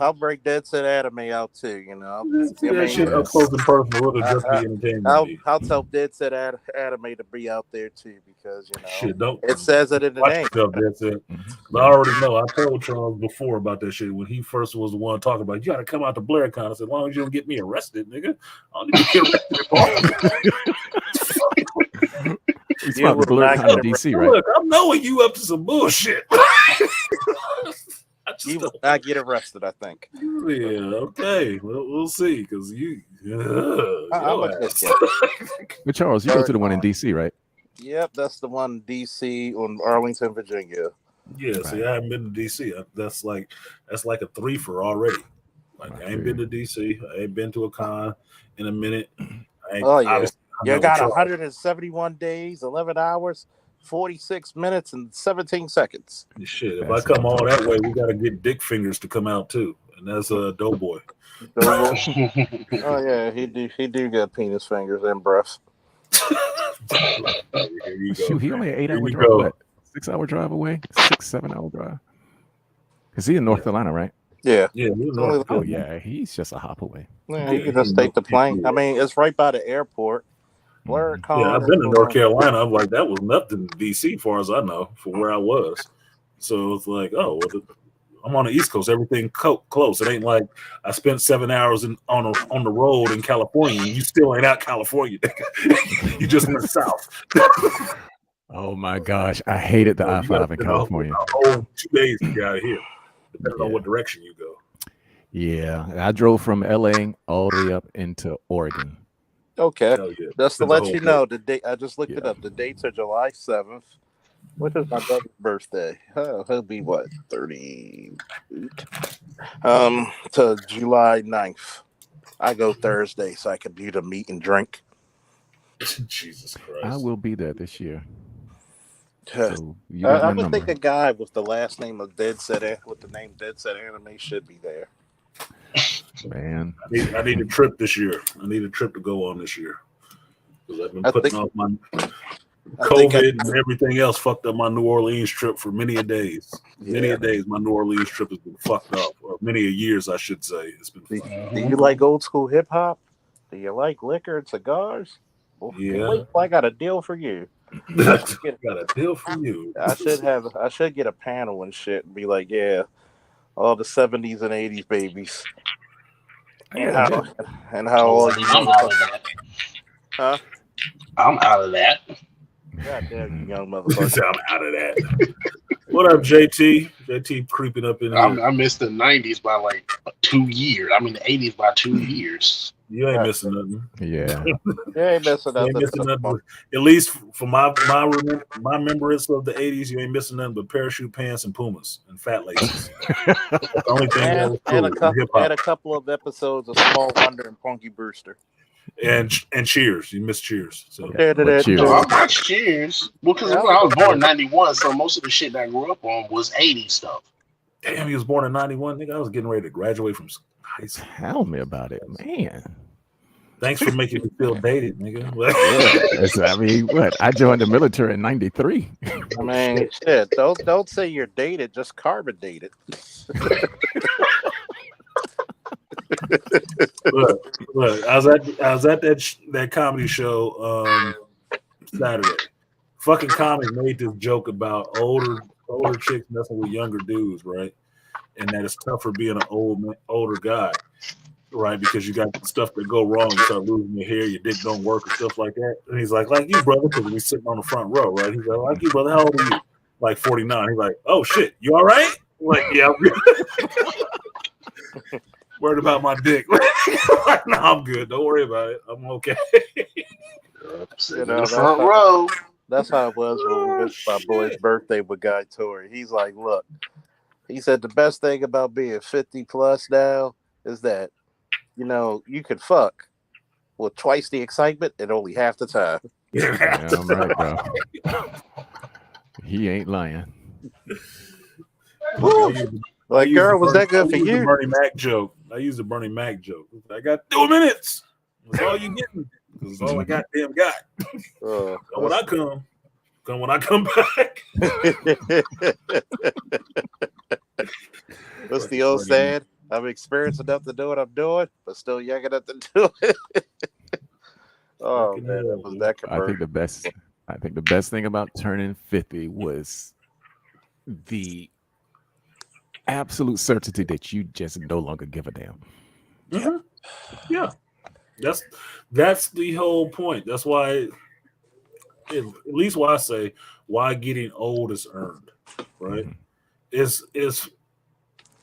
I'll break Dead Set Anime out too. You know, that shit up close and personal. It'll just be entertaining. I'll tell Dead Set Anime to be out there too because it says it in the name. That's it. But I already know. I told Charles before about that shit when he first was the one talking about. You got to come out to BlurCon. I said, as long as you don't get me arrested, nigga. I don't need to get arrested. It's about the BlurCon in DC, right? Look, I'm knowing you up to some bullshit. You will not get arrested, I think. Yeah, okay. We'll see. Because But Charles, you go to the one in DC, right? Yep, that's the one in DC on Arlington, Virginia. Yeah, right. See, I haven't been to DC. That's like a threefer already. Like I ain't been to DC. I ain't been to a con in a minute. You got 171 days, 11 hours, 46 minutes, and 17 seconds. Shit, if I come all that way, we got to get Dick Fingers to come out too. and that's Doughboy. Oh yeah, he do got penis fingers and breasts. Here you go. Shoot, he only an 8 Here hour you drive. go. What? 6 hour drive away? 6-7 hour drive. Cause he in North Carolina, right? Yeah, Yeah, you're It's only- North Oh Carolina. yeah, he's just a hop away. yeah, he can just take the plane. I mean, it's right by the airport. Where Yeah, I've been to North Carolina. I'm like, that was nothing in DC, as far as I know, from where I was. So it's like, oh, well, I'm on the East Coast. Everything close. It ain't like I spent 7 hours on the road in California. And you still ain't out California. You just went south. Oh my gosh, I hated the So you I-5 gotta in spend California. a whole 2 days to get out of here, depending on Yeah. what direction you go. Yeah, I drove from LA all the way up into Oregon. Okay, Hell yeah. just to Spend the let whole you day. know, the date I just looked it Yeah. up. The dates are July 7th, which is my brother's birthday. He'll be what 38. To July 9th. I go Thursday, so I can do the meet and drink. Jesus Christ. I will be there this year. I So you got my would number. think a guy with the last name of Dead Set with the name Dead Set Anime should be there. Man. I need a trip this year. I need a trip to go on this year. Because I've been I putting think- off my I think COVID and everything else fucked up my New Orleans trip for many a days. Many Yeah. a days my New Orleans trip has been fucked up. Or many a years, I should say. It's been fucked up. Do you like old school hip hop? Do you like liquor and cigars? Well, Yeah. wait, I got a deal for you. Got a deal for you. I should get a panel and shit and be like, yeah, all the 70s and 80s babies. Yeah. And how all you I'm out of that. Huh? I'm out of that. God damn you young I'm motherfucker. out of that. What up, JT? JT creeping up in here. I missed the 90s by like 2 years. I mean, the 80s by 2 years. You ain't missing nothing. Yeah. You ain't missing You ain't nothing. missing nothing. At least for my remembrance of the 80s, you ain't missing nothing but parachute pants and Pumas and fat laces. The only thing that was cool in hip And hop. a couple of episodes of Small Wonder and Punky Brewster. And Cheers. You missed Cheers. So But Cheers. No, I watched Cheers. Well, because I was born in 91, so most of the shit that I grew up on was 80s stuff. damn, he was born in 91. Nigga, I was getting ready to graduate from high school. Tell me about it, man. Thanks for making me feel dated, nigga. I mean, what? I joined the military in '93. I mean, shit. Don't say you're dated, just carbon dated. Look, I was at that comedy show Saturday. Fucking comic made this joke about older chicks messing with younger dudes, right? And that it's tougher being an older guy, right? Because you got stuff that go wrong. You start losing your hair, your dick don't work, or stuff like that. And he's like you, brother, because we sitting on the front row, right? He's like you, brother. How old are you? Like 49. He's like, oh shit, you all right? I'm like, yeah. Worried about my dick. No, I'm good. Don't worry about it. I'm okay. Front row. That's how it was when we missed my boy's birthday with Guy Tori. He's like, look, he said the best thing about being 50 plus now is that, you could fuck with twice the excitement and only half the time. Yeah, I'm right, bro. He ain't lying. Like, girl, was that good for you? Bernie Mac joke. I used the Bernie Mac joke. I got 2 minutes. That's all you getting. That's all I goddamn got. When I come back. What's the old saying? I'm experienced enough to do what I'm doing, but still young enough to do it. Oh man, that was that conversion. I think the best thing about turning 50 was the absolute certainty that you just no longer give a damn. Mm-hmm. Yeah, that's the whole point. That's why, at least why I say why getting old is earned, right? It's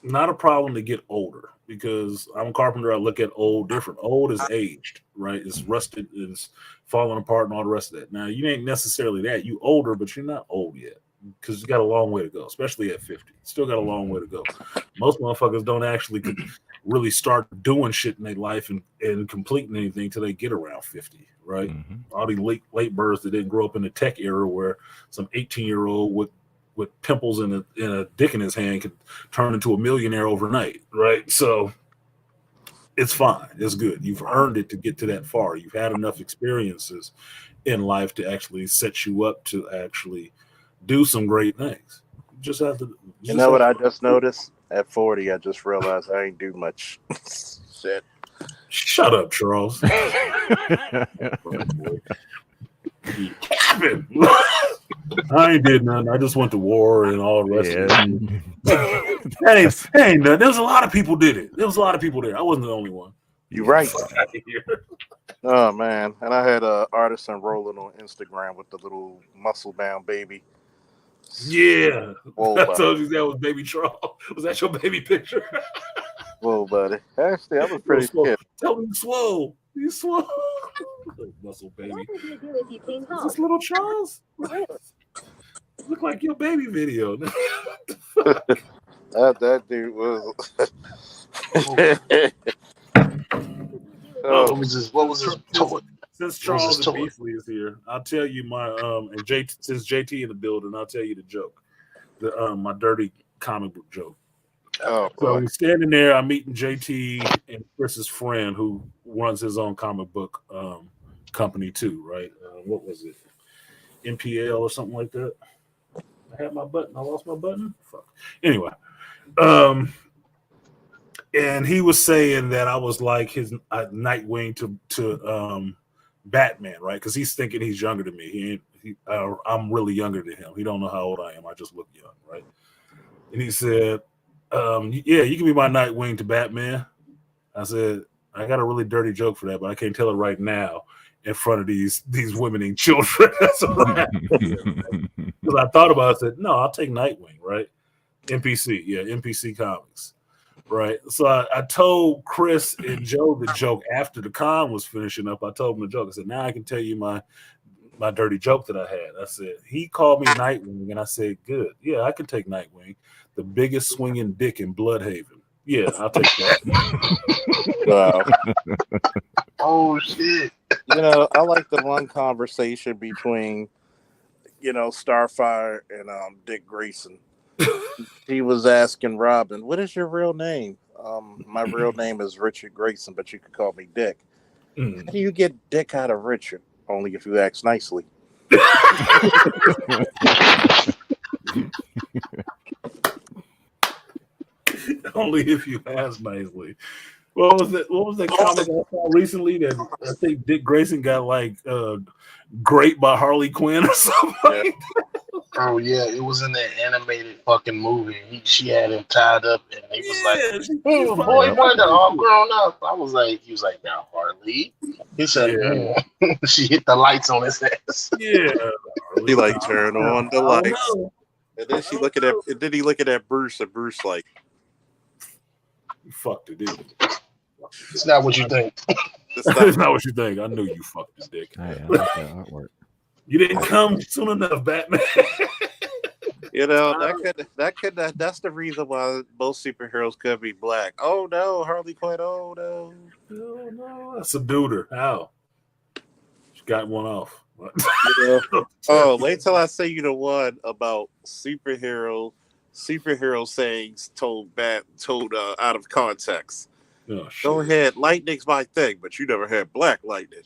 not a problem to get older because I'm a carpenter. I look at old different. Old is aged, right? It's rusted, it's falling apart, and all the rest of that. Now you ain't necessarily that. You older, but you're not old yet because you got a long way to go, especially at 50. Still got a long way to go. Most motherfuckers don't actually really start doing shit in their life and completing anything till they get around 50, right? All these late birds that didn't grow up in the tech era where some 18-year-old with with pimples and a dick in his hand could turn into a millionaire overnight, right? So it's fine. It's good. You've earned it to get to that far. You've had enough experiences in life to actually set you up to actually do some great things. You just have to. You know what I just noticed? At 40, I just realized I ain't do much. Shit. Shut up, Charles. I ain't did nothing. I just went to war and all the rest of it. That ain't nothing. There was a lot of people did it. There was a lot of people there. I wasn't the only one. You right. Oh, man. And I had an artisan rolling on Instagram with the little muscle-bound baby. Yeah. Whoa, I told you that was baby Charles. Was that your baby picture? Whoa, buddy. Actually, I was pretty scared. Tell me you swole. You swole. Muscle baby. Is this little Charles? Look like your baby video. That dude was. What was his toy? Since Charles and Beasley is here, I'll tell you my and since JT in the building, I'll tell you the joke, my dirty comic book joke. Oh, so I'm standing there, I'm meeting JT and Chris's friend who runs his own comic book company too, right? What was it? MPL or something like that. I had my button. I lost my button. Fuck. Anyway, and he was saying that I was like his Nightwing to Batman, right? Because he's thinking he's younger than me. I'm really younger than him. He don't know how old I am. I just look young, right? And he said, "Yeah, you can be my Nightwing to Batman." I said, "I got a really dirty joke for that, but I can't tell it right now in front of these women and children." Because I thought about it, I said, "No, I'll take Nightwing, right? NPC, yeah, NPC Comics." Right. So I told Chris and Joe the joke after the con was finishing up. I told him the joke. I said, "Now I can tell you my dirty joke that I had." I said, he called me Nightwing, and I said, "Good. Yeah, I can take Nightwing. The biggest swinging dick in Bloodhaven. Yeah, I'll take that." Wow. Oh, shit. You know, I like the one conversation between, Starfire and Dick Grayson. He was asking Robin, "What is your real name?" My real name is Richard Grayson, but you could call me Dick. How do you get Dick out of Richard? Only if you ask nicely. Only if you ask nicely. What was that comic I saw recently that I think Dick Grayson got like Great by Harley Quinn or something? Yeah. Oh yeah, it was in that animated fucking movie. She had him tied up, and he was like, "Boy Wonder, all grown up." He was like, "Now Harley." He said, she hit the lights on his ass. Yeah, He like turn on the lights, and then he look at that Bruce, and Bruce like, "You fucked it, didn't you?" It's not what you think. It's not what you think. I knew you fucked this dick. I like that artwork. You didn't come soon enough, Batman. That's the reason why most superheroes could be black. Oh no, Harley Quinn. Oh no. Oh no, I subdued her. How? She got one off. Oh, wait till I say you the one about superhero sayings told out of context. Oh, go ahead, lightning's my thing, but you never had black lightning.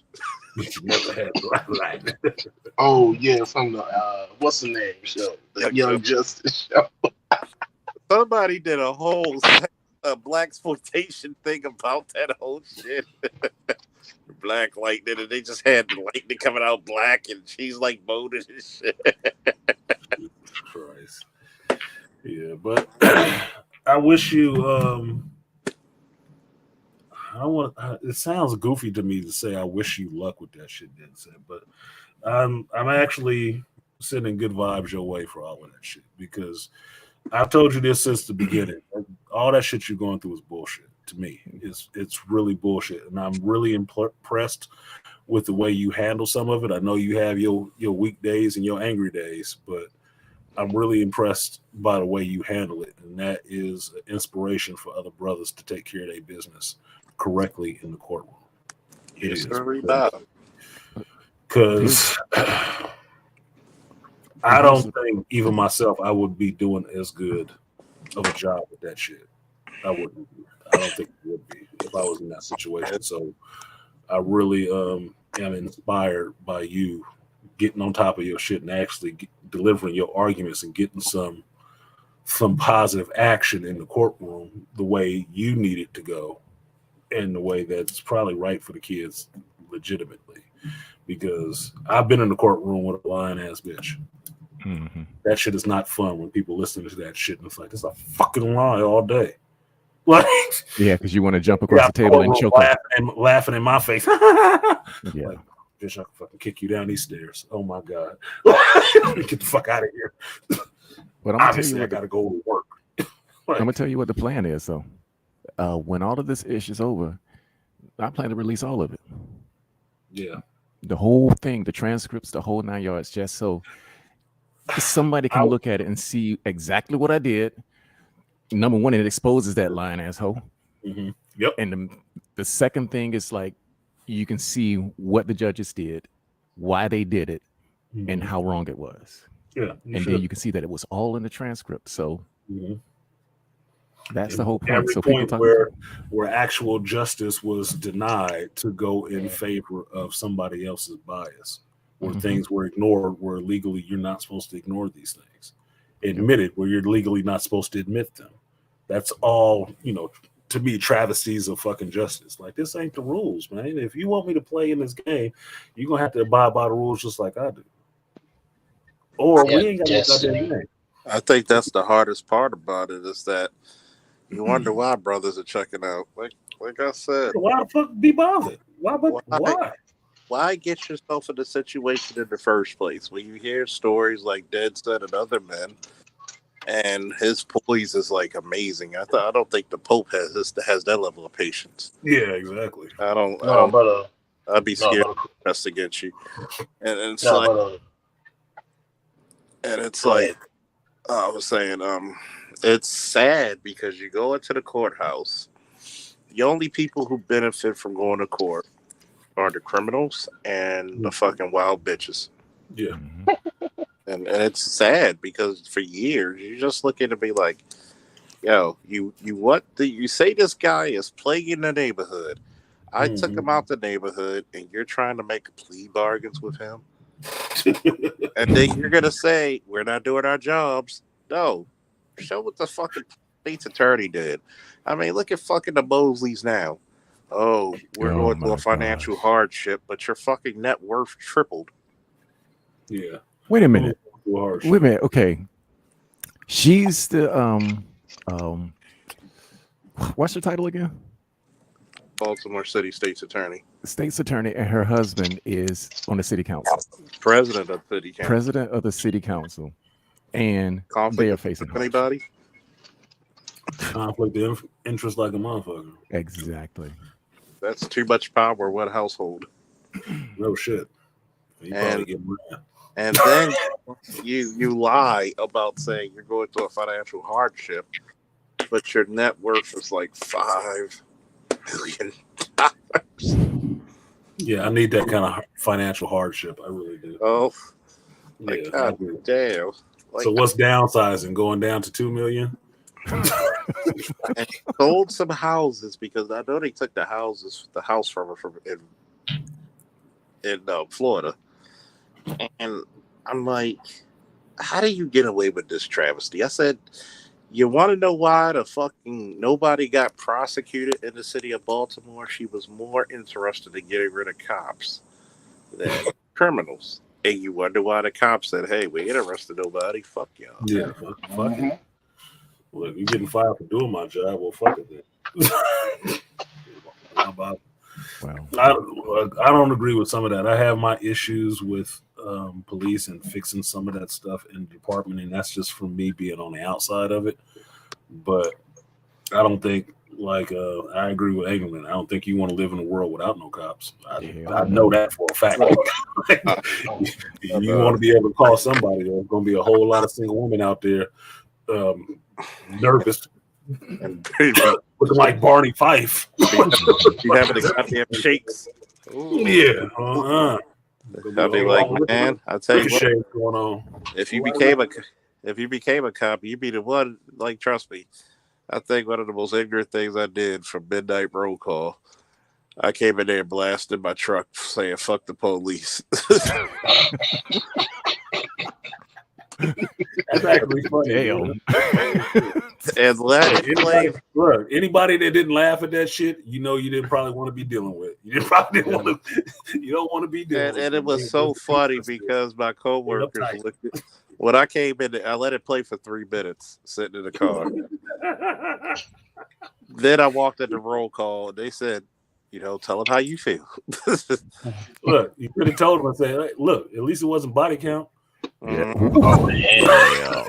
You never had black lightning. Oh yeah, from the what's the name show? The Young Justice show. Somebody did a whole black exploitation thing about that whole shit. Black lightning, and they just had the lightning coming out black, and she's like moaning and shit. Christ. Yeah, but I wish you. I don't want. It sounds goofy to me to say I wish you luck with that shit, then said, but I'm actually sending good vibes your way for all of that shit, because I've told you this since the beginning. All that shit you're going through is bullshit to me. It's really bullshit, and I'm really impressed with the way you handle some of it. I know you have your weak days and your angry days, but I'm really impressed by the way you handle it, and that is an inspiration for other brothers to take care of their business correctly in the courtroom. It is, because I don't think even myself I would be doing as good of a job with that shit. I wouldn't. I don't think it would be if I was in that situation. So I really am inspired by you getting on top of your shit and actually delivering your arguments and getting some positive action in the courtroom the way you need it to go, and the way that's probably right for the kids legitimately. Because I've been in the courtroom with a lying ass bitch. Mm-hmm. That shit is not fun when people listen to that shit and it's like, it's a fucking lie all day. Like, yeah, because you want to jump across the table and choke laughing in my face. Yeah. Like, bitch, I can fucking kick you down these stairs. Oh my God. Get the fuck out of here. But I'm Obviously, I gotta go to work. I'm gonna tell you what the plan is, though. When all of this ish is over, I plan to release all of it. Yeah. The whole thing, the transcripts, the whole 9 yards, just so somebody can look at it and see exactly what I did. Number one, it exposes that lying asshole. Mm-hmm. Yep. And the second thing is like you can see what the judges did, why they did it, and how wrong it was. Yeah. And then you can see that it was all in the transcript. So that's and the whole point. Every so point people where actual justice was denied to go in favor of somebody else's bias, where things were ignored, where legally you're not supposed to ignore these things, admitted where you're legally not supposed to admit them. That's all, to me, travesties of fucking justice. Like, this ain't the rules, man. If you want me to play in this game, you're gonna have to abide by the rules just like I do. Or we ain't got no goddamn game. I think that's the hardest part about it, is that you wonder why brothers are checking out. Like I said, why the fuck be bothered? Why? Why get yourself in the situation in the first place? When you hear stories like Dead Set and other men, and his poise is like amazing. I don't think the Pope has that level of patience. Yeah, exactly. I'd be scared to investigate you. And it's like I was saying, it's sad because you go into the courthouse, the only people who benefit from going to court are the criminals and the fucking wild bitches. Yeah. And it's sad because for years you just look at it and be like, yo, you say this guy is plaguing the neighborhood. I took him out the neighborhood and you're trying to make plea bargains with him. And then you're gonna say we're not doing our jobs. No. Show what the fucking state's attorney did. I mean, look at fucking the Mosleys now. Oh, we're going through a financial hardship, but your fucking net worth tripled. Yeah. Wait a minute. Okay. She's the what's her title again? Baltimore City State's Attorney. State's Attorney, and her husband is on the city council. President of the city council. President of the city council. And they are facing anybody? Conflict of interest like a motherfucker. Exactly. That's too much power. What household? No shit. And then you lie about saying you're going through a financial hardship, but your net worth is like $5 million. Yeah, I need that kind of financial hardship. I really do. Oh, yeah, God damn. So what's downsizing? Going down to $2 million? And he sold some houses because I know they took the house from her in Florida. And I'm like, how do you get away with this travesty? I said, you want to know why the fucking nobody got prosecuted in the city of Baltimore? She was more interested in getting rid of cops than criminals. And you wonder why the cops said, hey, we ain't arrested nobody. Fuck y'all. Yeah, fuck it. Well, if you're getting fired for doing my job, well, fuck it then. How about I don't agree with some of that. I have my issues with police and fixing some of that stuff in the department, and that's just from me being on the outside of it. But I don't think, I agree with Engelman. I don't think you want to live in a world without no cops. I know that for a fact. You want to be able to call somebody. There's going to be a whole lot of single women out there nervous and looking like Barney Fife. You having the goddamn shakes. Yeah. I'll be like, man, I tell you what, going on. if you became a cop, you'd be the one. Like, trust me. I think one of the most ignorant things I did from midnight roll call, I came in there and blasted my truck saying "fuck the police." That's actually funny. Damn. And let it play. Look, anybody that didn't laugh at that shit, you know, you didn't probably want to be dealing with. You probably didn't want to. You don't want to be dealing with. And it was so funny because my coworkers looked at. When I came in, I let it play for 3 minutes, sitting in the car. Then I walked in the roll call, and they said, you know, tell them how you feel. Look, you could have told them and said, hey, look, at least it wasn't body count. Yeah. Oh, yeah.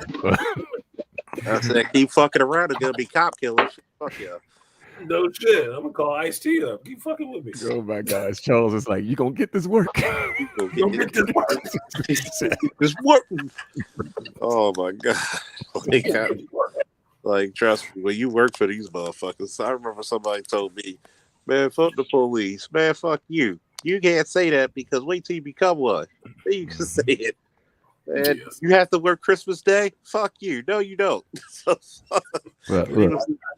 I said, keep fucking around, it's going to be cop killers. Fuck yeah. No shit. I'm going to call Ice-T up. Keep fucking with me. Oh, my gosh. Charles is like, you going to get this work. You gonna get this work. This work. Oh, my God. Like, trust me, when you work for these motherfuckers, I remember somebody told me, man, fuck the police. Man, fuck you. You can't say that because wait till you become one. Then you can say it. And you have to work Christmas Day? Fuck you. No, you don't. I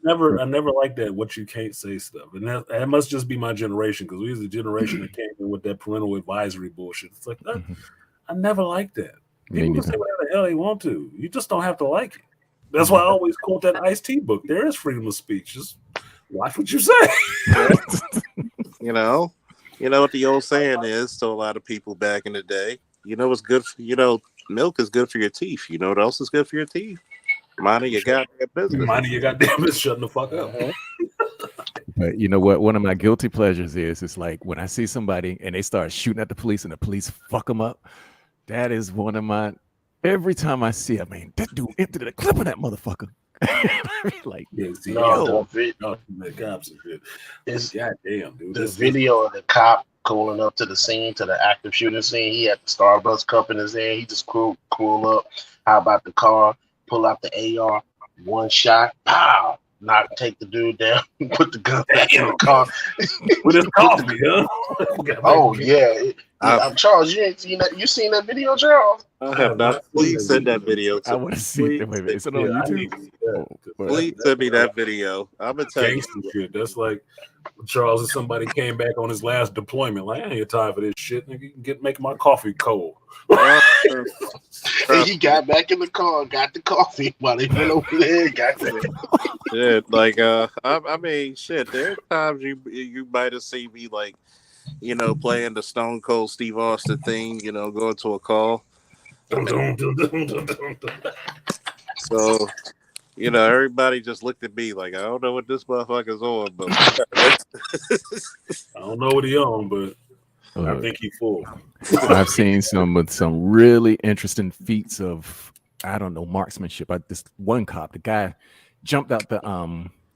never liked that what you can't say stuff. And that must just be my generation, because we was the generation that came in with that parental advisory bullshit. It's like, I never liked that. People can say whatever the hell they want to. You just don't have to like it. That's why I always quote that Ice-T book. There is freedom of speech. Just watch what you say. You know what the old saying is to a lot of people back in the day. You know what's good for, milk is good for your teeth. You know what else is good for your teeth? Minding your goddamn business. Minding your goddamn business. Shutting the fuck up. But you know what? One of my guilty pleasures is, it's like when I see somebody and they start shooting at the police and the police fuck them up. That is one of my. Every time I see it, man, that dude emptied the clip of that motherfucker. Like, the cops and shit. It's goddamn, dude. The video of the cop cooling up to the scene, to the active shooting scene. He had the Starbucks cup in his hand. He just cool up. How about the car? Pull out the AR, one shot, pow, take the dude down, put the gun back in the car. With his coffee, huh? Oh yeah. Charles, you ain't seen that? You seen that video, Charles? I have not. Please send that video to me. I want to see it. Wait, is it on YouTube? Please send me that video. I'm gonna tell you. Shit. That's like Charles, if somebody came back on his last deployment, like, I ain't got time for this shit. Nigga, you can make my coffee cold. And he got back in the car, got the coffee while they went over there and got it. Shit, like I mean, shit. There are times you might have seen me like, playing the Stone Cold Steve Austin thing, going to a call. So, everybody just looked at me like, I don't know what this motherfucker's on, but I don't know what he on, but I think he full. I've seen some really interesting feats of, I don't know, marksmanship. This one cop, the guy jumped out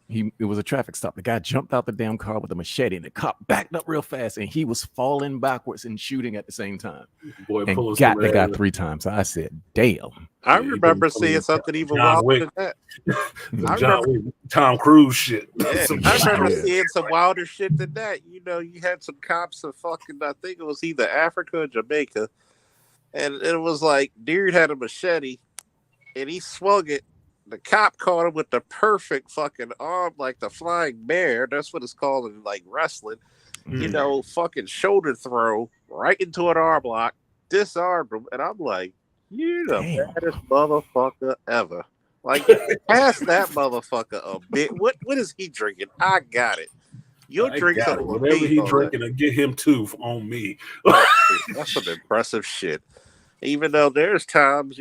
it was a traffic stop. The guy jumped out the damn car with a machete, and the cop backed up real fast, and he was falling backwards and shooting at the same time. And got the guy 3 times. I said, damn. I remember seeing something even wilder than that. Tom Cruise shit. Yeah, I remember seeing some wilder shit than that. You had some cops in fucking, I think it was either Africa or Jamaica, and it was like, dude had a machete, and he swung it. The cop caught him with the perfect fucking arm, like the flying bear. That's what it's called in like wrestling. Fucking shoulder throw right into an arm lock, disarmed him, and I'm like, you the baddest motherfucker ever. Like, pass that motherfucker a bit. What is he drinking? I got it. You'll drink something. Whatever he drinking, and get him 2 on me. That's some impressive shit. Even though there's times,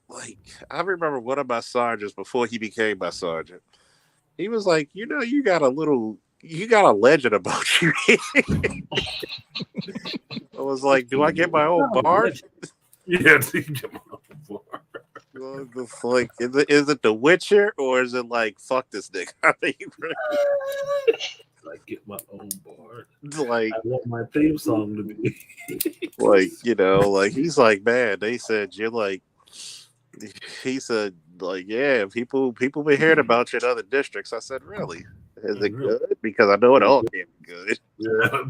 like, I remember one of my sergeants before he became my sergeant. He was like, you got a legend about you. I was like, do I get my own bar? Yeah, you get my own bar. Like, is it The Witcher, or is it like, fuck this nigga? Like, get my own bar. Like, I want my theme song to be. Like, like, he's like, man, they said you're like, he said, like, yeah, people been hearing about you in other districts. I said, really? Is it good? Because I know it all can't be good. Yeah.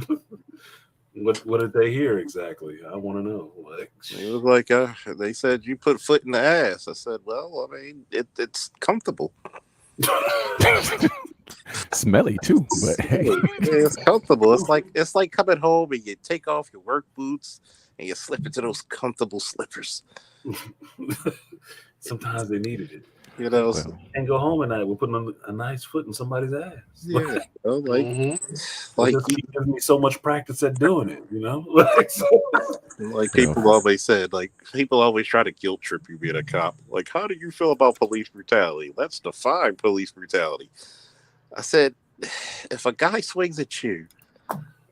What did they hear exactly? I want to know. Like, It was like they said you put foot in the ass. I said, well, I mean, it's comfortable. Smelly too, but hey. Yeah, it's comfortable. It's like coming home and you take off your work boots and you slip into those comfortable slippers. sometimes they needed it. You know, Well, And go home at night. We're putting a nice foot in somebody's ass. yeah, like Like he gives me so much practice at doing it. like people always said, like people always try to guilt trip you being a cop. Like, how do you feel about police brutality? Let's define police brutality. I said, if a guy swings at you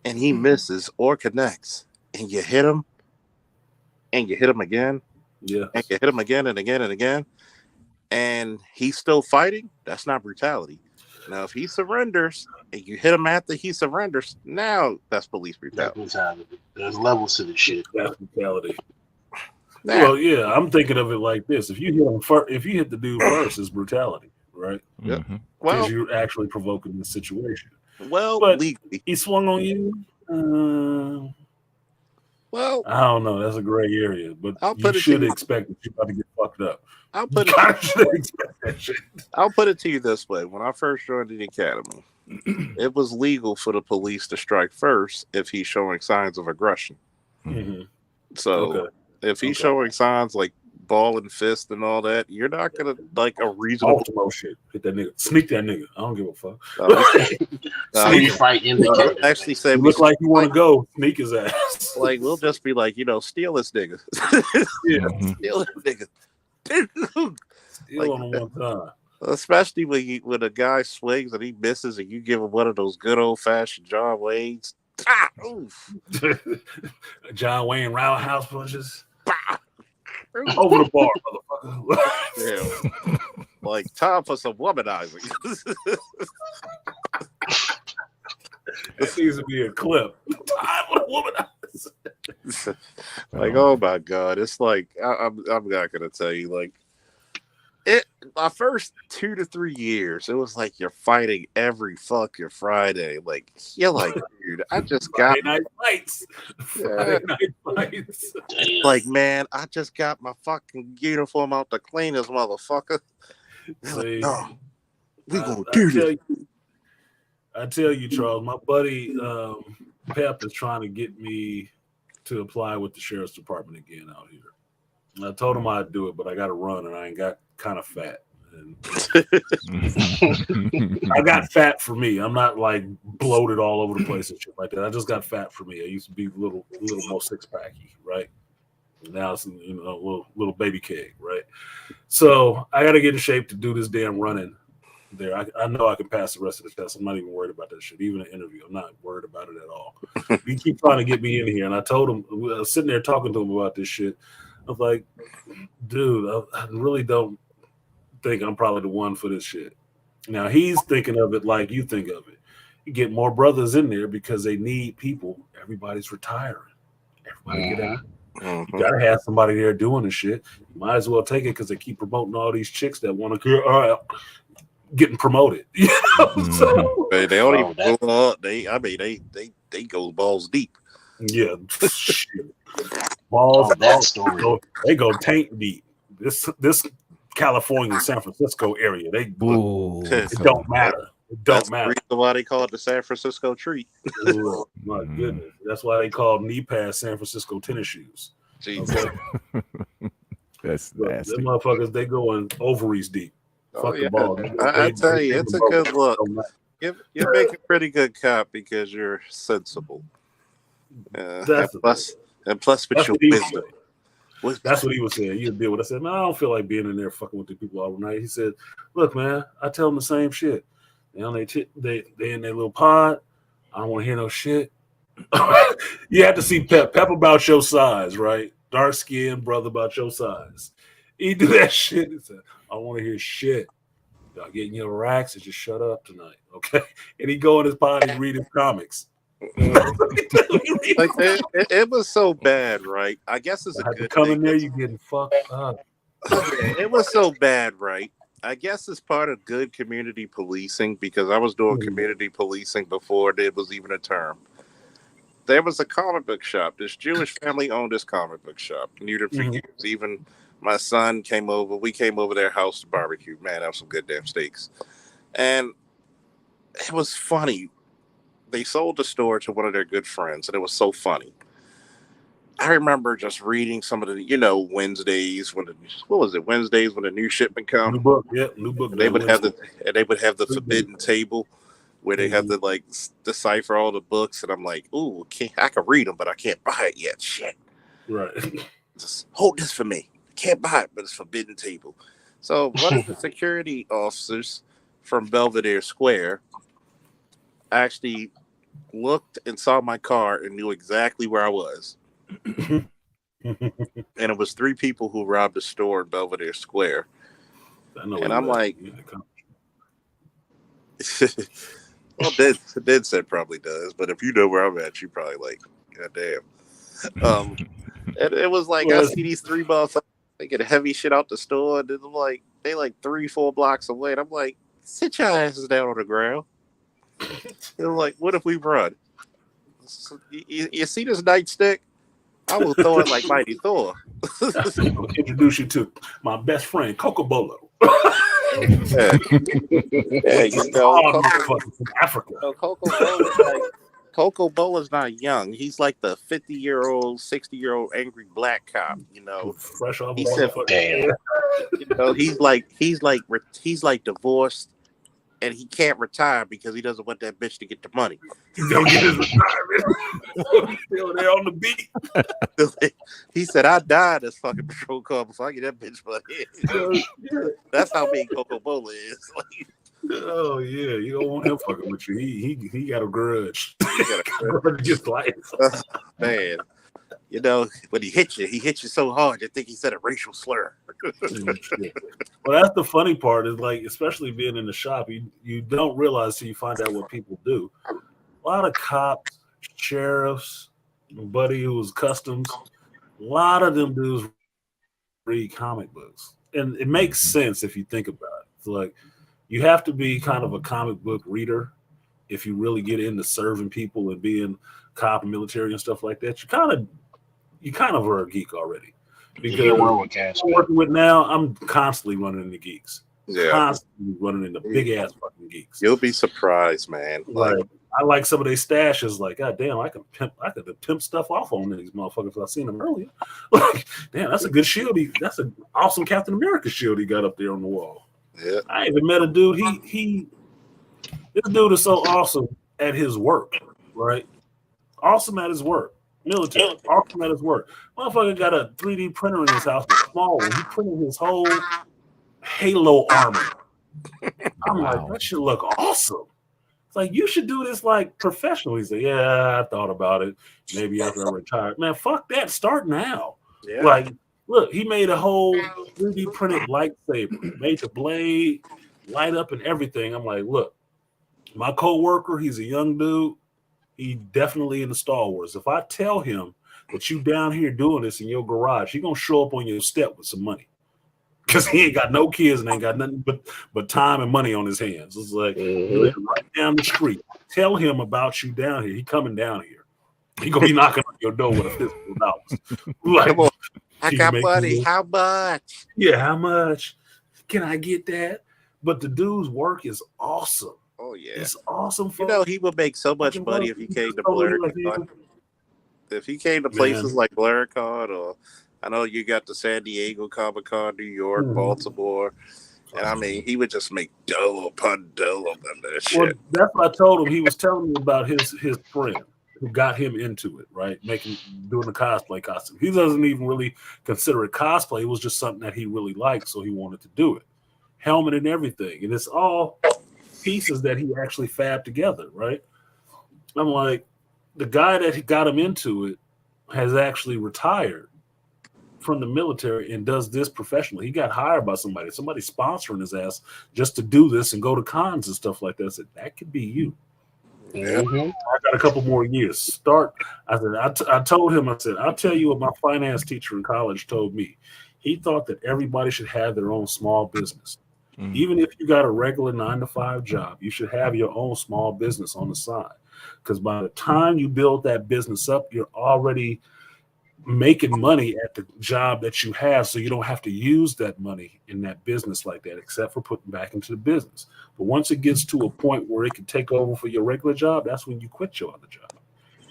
and he misses or connects, and you hit him, and you hit him again, yeah, and you hit him again and again and again, and he's still fighting, that's not brutality. Now, if he surrenders and you hit him after he surrenders, now that's police brutality. There's levels to the shit. that's brutality. Now, Well, yeah, I'm thinking of it like this: if you hit him if you hit the dude first, it's brutality, right? Yep. mhm. well, Because you're actually provoking the situation. well, But legally, he swung on you. well, I don't know. That's a gray area, but I'll you put it to should you. expect that you're about to get fucked up. I'll You put it. kind of should expect that shit. I'll put it to you this way: when I first joined the academy, it was legal for the police to strike first if he's showing signs of aggression. Mm-hmm. So Okay. if he's Okay. showing signs like ball and fist and all that, you're not gonna like a reasonable. Ultimo shit. Hit that nigga. Sneak that nigga. I don't give a fuck. Free fight indicator. Actually, said You we look like you want to go. Sneak his ass. like we'll just be like, steal this nigga. Yeah. Mhm. Steal this nigga. Steal on him one time. Especially when a guy swings and he misses and you give him one of those good old fashioned John Wayne's. Ah, oof. John Wayne roundhouse punches. Bah. Over the bar, motherfucker. Yeah. Like time for some womanizing. It needs to be a clip. Time for womanizer. Like, oh my god, it's like I'm not gonna tell you like it. My first 2 to 3 years, it was like you're fighting every fucking Friday. Like you're like, dude, I just got Friday night fights. Friday night fights. like, man, I just got my fucking uniform out the cleaners, motherfucker. They're like, See, no, we I- gonna I do tell this. I tell you, Charles, my buddy Pep is trying to get me to apply with the sheriff's department again out here. And I told him I'd do it, but I got to run, and I ain't got kind of fat. And I got fat for me. I'm not like bloated all over the place and shit like that. I just got fat for me. I used to be a little more six packy, right? Now it's a little baby keg, right? So I got to get in shape to do this damn running there. I know I can pass the rest of the test. I'm not even worried about that shit. Even an interview, I'm not worried about it at all. He keep trying to get me in here, and I told him, I was sitting there talking to him about this shit. I was like, dude, I really don't think I'm probably the one for this shit. Now he's thinking of it like you think of it. You get more brothers in there because they need people. Everybody's retiring. Everybody get out. You gotta have somebody there doing the shit. You might as well take it because they keep promoting all these chicks that want to getting promoted. You know? So, They don't even go up. They go balls deep. yeah, shit. Balls. That story. They go tank deep. This California, San Francisco area. It don't matter. It don't That's matter. the reason why they call it the San Francisco treat. Oh, my goodness. That's why they call knee pads San Francisco tennis shoes. Jesus. Okay? That's But nasty. them motherfuckers, they going ovaries deep. Oh, Fuck yeah. the ball. I tell you, it's a good look. Don't matter. You make a pretty good cop because you're sensible. That's and plus with That's your what he was wisdom. saying. That's what he was saying. You deal with. I said, man, I don't feel like being in there fucking with the people all night. He said, look, man, I tell them the same shit. They on they in their little pod. I don't want to hear no shit. You have to see Pep about your size, right? Dark skinned brother about your size. He do that shit. He said, I don't want to hear shit. Y'all getting your racks and just shut up tonight, okay? And he go in his pod and read his comics. Like it was so bad, right? I guess it's a good come thing. in there, you getting fucked up. It was so bad, right? I guess it's part of good community policing because I was doing community policing before there was even a term. there was a comic book shop. This Jewish family owned this comic book shop. Knew them for years. Even my son came over. We came over their house to barbecue. Man, that was some good damn steaks. And it was funny. They sold the store to one of their good friends, and it was so funny. I remember just reading some of the, Wednesdays when Wednesdays when the new shipment comes. New book, yeah, new book. And they would have the forbidden table where they have to like decipher all the books, and I'm like, ooh, I can read them, but I can't buy it yet. Shit. Right. Just hold this for me. Can't buy it, but it's forbidden table. So one of the security officers from Belvedere Square actually looked and saw my car and knew exactly where I was. And it was 3 people who robbed a store in Belvedere Square. And I'm like, well, Dead said probably does, but if you know where I'm at, you probably like, God damn. And it was like, I see these 3 motherfuckers taking heavy shit out the store, and I'm like, they like 3-4 blocks away, and I'm like, sit your asses down on the ground. They're like, what if we run? So, you see this nightstick? I will throw it like Mighty Thor. I'll introduce you to my best friend, Coco Bolo. Yeah, From Africa. Coco Bola's not young. He's like the 50-year-old, 60-year-old angry black cop. Fresh off. He said, damn. He's like divorced, and he can't retire because he doesn't want that bitch to get the money. He's gonna get his retirement. Still there on the beat. He said, I died as fucking patrol car before I get that bitch money. That's how big Coco Bola is. Oh yeah, you don't want him fucking with you. He got a grudge. He got a grudge. Just like man. When he hits you so hard you think he said a racial slur. Well, that's the funny part is like, especially being in the shop, you don't realize till you find out what people do. A lot of cops, sheriffs, buddy who was customs, a lot of them dudes read comic books. And it makes sense if you think about it. It's like you have to be kind of a comic book reader if you really get into serving people and being cop and military and stuff like that. You kind of are a geek already. Because I'm working with now, I'm constantly running into geeks. Yeah. Constantly running into big ass fucking geeks. You'll be surprised, man. Like I like some of their stashes. Like, God damn, I could pimp stuff off on these motherfuckers. I seen them earlier. Like, damn, that's a good shield. That's an awesome Captain America shield he got up there on the wall. Yeah. I even met a dude. This dude is so awesome at his work, right? Awesome at his work. Military, awesome at his work. Motherfucker got a 3D printer in his house, a small one. He printed his whole Halo armor. I'm like, that should look awesome. It's like, you should do this like professionally. He said, yeah, I thought about it. Maybe after I retire. Man, fuck that. Start now. Yeah. Like, look, he made a whole 3D printed lightsaber, made the blade light up and everything. I'm like, look, my co-worker, he's a young dude. He definitely into Star Wars. If I tell him that you down here doing this in your garage, he gonna show up on your step with some money. Because he ain't got no kids and ain't got nothing but time and money on his hands. It's like, right down the street. Tell him about you down here. He coming down here. He gonna be knocking on your door with $50. Like, come on. I got money. How much? Yeah, how much? Can I get that? But the dude's work is awesome. Oh yeah, it's awesome. He would make so much money if he came to BlurCon. If he came to places like BlurCon, or I know you got the San Diego Comic-Con, New York, Baltimore, and I mean, he would just make dough upon dough on that shit. Well, that's what I told him. He was telling me about his friend who got him into it, right? Doing the cosplay costume. He doesn't even really consider it cosplay. It was just something that he really liked, so he wanted to do it. Helmet and everything, and it's all pieces that he actually fabbed together, right? I'm like, the guy that got him into it has actually retired from the military and does this professionally. He got hired by somebody sponsoring his ass just to do this and go to cons and stuff like that. I said, that could be you. I got a couple more years. I told him, I said, I'll tell you what my finance teacher in college told me. He thought that everybody should have their own small business. Even if you got a regular 9-to-5 job, you should have your own small business on the side. because by the time you build that business up, you're already making money at the job that you have, so you don't have to use that money in that business like that, except for putting back into the business. But once it gets to a point where it can take over for your regular job, that's when you quit your other job,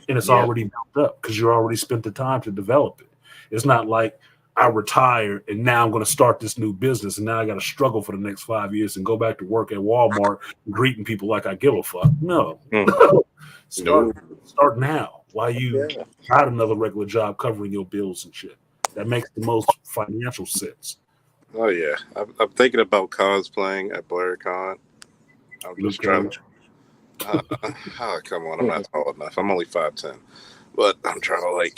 and it's already built up because you already spent the time to develop it. It's not like I retired and now I'm going to start this new business and now I got to struggle for the next 5 years and go back to work at Walmart greeting people like I give a fuck. No. Start now. Why you got another regular job covering your bills and shit? That makes the most financial sense. Oh yeah, I'm thinking about cosplaying at BlairCon. I'm just trying to. Come on, I'm not tall enough. I'm only 5'10", but I'm trying to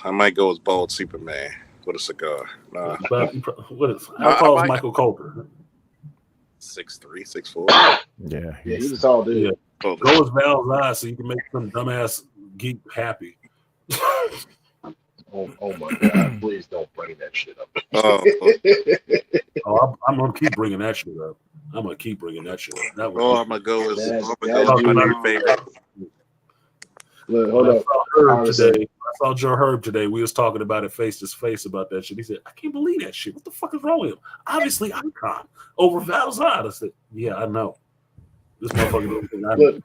I might go as bald Superman with a cigar. Nah. How tall is Michael Coulter? 6'3", 6'4". Yeah, he's a tall dude. Yeah. Go as Val Zod so you can make some dumbass geek happy. Oh my God! Please don't bring that shit up. I'm gonna keep bringing that shit up. I'm gonna go as my new favorite. Look, hold up. I saw Joe Herb today. We was talking about it face to face about that shit. He said, "I can't believe that shit. What the fuck is wrong with him? Obviously, Icon over Val Zod." I said, "Yeah, I know. This motherfucker."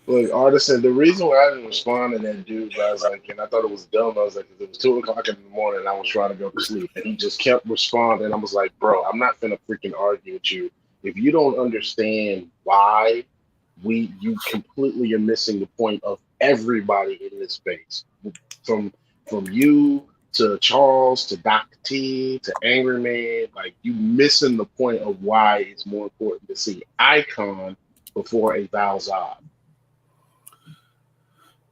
Look, Artisan, the reason why I didn't respond to that dude, I was like, and I thought it was dumb. I was like, it was 2:00 in the morning and I was trying to go to sleep. And he just kept responding. I was like, bro, I'm not going to freaking argue with you. If you don't understand why you completely are missing the point of everybody in this space. From you to Charles to Dr. T to Angry Man, like you missing the point of why it's more important to see Icon before a Val Zod.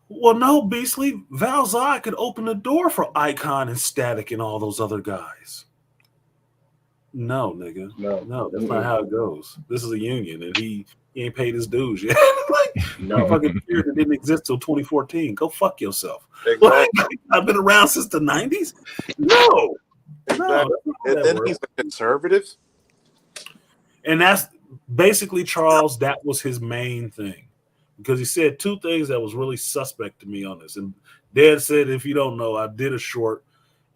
Well, no, Beastly. Val Zod could open the door for Icon and Static and all those other guys. No, nigga. No, that's not how it goes. This is a union, and he ain't paid his dues yet. Fucking character didn't exist till 2014. Go fuck yourself. Exactly. I've been around since the 90s. No. Exactly. And then he's a conservative. And that's basically, Charles, that was his main thing. Because he said two things that was really suspect to me on this. And Dad said, if you don't know, I did a short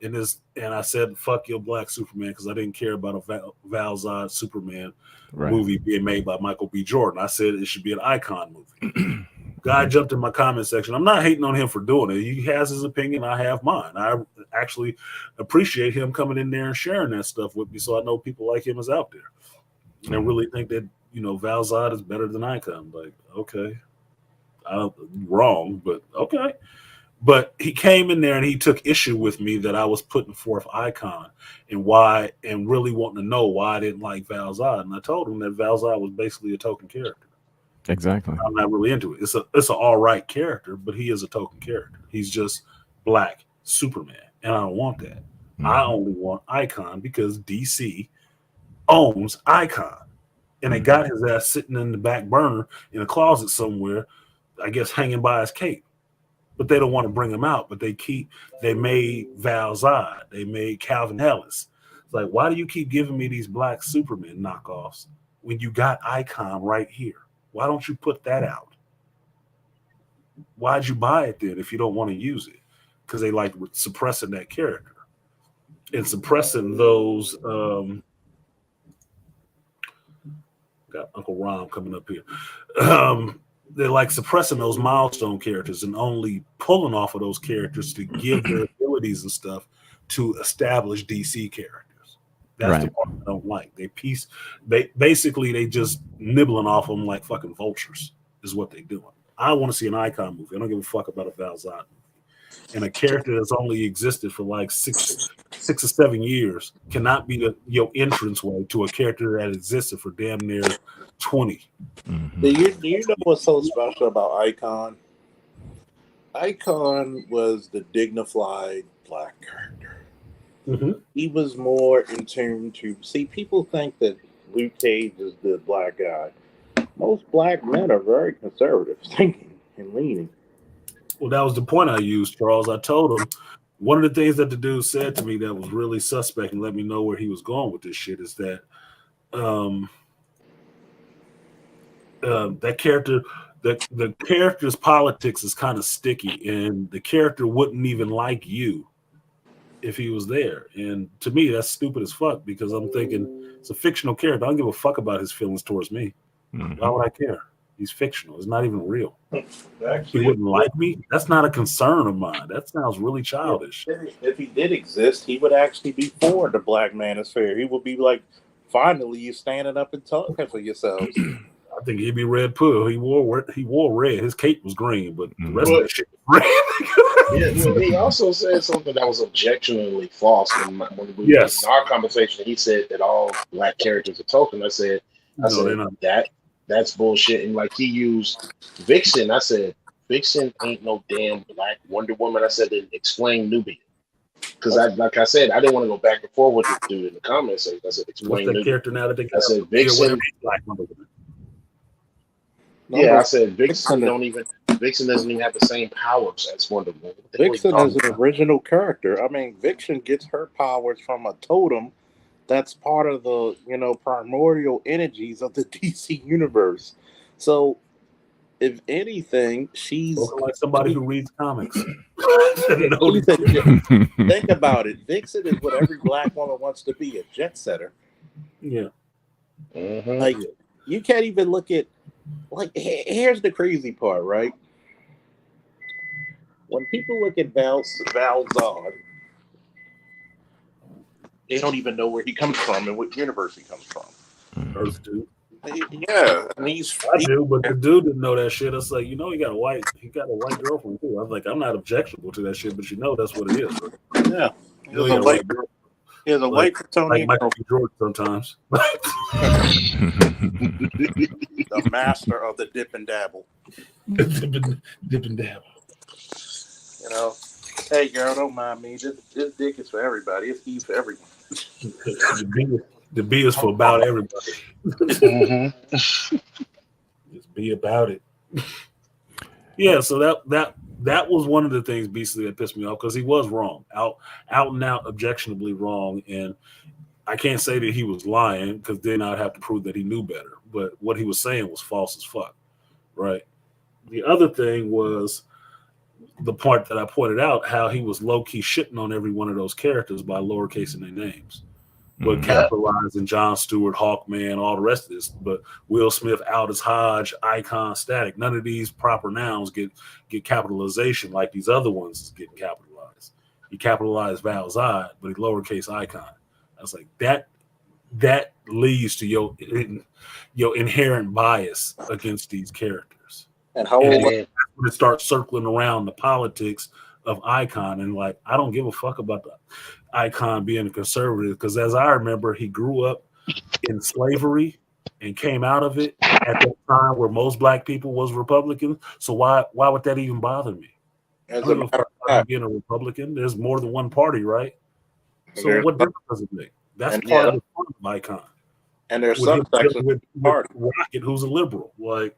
in this, and I said, fuck your black Superman, because I didn't care about a Val Zod Superman movie being made by Michael B. Jordan. I said it should be an Icon movie. Guy jumped in my comment section. I'm not hating on him for doing it. He has his opinion. I have mine. I actually appreciate him coming in there and sharing that stuff with me, so I know people like him is out there. And I really think that, Val Zod is better than Icon. Like, okay. Wrong, but okay. But he came in there and he took issue with me that I was putting forth Icon and why, and really wanting to know why I didn't like Val Zod. And I told him that Val Zod was basically a token character. Exactly. I'm not really into it. It's an all right character, but he is a token character. He's just black Superman, and I don't want that. Mm-hmm. I only want Icon because DC owns Icon, and they got his ass sitting in the back burner in a closet somewhere, I guess hanging by his cape. But they don't want to bring him out. But they made Val Zod. They made Calvin Ellis. It's like, why do you keep giving me these black Superman knockoffs when you got Icon right here? Why don't you put that out? Why'd you buy it then if you don't want to use it? Because they like suppressing that character and suppressing those. Got Uncle Ron coming up here. They're like suppressing those milestone characters and only pulling off of those characters to give their abilities and stuff to establish DC characters. That's the part I don't like. They just nibbling off them like fucking vultures is what they doing. I want to see an Icon movie. I don't give a fuck about a Val Zod movie. And a character that's only existed for like six or 7 years cannot be your entrance way to a character that existed for damn near 20. Mm-hmm. Do you know what's so special about Icon? Icon was the dignified black character. Mm-hmm. He was more in tune to see. People think that Luke Cage is the black guy. Most black men are very conservative thinking and leaning. Well, that was the point I used, Charles. I told him one of the things that the dude said to me that was really suspect and let me know where he was going with this shit is that that character the character's politics is kind of sticky, and the character wouldn't even like you if he was there. And to me, that's stupid as fuck, because I'm thinking it's a fictional character. I don't give a fuck about his feelings towards me. Why would I care? He's fictional. It's not even real. He wouldn't like me? That's not a concern of mine. That sounds really childish. If he did exist, he would actually be for the Black Manosphere. He would be like, finally, you're standing up and talking for yourselves. I think he'd be Red Pill. He wore red. His cape was green, but the rest of that shit was red. Yeah, well, he also said something that was objectionably false in our conversation. He said that all black characters are token. I said that's bullshit. And like he used Vixen. I said Vixen ain't no damn black Wonder Woman. I said, then explain Nubia. Because like I said, I didn't want to go back and forth with this dude in the comments. I said, explain What's the character now that they I said Vixen. Black Wonder Woman. Yeah, I said Vixen doesn't even have the same powers as Wonder Woman. Vixen is an original character. I mean, Vixen gets her powers from a totem that's part of the, primordial energies of the DC universe. So, if anything, she's like somebody who reads comics. Think about it. Vixen is what every black woman wants to be, a jet setter. Yeah. Mm-hmm. Like, you can't even look at, like, here's the crazy part, right? When people look at Val Zod, they don't even know where he comes from and what universe he comes from. Earth dude. Yeah, and I do, but the dude didn't know that shit. It's like, he got a white girlfriend too. I was like, I'm not objectionable to that shit, but that's what it is. Yeah, he has a white girl. He has a white Kryptonian like Michael B. Jordan sometimes. The master of the dip and dabble. dip and dabble. Hey girl, don't mind me. This dick is for everybody. It's E for everyone. The B is for about everybody. Mm-hmm. Just be about it. Yeah, so that was one of the things basically that pissed me off, because he was wrong, out and out objectionably wrong, and I can't say that he was lying, because then I'd have to prove that he knew better. But what he was saying was false as fuck, right? The other thing was the part that I pointed out, how he was low-key shitting on every one of those characters by lowercasing their names. But capitalizing John Stewart, Hawkman, all the rest of this. But Will Smith, Aldous Hodge, Icon, Static, none of these proper nouns get capitalization like these other ones is getting capitalized. He capitalized Val Zod, but he lowercase Icon. I was like, that leads to your inherent bias against these characters. And how when it starts circling around the politics of Icon, and like, I don't give a fuck about the Icon being a conservative, because as I remember, he grew up in slavery and came out of it at that time where most black people was Republican. So why would that even bother me? As a matter of fact, being a Republican, there's more than one party, right? So what difference does it make? That's and part of the fun of Icon. And there's some sections with Rocket, who's a liberal. Like,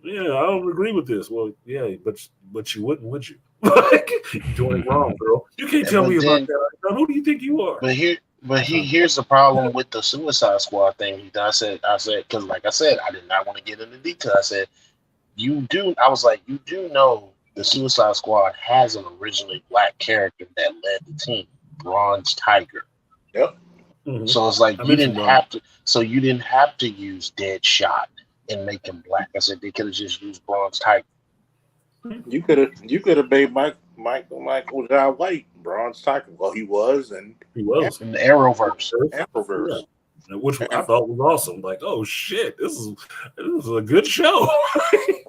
yeah, I don't agree with this. Well, yeah, but you wouldn't, would you? Like, you're doing wrong, girl. You can't tell me about that. Who do you think you are? Here's the problem with the Suicide Squad thing. I said, because like I said, I did not want to get into detail. I said, you do know the Suicide Squad has an originally black character that led the team, Bronze Tiger. Yep. Mm-hmm. So it's like you didn't have to use Deadshot and make him black. I said they could have just used Bronze Tiger. You could have made Michael John White Bronze Tiger. Well, he was in the Arrowverse. Yeah. Which I thought was awesome. Like, oh shit, this is a good show.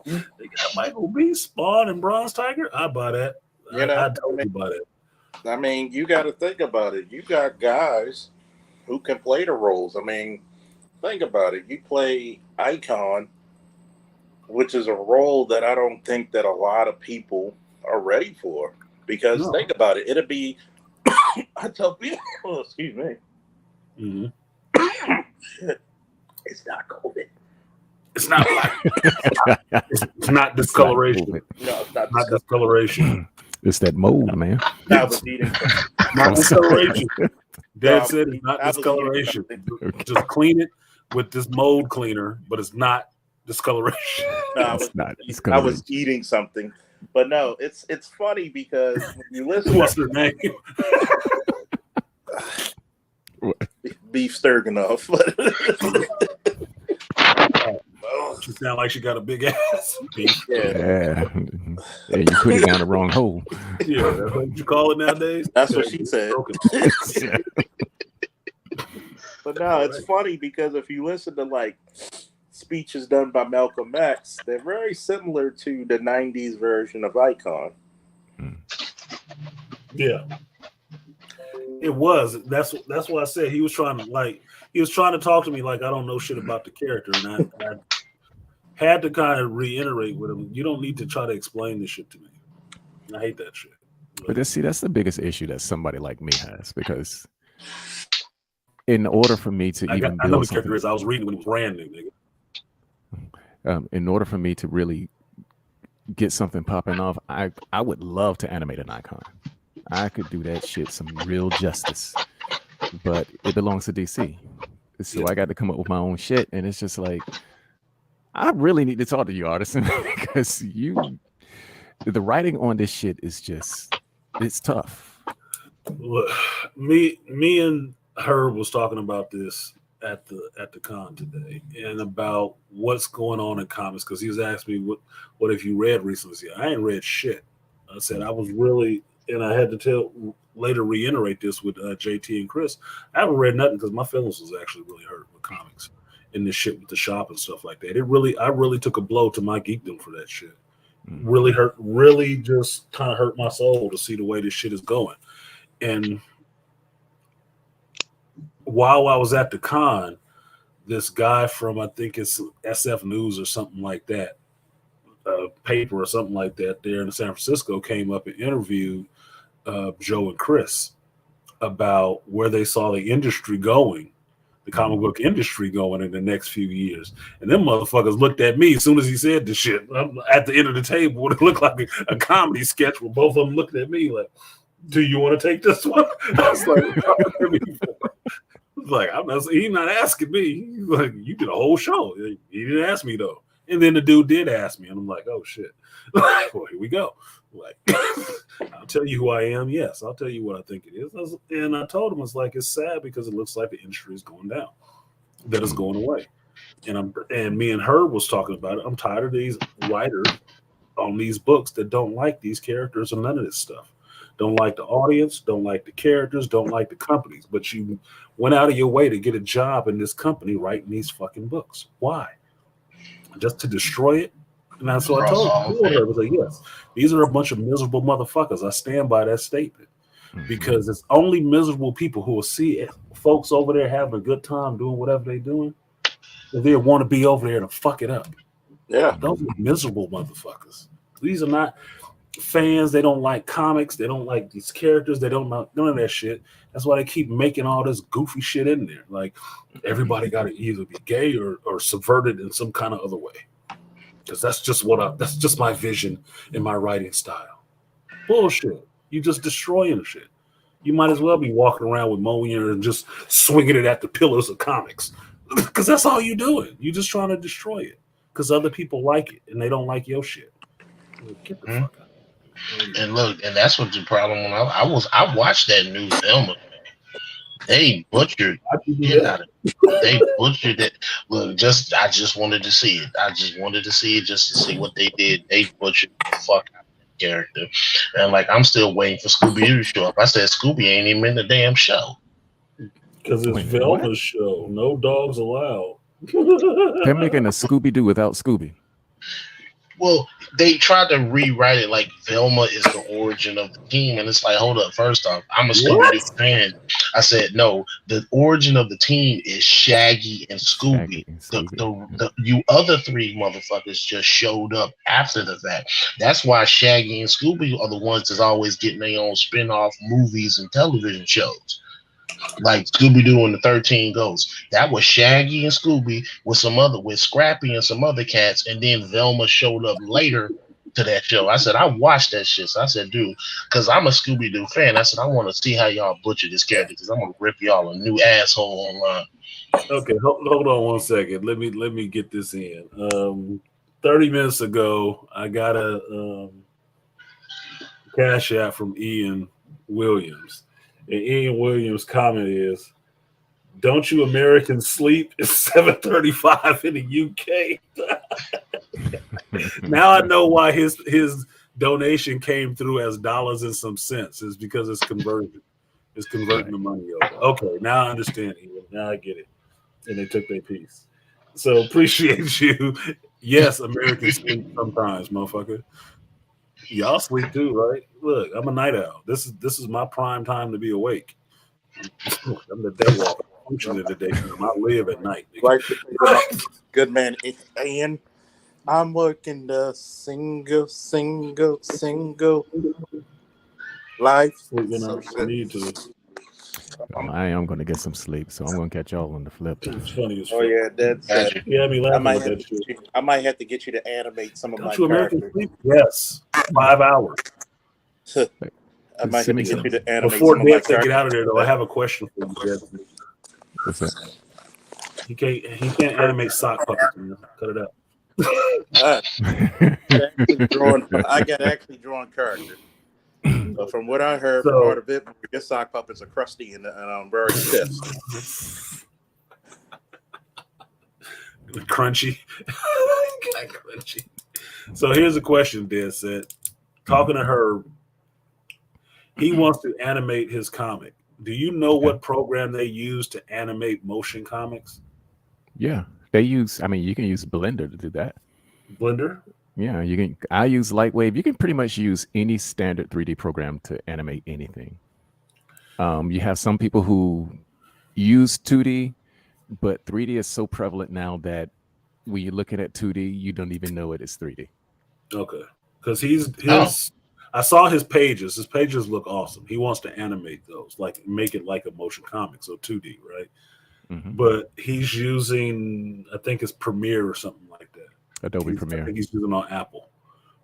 They got Michael B. Spawn and Bronze Tiger. I buy that. I totally buy that. I mean, you got to think about it. You got guys who can play the roles. I mean, think about it. You play Icon, which is a role that I don't think that a lot of people are ready for. Because think about it. It'll be, I tell people, excuse me. Mm-hmm. Shit. It's not COVID. It's not black. it's not discoloration. No, it's not discoloration. It's that mold, man. I was eating not discoloration. Dad said it's not discoloration. Just clean it with this mold cleaner, but it's not discoloration. No, I It's was not. It's I was coloration. eating something, but no, it's funny because when you listen What's to her name? beef Sturganoff, She sound like she got a big ass. Beef. Yeah. Yeah, you put it down the wrong hole. Yeah, that's what you call it nowadays. that's what she said. Broken. Yeah. But no, it's funny because if you listen to like speeches done by Malcolm X, they're very similar to the '90s version of Icon. Yeah, it was. That's what I said. He was trying to talk to me like I don't know shit about the character, and I had to kind of reiterate with him. You don't need to try to explain this shit to me. I hate that shit. But that's the biggest issue that somebody like me has, because in order for me to I even know build the character something, is. I was reading when it was brand new, nigga. in order for me to really get something popping off, I would love to animate an icon. I could do that shit some real justice, but it belongs to DC. So I got to come up with my own shit, and it's just like, I really need to talk to you, Artisan, because the writing on this shit is just, it's tough. Look, me and Herb was talking about this at the con today, and about what's going on in comics, because he was asking me what have you read recently. I ain't read shit. I said I was really, and I had to later reiterate this with JT and Chris. I haven't read nothing because my feelings was actually really hurt with comics and this shit with the shop and stuff like that. I really took a blow to my geekdom for that shit. Really hurt, really just kind of hurt my soul to see the way this shit is going. And while I was at the con, this guy from, I think it's SF News or something like that, paper or something like that there in San Francisco, came up and interviewed Joe and Chris about where they saw the industry going, the comic book industry going in the next few years. And them motherfuckers looked at me as soon as he said this shit. I'm at the end of the table, it looked like a comedy sketch where both of them looked at me like, do you want to take this one? I was like, he's not asking me. He's like, you did a whole show. He didn't ask me though. And then the dude did ask me, and I'm like, oh shit. Well, here we go. Like, I'll tell you who I am. Yes, I'll tell you what I think it is. And I told him, it's like, it's sad because it looks like the industry is going down, that it's going away. And me and Herb was talking about it. I'm tired of these writers on these books that don't like these characters and none of this stuff. Don't like the audience, don't like the characters, don't like the companies. But you went out of your way to get a job in this company writing these fucking books. Why? Just to destroy it? And that's what I told her. I was like, yes, these are a bunch of miserable motherfuckers. I stand by that statement. Because it's only miserable people who will see folks over there having a good time doing whatever they're doing. They want to be over there to fuck it up. Yeah. Those are miserable motherfuckers. These are not fans. They don't like comics. They don't like these characters. They don't know none of that shit. That's why they keep making all this goofy shit in there. Like, everybody got to either be gay or subverted in some kind of other way. Because that's just my vision in my writing style. Bullshit. You just destroying the shit. You might as well be walking around with Molière and just swinging it at the pillars of comics. Because that's all you're doing. You're just trying to destroy it. Because other people like it and they don't like your shit. Get the fuck out. And look, and that's what the problem when I watched that new Velma. They butchered They butchered it. Look, I just wanted to see it. I just wanted to see it just to see what they did. They butchered the fuck out of the character. And like, I'm still waiting for Scooby-Doo to show up. I said Scooby ain't even in the damn show. Because it's Velma's show. No dogs allowed. They're making a Scooby-Doo without Scooby. Well, they tried to rewrite it like Velma is the origin of the team, and it's like, hold up. First off, I'm a Scooby-Doo fan. I said no. The origin of the team is Shaggy and Scooby. You other three motherfuckers just showed up after the fact. That's why Shaggy and Scooby are the ones that's always getting their own spin-off movies and television shows. Like Scooby-Doo and the 13 Ghosts. That was Shaggy and Scooby with Scrappy and some other cats, and then Velma showed up later to that show. I said, I watched that shit. So I said, dude, because I'm a Scooby-Doo fan. I said, I want to see how y'all butcher this character because I'm gonna rip y'all a new asshole online. Okay, hold on one second. Let me get this in. 30 minutes ago, I got a cash app from Ian Williams, and Ian Williams' comment is, "Don't you Americans sleep? It's 7:35 in the UK." Now I know why his donation came through as dollars and some cents. Is because it's conversion. It's converting the money over. Okay, now I understand, Ian. Now I get it. And they took their piece. So appreciate you. Yes, Americans sleep sometimes, motherfucker. Y'all sleep too, right? Look, I'm a night owl. This is my prime time to be awake. I'm the devil. I function in the daytime. I live at night. Like to say to my good man, Ian, I'm working the single life. Sleeping I need to. I am going to get some sleep, so I'm going to catch y'all on the flip. It's funny as Oh fuck. yeah, that's Yeah, I be laughing with that shit. I might have to get you to animate some of Don't my you Americans characters. sleep? Yes, 5 hours. I might have to get you to animate Before some of my Dad get characters. out of there, though, I have a question for you, Dad. What's that? He can't animate sock puppets. Man. Cut it out. I got actually drawn characters. But from what I heard from So- part of it, your sock puppets are crusty and very stiff. Crunchy. Crunchy. So here's a question, Dad said. Talking to Herb, he wants to animate his comic. Do you know what program they use to animate motion comics? Yeah, they use. I mean, you can use Blender to do that. Blender? Yeah, you can. I use Lightwave. You can pretty much use any standard 3D program to animate anything. You have some people who use 2D, but 3D is so prevalent now that when you're looking at 2D, you don't even know it is 3D. Okay. Because I saw his pages. His pages look awesome. He wants to animate those, like make it like a motion comic, so 2D, right? Mm-hmm. But he's using, I think it's Premiere or something like that. Adobe I Premiere. think he's using on Apple,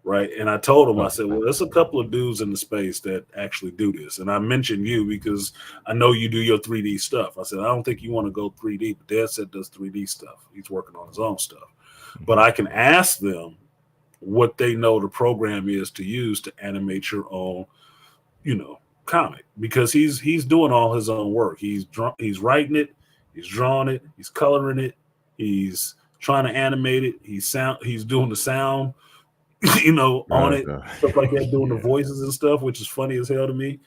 right? And I told him, I said, well, there's a couple of dudes in the space that actually do this. And I mentioned you because I know you do your 3D stuff. I said, I don't think you want to go 3D, but Dad said does 3D stuff. He's working on his own stuff. But I can ask them what they know the program is to use to animate your own, comic, because he's doing all his own work. He's writing it, he's drawing it, he's coloring it, he's trying to animate it, he's doing the sound, on it, stuff like that, doing the voices and stuff, which is funny as hell to me.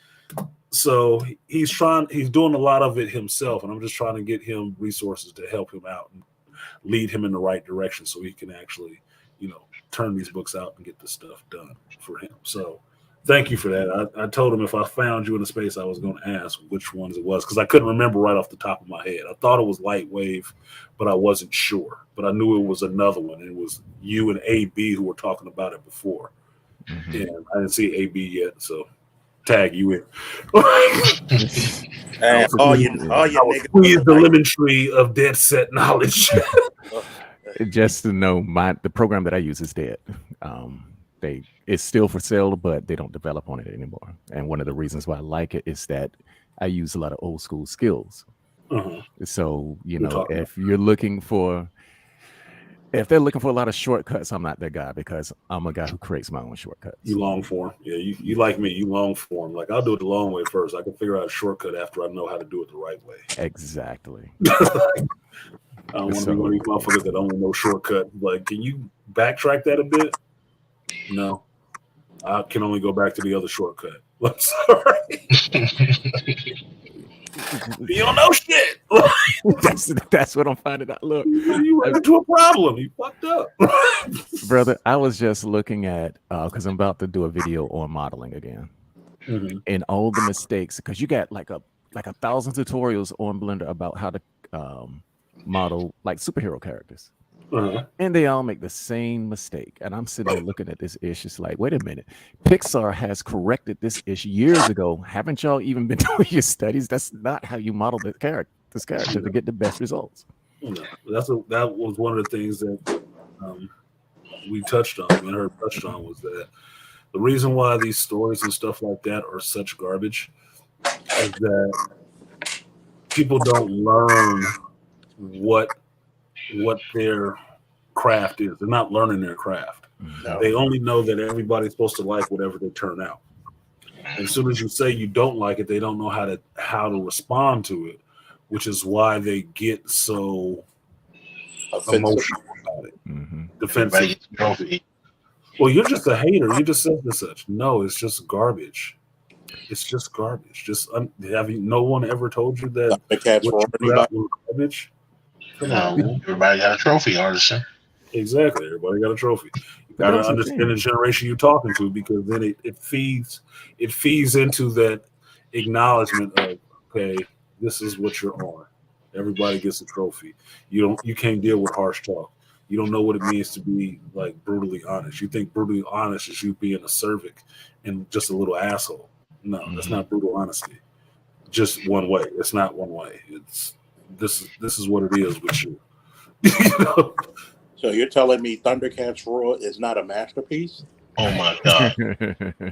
So he's doing a lot of it himself, and I'm just trying to get him resources to help him out and lead him in the right direction so he can actually, turn these books out and get this stuff done for him. So thank you for that. I told him if I found you in the space, I was going to ask which ones it was, because I couldn't remember right off the top of my head. I thought it was Lightwave, but I wasn't sure. But I knew it was another one. It was you and AB who were talking about it before. Mm-hmm. And I didn't see AB yet, so tag you in. And all you niggas. Squeeze the lemon tree of dead set knowledge. Just to know, the program that I use is dead. It's still for sale, but they don't develop on it anymore. And one of the reasons why I like it is that I use a lot of old school skills. Uh-huh. So if they're looking for a lot of shortcuts, I'm not that guy, because I'm a guy who creates my own shortcuts. You long form. Yeah, you like me, you long form. Like, I'll do it the long way first. I can figure out a shortcut after I know how to do it the right way. Exactly. I don't want to be one of these motherfuckers that only know shortcut. Like, can you backtrack that a bit? No. I can only go back to the other shortcut. I'm sorry. You don't know shit. That's what I'm finding out. Look, you ran into a problem. You fucked up. Brother, I was just looking at, because I'm about to do a video on modeling again. Mm-hmm. And all the mistakes, because you got like 1,000 tutorials on Blender about how to model like superhero characters. Uh-huh. And they all make the same mistake. And I'm sitting there looking at this ish. It's like, wait a minute. Pixar has corrected this ish years ago. Haven't y'all even been doing your studies? That's not how you model this character to get the best results. No, that was one of the things that we touched on, me and her touched on, was that the reason why these stories and stuff like that are such garbage is that people don't learn what their craft is. They're not learning their craft. No. They only know that everybody's supposed to like whatever they turn out. And as soon as you say you don't like it, they don't know how to respond to it, which is why they get so emotional about it, defensive. Everybody gets a trophy. Well, you're just a hater. You just said this such. No, it's just garbage. It's just garbage. No one ever told you that Thundercats what roar, you put anybody? out was garbage? Come on, No, man. everybody got a trophy, Artisan. Exactly. Everybody got a trophy. You But got to that's the understand thing. the generation you're talking to, because then it feeds into that acknowledgement of, okay, this is what you're on. Everybody gets a trophy. You can't deal with harsh talk. You don't know what it means to be like brutally honest. You think brutally honest is you being a cervic and just a little asshole. No, that's not brutal honesty. Just one way. It's not one way. It's this is what it is with you. You know? So you're telling me Thundercats Roar is not a masterpiece? Oh my God.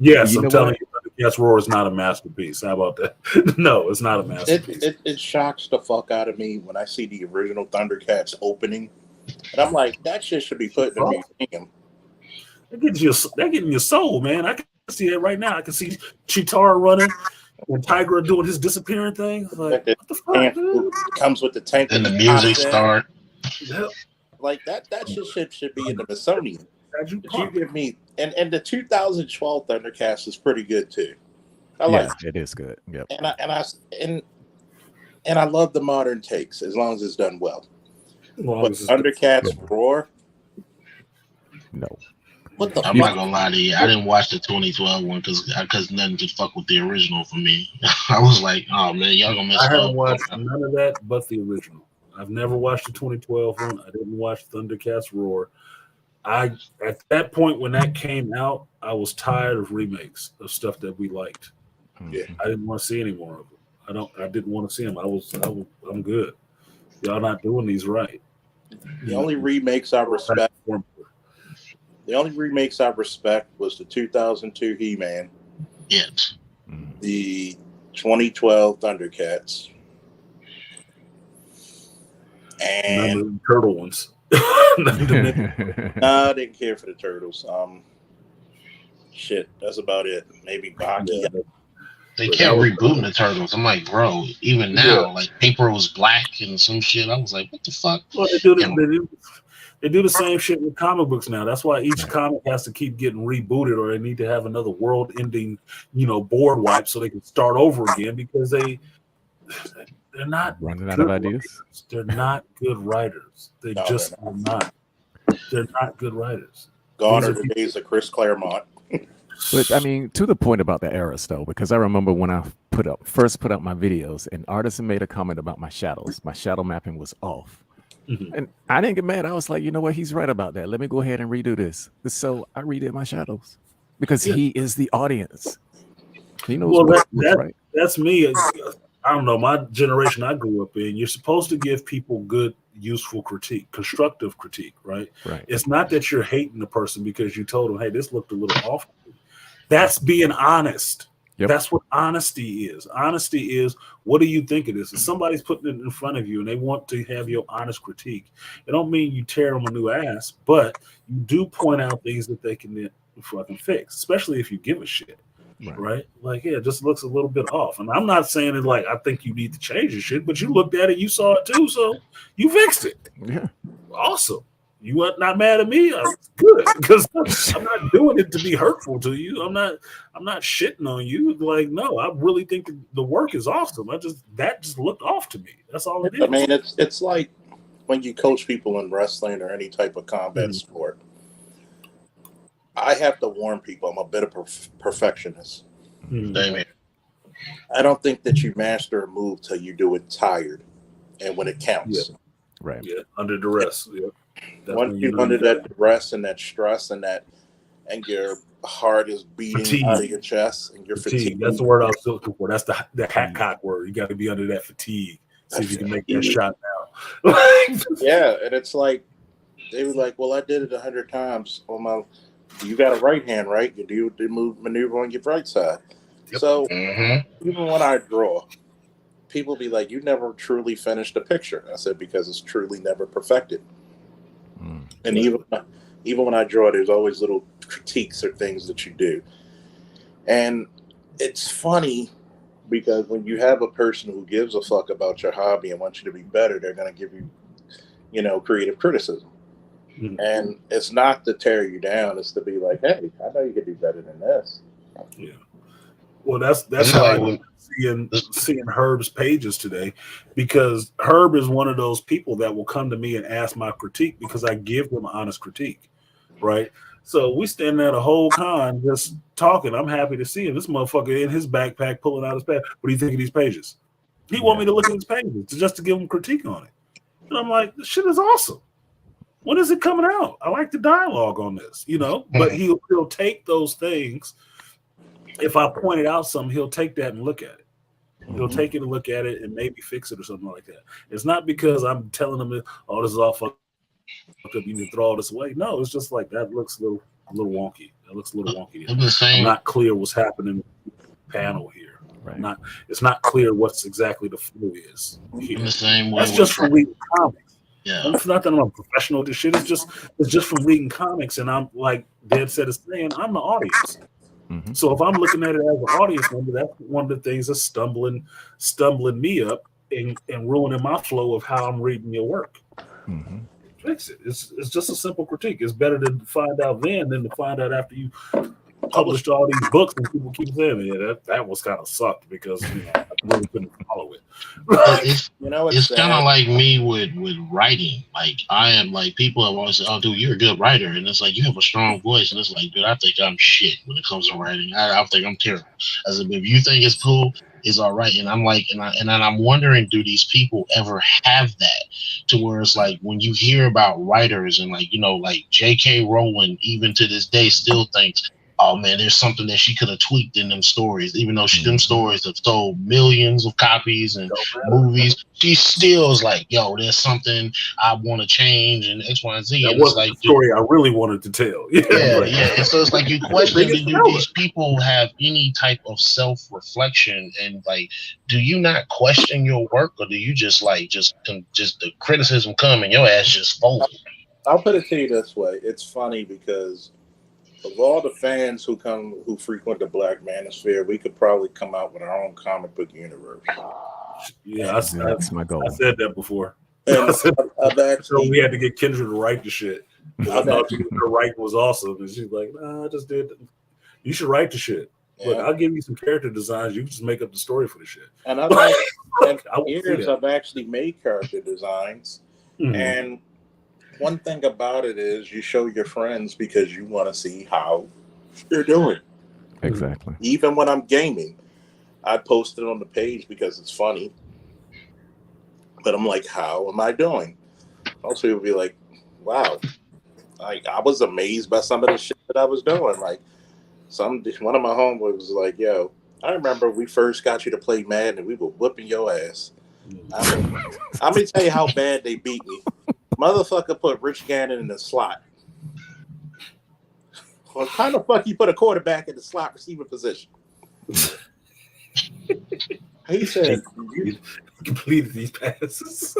Yes, You I'm know telling what? you, Thundercats Roar is not a masterpiece. How about that? No, it's not a masterpiece. It shocks the fuck out of me when I see the original Thundercats opening, and I'm like, that shit should be put in a museum. That getting your soul, man. I can see it right now. I can see Chitara running and Tigra doing his disappearing thing. Like, what the fuck, dude? It comes with the tank. Then the and music concept. start. Like that shit should be in the Smithsonian. But you give me and the 2012 Thundercats is pretty good too. I like it is good. Yep. and I love the modern takes as long as it's done well. But As Thundercats Roar, No. what the I'm fuck? not gonna lie to you. I didn't watch the 2012 one because nothing could fuck with the original for me. I was like, oh man, y'all gonna mess I up. haven't watched none of that but the original. I've never watched the 2012 one. I didn't watch Thundercats Roar. At that point when that came out, I was tired of remakes of stuff that we liked. Yeah. I didn't want to see any more of them. I didn't want to see them. I'm good. Y'all not doing these right. The only remakes I respect. The only remakes I respect was the 2002 He-Man, Yes. the 2012 Thundercats, None and of the turtle ones. I didn't care for the turtles. Shit, that's about it. Maybe Baki. Yeah, They But kept that was- rebooting the Turtles. I'm like, bro, even now, like paper was black and some shit. I was like, what the fuck? Well, they do the same shit with comic books now. That's why each comic has to keep getting rebooted, or they need to have another world-ending, board wipe so they can start over again, because they're not Running out good of ideas. writers. They're not good writers. They No, just they're are not. They're not good writers. Gone These are are the days of Chris Claremont. But I mean, to the point about the eras, though, because I remember when I first put out my videos, and Artisan made a comment about my shadows. My shadow mapping was off, and I didn't get mad. I was like, you know what? He's right about that. Let me go ahead and redo this. So I redid my shadows because he is the audience. He knows what's right. That's me. I don't know. My generation I grew up in, you're supposed to give people good, useful critique, constructive critique, right? Right. It's not that you're hating the person because you told them, hey, this looked a little off. That's being honest. Yep. That's what honesty is. Honesty is, what do you think it is? If somebody's putting it in front of you and they want to have your honest critique, it don't mean you tear them a new ass, but you do point out things that they can fucking fix, especially if you give a shit. Right? Like, yeah, it just looks a little bit off. And I'm not saying it like I think you need to change your shit, but you looked at it, you saw it too, so you fixed it. Yeah. Awesome. You weren't not mad at me. Good, because I'm not doing it to be hurtful to you. I'm not shitting on you. Like, no, I really think the work is awesome. That just looked off to me. That's all it is. I mean, it's like when you coach people in wrestling or any type of combat sport. I have to warn people, I'm a bit of perfectionist. I don't think that you master a move till you do it tired and when it counts. Yeah. Right. Yeah, under duress. Yeah. Once you're under that duress and that stress and your heart is beating out of your chest and you're fatigued. That's the word I was looking for. That's the hat cock word. You got to be under that fatigue. See if you can make that shot now. Yeah, and it's like they were like, well, I did it 100 times on my. You got a right hand, right? You do the maneuver on your right side. Yep. So even when I draw, people be like, you never truly finished a picture. I said, because it's truly never perfected. And even when I draw, there's always little critiques or things that you do. And it's funny because when you have a person who gives a fuck about your hobby and wants you to be better, they're going to give you, creative criticism. Mm-hmm. And it's not to tear you down; it's to be like, "Hey, I know you could do better than this." Yeah. Well, that's how I'm seeing Herb's pages today, because Herb is one of those people that will come to me and ask my critique because I give them an honest critique, right? So we stand there the whole con just talking. I'm happy to see him. This motherfucker in his backpack pulling out his pad. What do you think of these pages? He want me to look at his pages just to give him critique on it, and I'm like, this shit is awesome. When is it coming out? I like the dialogue on this, But he'll take those things. If I pointed out something, he'll take that and look at it. He'll take it and look at it and maybe fix it or something like that. It's not because I'm telling him, "Oh, this is all fucked up. You need to throw all this away." No, it's just like that looks a little wonky. That looks a little wonky. I'm not clear what's happening in the panel here. Right. It's not clear what's exactly the flow is. Here. In the same way, that's just from reading comics. Yeah. It's not that I'm a professional at this shit. It's just from reading comics, and I'm like Dad said, is saying I'm the audience. Mm-hmm. So if I'm looking at it as an audience member, that's one of the things that's stumbling me up and ruining my flow of how I'm reading your work. Mm-hmm. Fix it. It's just a simple critique. It's better to find out then than to find out after you published all these books and people keep saying, "Yeah, that was kind of sucked because I really couldn't follow it." It's kind of like me with writing. Like I am like people have always said, "Oh, dude, you're a good writer," and it's like you have a strong voice, and it's like, dude, I think I'm shit when it comes to writing. I think I'm terrible. As if you think it's cool, it's all right. And I'm like, and I'm wondering, do these people ever have that to where it's like when you hear about writers and like like J.K. Rowling, even to this day, still thinks, oh man, there's something that she could have tweaked in them stories, even though them stories have sold millions of copies and movies. She still is like, yo, there's something I want to change and X, Y, and Z. That and was it's like the story I really wanted to tell. Yeah. And so it's like you question, do these people have any type of self-reflection, and like, do you not question your work, or do you just the criticism come and your ass just fold? I'll put it to you this way: it's funny because of all the fans who frequent the Black Manosphere, we could probably come out with our own comic book universe. Yeah, that's my goal. I said that before. And I've actually, we had to get Kendra to write the shit. I thought her writing was awesome, and she's like, "Nah, I just did. You should write the shit. Yeah. Look, I'll give you some character designs. You can just make up the story for the shit." And I've actually made character designs, and one thing about it is you show your friends because you want to see how they're doing. Exactly. Even when I'm gaming, I post it on the page because it's funny. But I'm like, how am I doing? Also, people be like, wow. Like, I was amazed by some of the shit that I was doing. Like, one of my homeboys was like, yo, I remember we first got you to play Madden and we were whooping your ass. I mean, I'm going to tell you how bad they beat me. Motherfucker put Rich Gannon in the slot. Well, how the fuck you put a quarterback in the slot receiver position? He said, you completed these passes.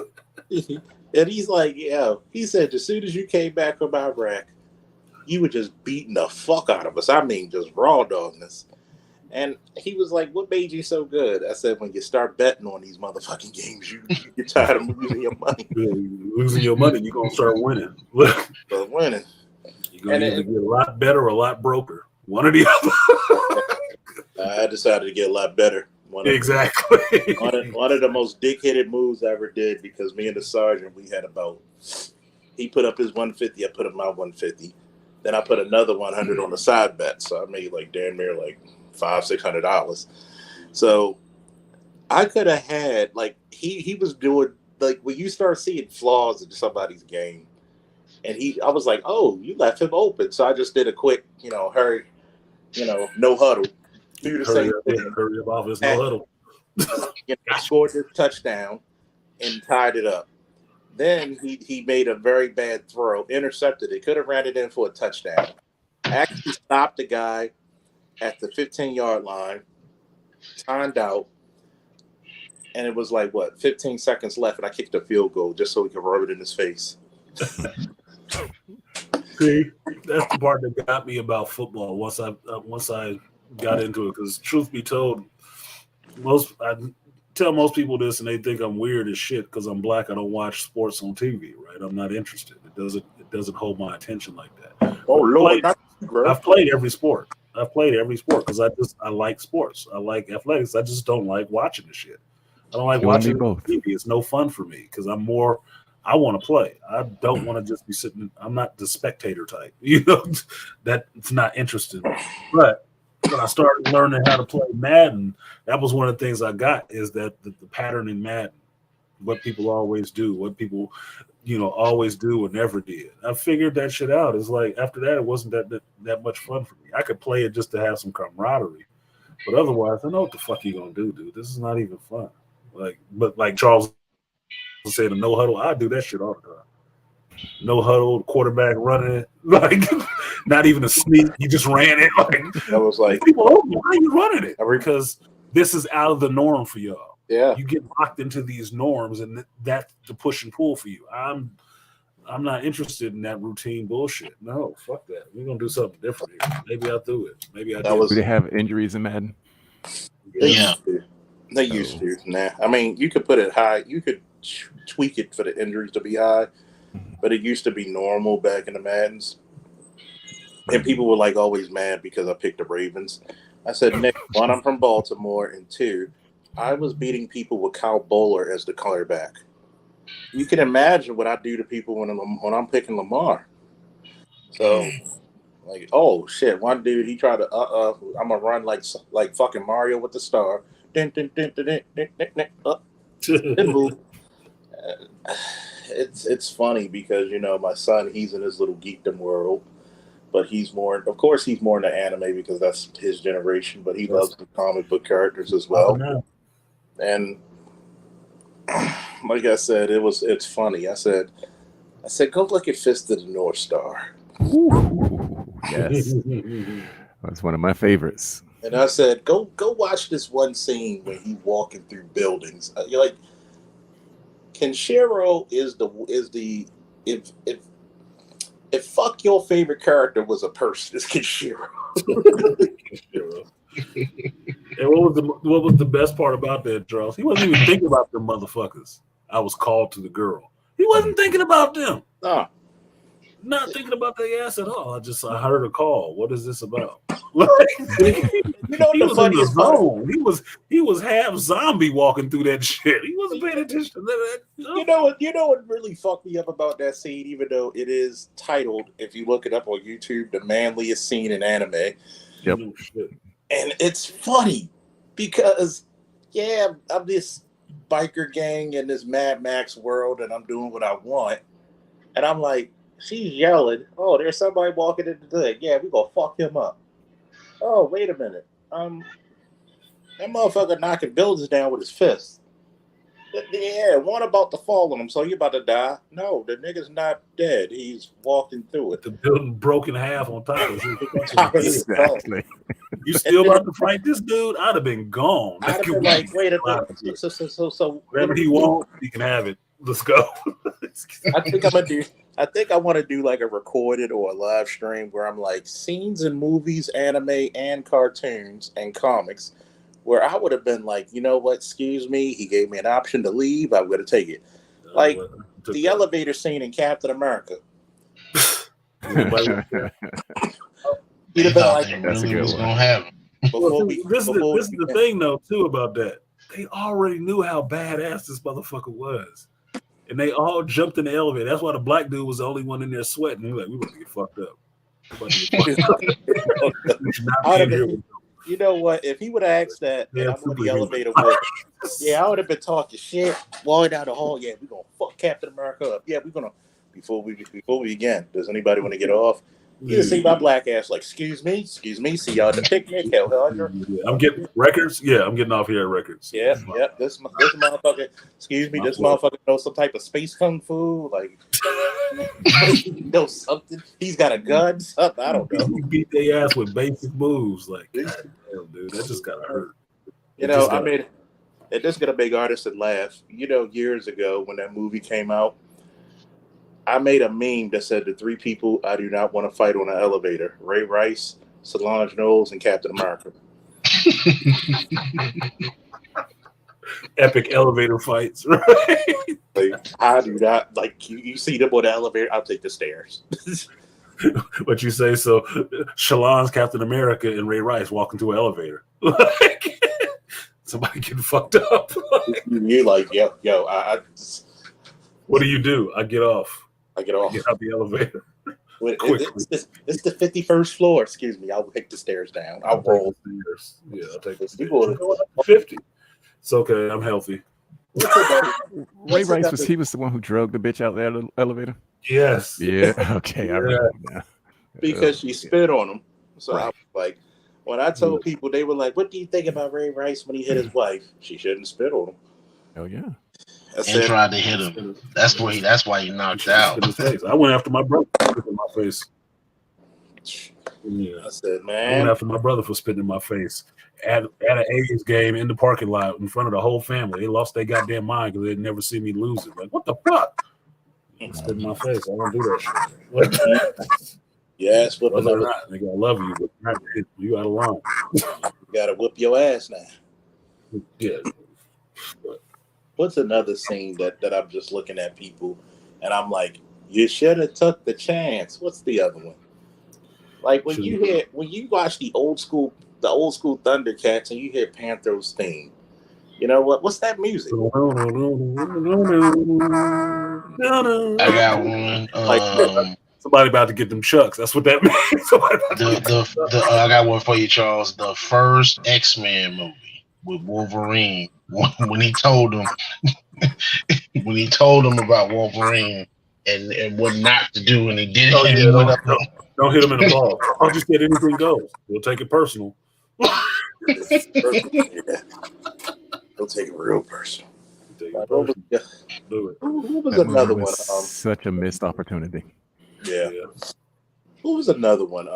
And he's like, yeah. He said, as soon as you came back from Iraq, you were just beating the fuck out of us. I mean, just raw dogging us. And he was like, what made you so good? I said, when you start betting on these motherfucking games, you get tired of losing your money. Losing your money, you're going to start winning. Start winning. You're going to either get a lot better or a lot broker. One or the other. I decided to get a lot better. Exactly. One of the most dick-headed moves I ever did, because me and the sergeant, we had he put up his 150, I put up my 150. Then I put another 100 on the side bet. So I made like damn near like $500-$600. So I could have had like he was doing like when you start seeing flaws in somebody's game, and I was like, oh, you left him open. So I just did a quick, hurry, no huddle. Do the same thing. Hurry up, office, no huddle. I scored this touchdown and tied it up. Then he made a very bad throw, intercepted it, could have ran it in for a touchdown. Actually stopped the guy at the 15-yard line, timed out, and it was like, 15 seconds left, and I kicked a field goal just so he could rub it in his face. See, that's the part that got me about football. Once I got into it, because truth be told, I tell most people this, and they think I'm weird as shit because I'm black. I don't watch sports on TV. Right? I'm not interested. It doesn't hold my attention like that. Oh Lord, I've played every sport. Because I like sports. I like athletics. I just don't like watching the shit. I don't like watching both. TV. It's no fun for me because I want to play. I don't want to just be sitting. I'm not the spectator type. That's not interesting. But when I started learning how to play Madden, that was one of the things I got is that the pattern in Madden, what people always do, what people always do or never did. I figured that shit out. It's like after that, it wasn't that much fun for me. I could play it just to have some camaraderie, but otherwise, I know what the fuck you gonna do, dude. This is not even fun. But like Charles said, a no huddle, I do that shit all the time. No huddle, quarterback running it, like not even a sneak. He just ran it. I was like, people, why are you running it? Because this is out of the norm for y'all. Yeah, you get locked into these norms, and that's the push and pull for you. I'm not interested in that routine bullshit. No, fuck that. We're gonna do something different here. Maybe I'll do it. Maybe I Do they have injuries in Madden? Yeah. They used to. Nah, I mean, you could put it high. You could tweak it for the injuries to be high, but it used to be normal back in the Maddens. And people were like always mad because I picked the Ravens. I said, Nick, one, I'm from Baltimore, and two, I was beating people with Kyle Bowler as the quarterback. You can imagine what I do to people when I'm picking Lamar. So, like, oh shit, one dude he tried to I'm gonna run like fucking Mario with the star. Didn't move. It's funny because my son, he's in his little geekdom world, but he's more in the anime because that's his generation. But he loves the comic book characters as well. And like I said, it's funny. I said, go look at Fist of the North Star. Ooh, yes, that's one of my favorites. And I said, go watch this one scene when he's walking through buildings. You're like, Kenshiro is the if fuck your favorite character was a person, it's Kenshiro. And what was the best part about that, Charles? He wasn't even thinking about them motherfuckers. I was called to the girl. He wasn't thinking about them. No. Not thinking about their ass at all. I heard a call. What is this about? He was in the zone. He was half zombie walking through that shit. He wasn't paying attention to that. You know what really fucked me up about that scene, even though it is titled, if you look it up on YouTube, the manliest scene in anime. Yep. And it's funny because I'm this biker gang in this Mad Max world and I'm doing what I want. And I'm like, she's yelling, oh, there's somebody walking into the thing. Yeah, we gonna fuck him up. Oh, wait a minute. That motherfucker knocking buildings down with his fist. Yeah, one about to fall on him, so you about to die. No, the nigga's not dead. He's walking through it. The building broke in half on top of it. Exactly. You still about to fight this dude? I'd have been gone. I'd have been like, wait a minute. So whatever he wants, he can have it. Let's go. I think I want to do like a recorded or a live stream where I'm like scenes in movies, anime, and cartoons and comics where I would have been like, you know what, excuse me, he gave me an option to leave, I'm going to take it. Like the elevator scene in Captain America. He'd have been like, that's a good one. This is the thing, though, too, about that. They already knew how badass this motherfucker was. And they all jumped in the elevator. That's why the black dude was the only one in there sweating. He was like, we're going to get fucked up. You know what? If he would have asked that, and I'm on the elevator with, I would have been talking shit, walking down the hall. Yeah, we're gonna fuck Captain America up. Yeah, we're gonna before we begin. Does anybody want to get off? You just see my black ass like, excuse me, see y'all at the picnic. Hell, yeah, I'm getting records. Yeah, I'm getting off here at records. Yep. This motherfucker. Excuse me, this motherfucker knows some type of space kung fu. Like, he knows something. He's got a gun. Something. I don't know. He beat their ass with basic moves. Like, God damn, dude, that just gotta hurt. You know, I mean, and this is gonna make artists laugh. You know, years ago when that movie came out, I made a meme that said the 3 people I do not want to fight on an elevator: Ray Rice, Solange Knowles, and Captain America. Epic elevator fights, right? Like, I do not like you see them on the elevator. I'll take the stairs. What you say? So, Shalon's Captain America and Ray Rice walk into an elevator. Like, somebody getting fucked up. You're like, yo, what do? I get off. I get off. Get out the elevator. It's the 51st floor. Excuse me. I'll take the stairs down. I'll roll. Yeah, I'll take the stairs. 50. It's okay. I'm healthy. Ray Rice he was the one who drugged the bitch out the elevator? Yes. Yeah. Okay. I remember now. Because she spit on him. So I was like, when I told people, they were like, what do you think about Ray Rice when he hit his wife? She shouldn't spit on him. Oh yeah. And tried to hit him. That's why he knocked out. I went after my brother for spitting in my face. Yeah. I said, man. I went after my brother for spitting in my face at an A's game in the parking lot in front of the whole family. They lost their goddamn mind because they'd never see me lose it. Like, what the fuck? Spit in my face. I don't do that shit. Yes, whip whether or not, nigga, I love you, but not you out of line. You gotta whip your ass now. Yeah. What's another scene that I'm just looking at people and I'm like, you should have took the chance. What's the other one? Like when you watch the old school Thundercats and you hear Panthers theme. You know what? What's that music? I got one. Somebody about to get them chucks. That's what that means. I got one for you, Charles. The first X-Men movie with Wolverine. When he told him about Wolverine and what not to do, and he did it, and he went up. Don't hit him in the ball. I'll just get anything goes. We'll take it personal. He'll take it real personal. Who was another one? Such a missed opportunity. Yeah. Who was another one?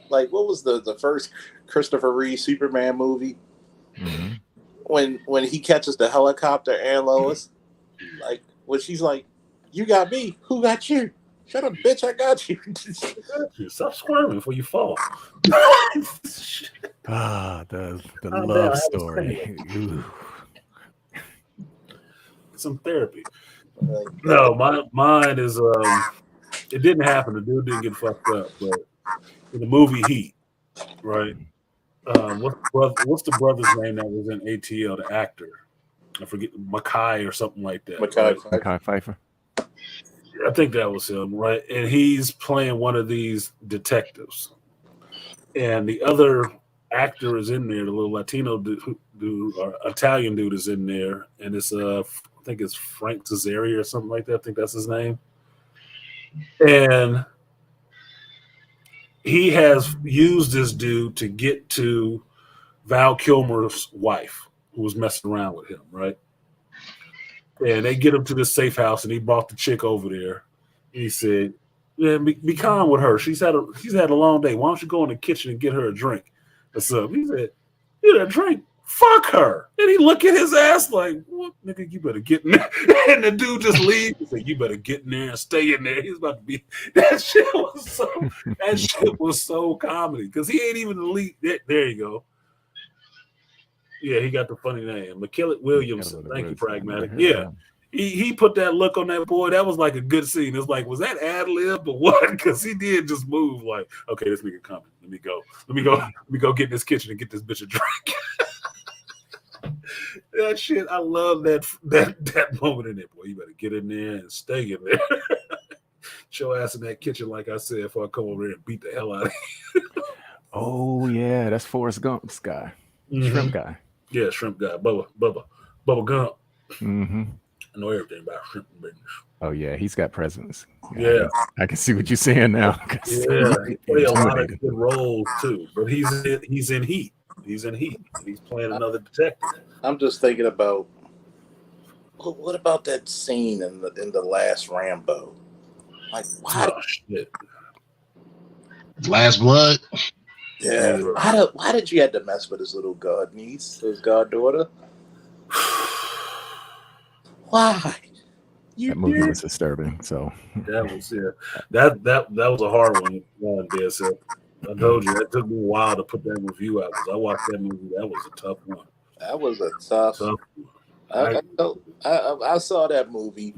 Like what was the first Christopher Reeve Superman movie? Mm-hmm. When he catches the helicopter and Lois, like when she's like, "You got me. Who got you? Shut up, bitch! I got you." Stop squirming before you fall. The love story. Some therapy. No, mine is it didn't happen. The dude didn't get fucked up, but in the movie Heat, right? What's the brother's name that was in ATL? The actor, I forget, Mackay or something like that. Mackay Pfeiffer. I think that was him, right? And he's playing one of these detectives, and the other actor is in there. The little Latino dude or Italian dude is in there, and it's I think it's Frank Cesare or something like that. I think that's his name. And he has used this dude to get to Val Kilmer's wife, who was messing around with him, right? And they get him to this safe house, and he brought the chick over there. And he said, "Yeah, be calm with her. She's had a long day. Why don't you go in the kitchen and get her a drink?" What's up? He said, "Get a drink? Fuck her." And he look at his ass like, "What, nigga? You better get in there." And the dude just leaves. He said, "You better get in there and stay in there." He's about to be. That shit was so comedy because he ain't even the lead. There you go. Yeah, he got the funny name, McKillop Williamson. Thank you, Pragmatic. Yeah. He put that look on that boy. That was like a good scene. It's like, was that ad lib or what? Because he did just move like, okay, this nigga coming. Let me go get in this kitchen and get this bitch a drink. That shit, I love that moment in there, boy. You better get in there and stay in there. Get your ass in that kitchen, like I said, before I come over there and beat the hell out of you. Oh yeah, that's Forrest Gump's guy, shrimp guy. Yeah, shrimp guy, Bubba Gump. Mm-hmm. I know everything about shrimp and business. Oh yeah, he's got presence. Yeah. I can see what you're saying now. 'cause Yeah, he play a lot of intimidating. good roles too. But he's in Heat. He's in Heat. He's playing another detective. I'm just thinking about what about that scene in the last Rambo? Like, why? Oh shit. Last Blood. Yeah, why did you have to mess with his little god niece, his goddaughter? Why? You That movie did? was disturbing. So That was that was a hard one. DSL. I told you that took me a while to put that review out because I watched that movie. That was a tough one. That was a tough. I saw that movie,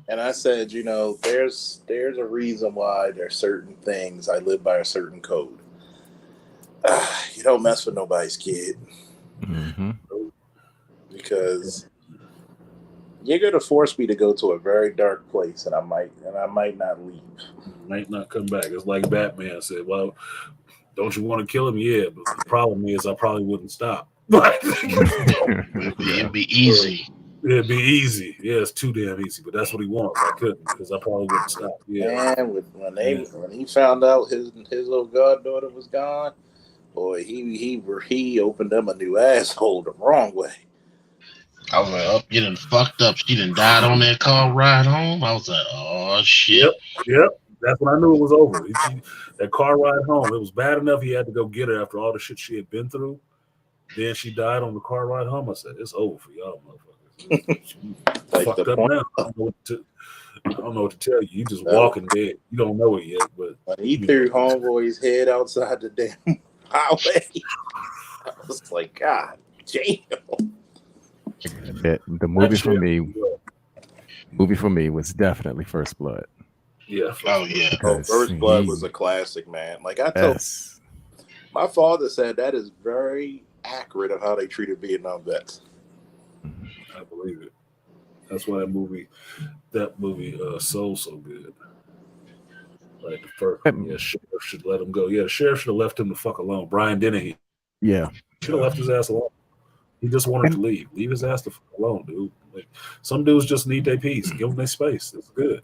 and I said, there's a reason why there's certain things I live by a certain code. You don't mess with nobody's kid because you're gonna force me to go to a very dark place, and I might not leave. Might not come back. It's like Batman said. Well, don't you want to kill him? Yeah, but the problem is I probably wouldn't stop. It'd be easy. It'd be easy. Yeah, it's too damn easy. But that's what he wants. I couldn't because I probably wouldn't stop. Yeah. And when he found out his little goddaughter was gone, boy, he opened them a new asshole the wrong way. I was like, oh, you done fucked up. She done died on that car ride home. I was like, oh shit. Yep. That's when I knew it was over. That car ride home, it was bad enough he had to go get her after all the shit she had been through. Then she died on the car ride home. I said, it's over for y'all motherfuckers. Like fucked up now. I don't know what to tell you. You just walking dead. You don't know it yet. But when he threw homeboy's head outside the damn highway, I was like, God damn. The movie for me was definitely First Blood. Yeah. Oh yeah. First Blood was a classic, man. Like I told my father said that is very accurate of how they treated Vietnam vets. I believe it. That's why that movie sold so good. Like the first, sheriff should let him go. Yeah, the sheriff should have left him the fuck alone. Brian Dennehy. Yeah. Should have left his ass alone. He just wanted to leave. Leave his ass the fuck alone, dude. Like, some dudes just need their peace. Give them their space. It's good.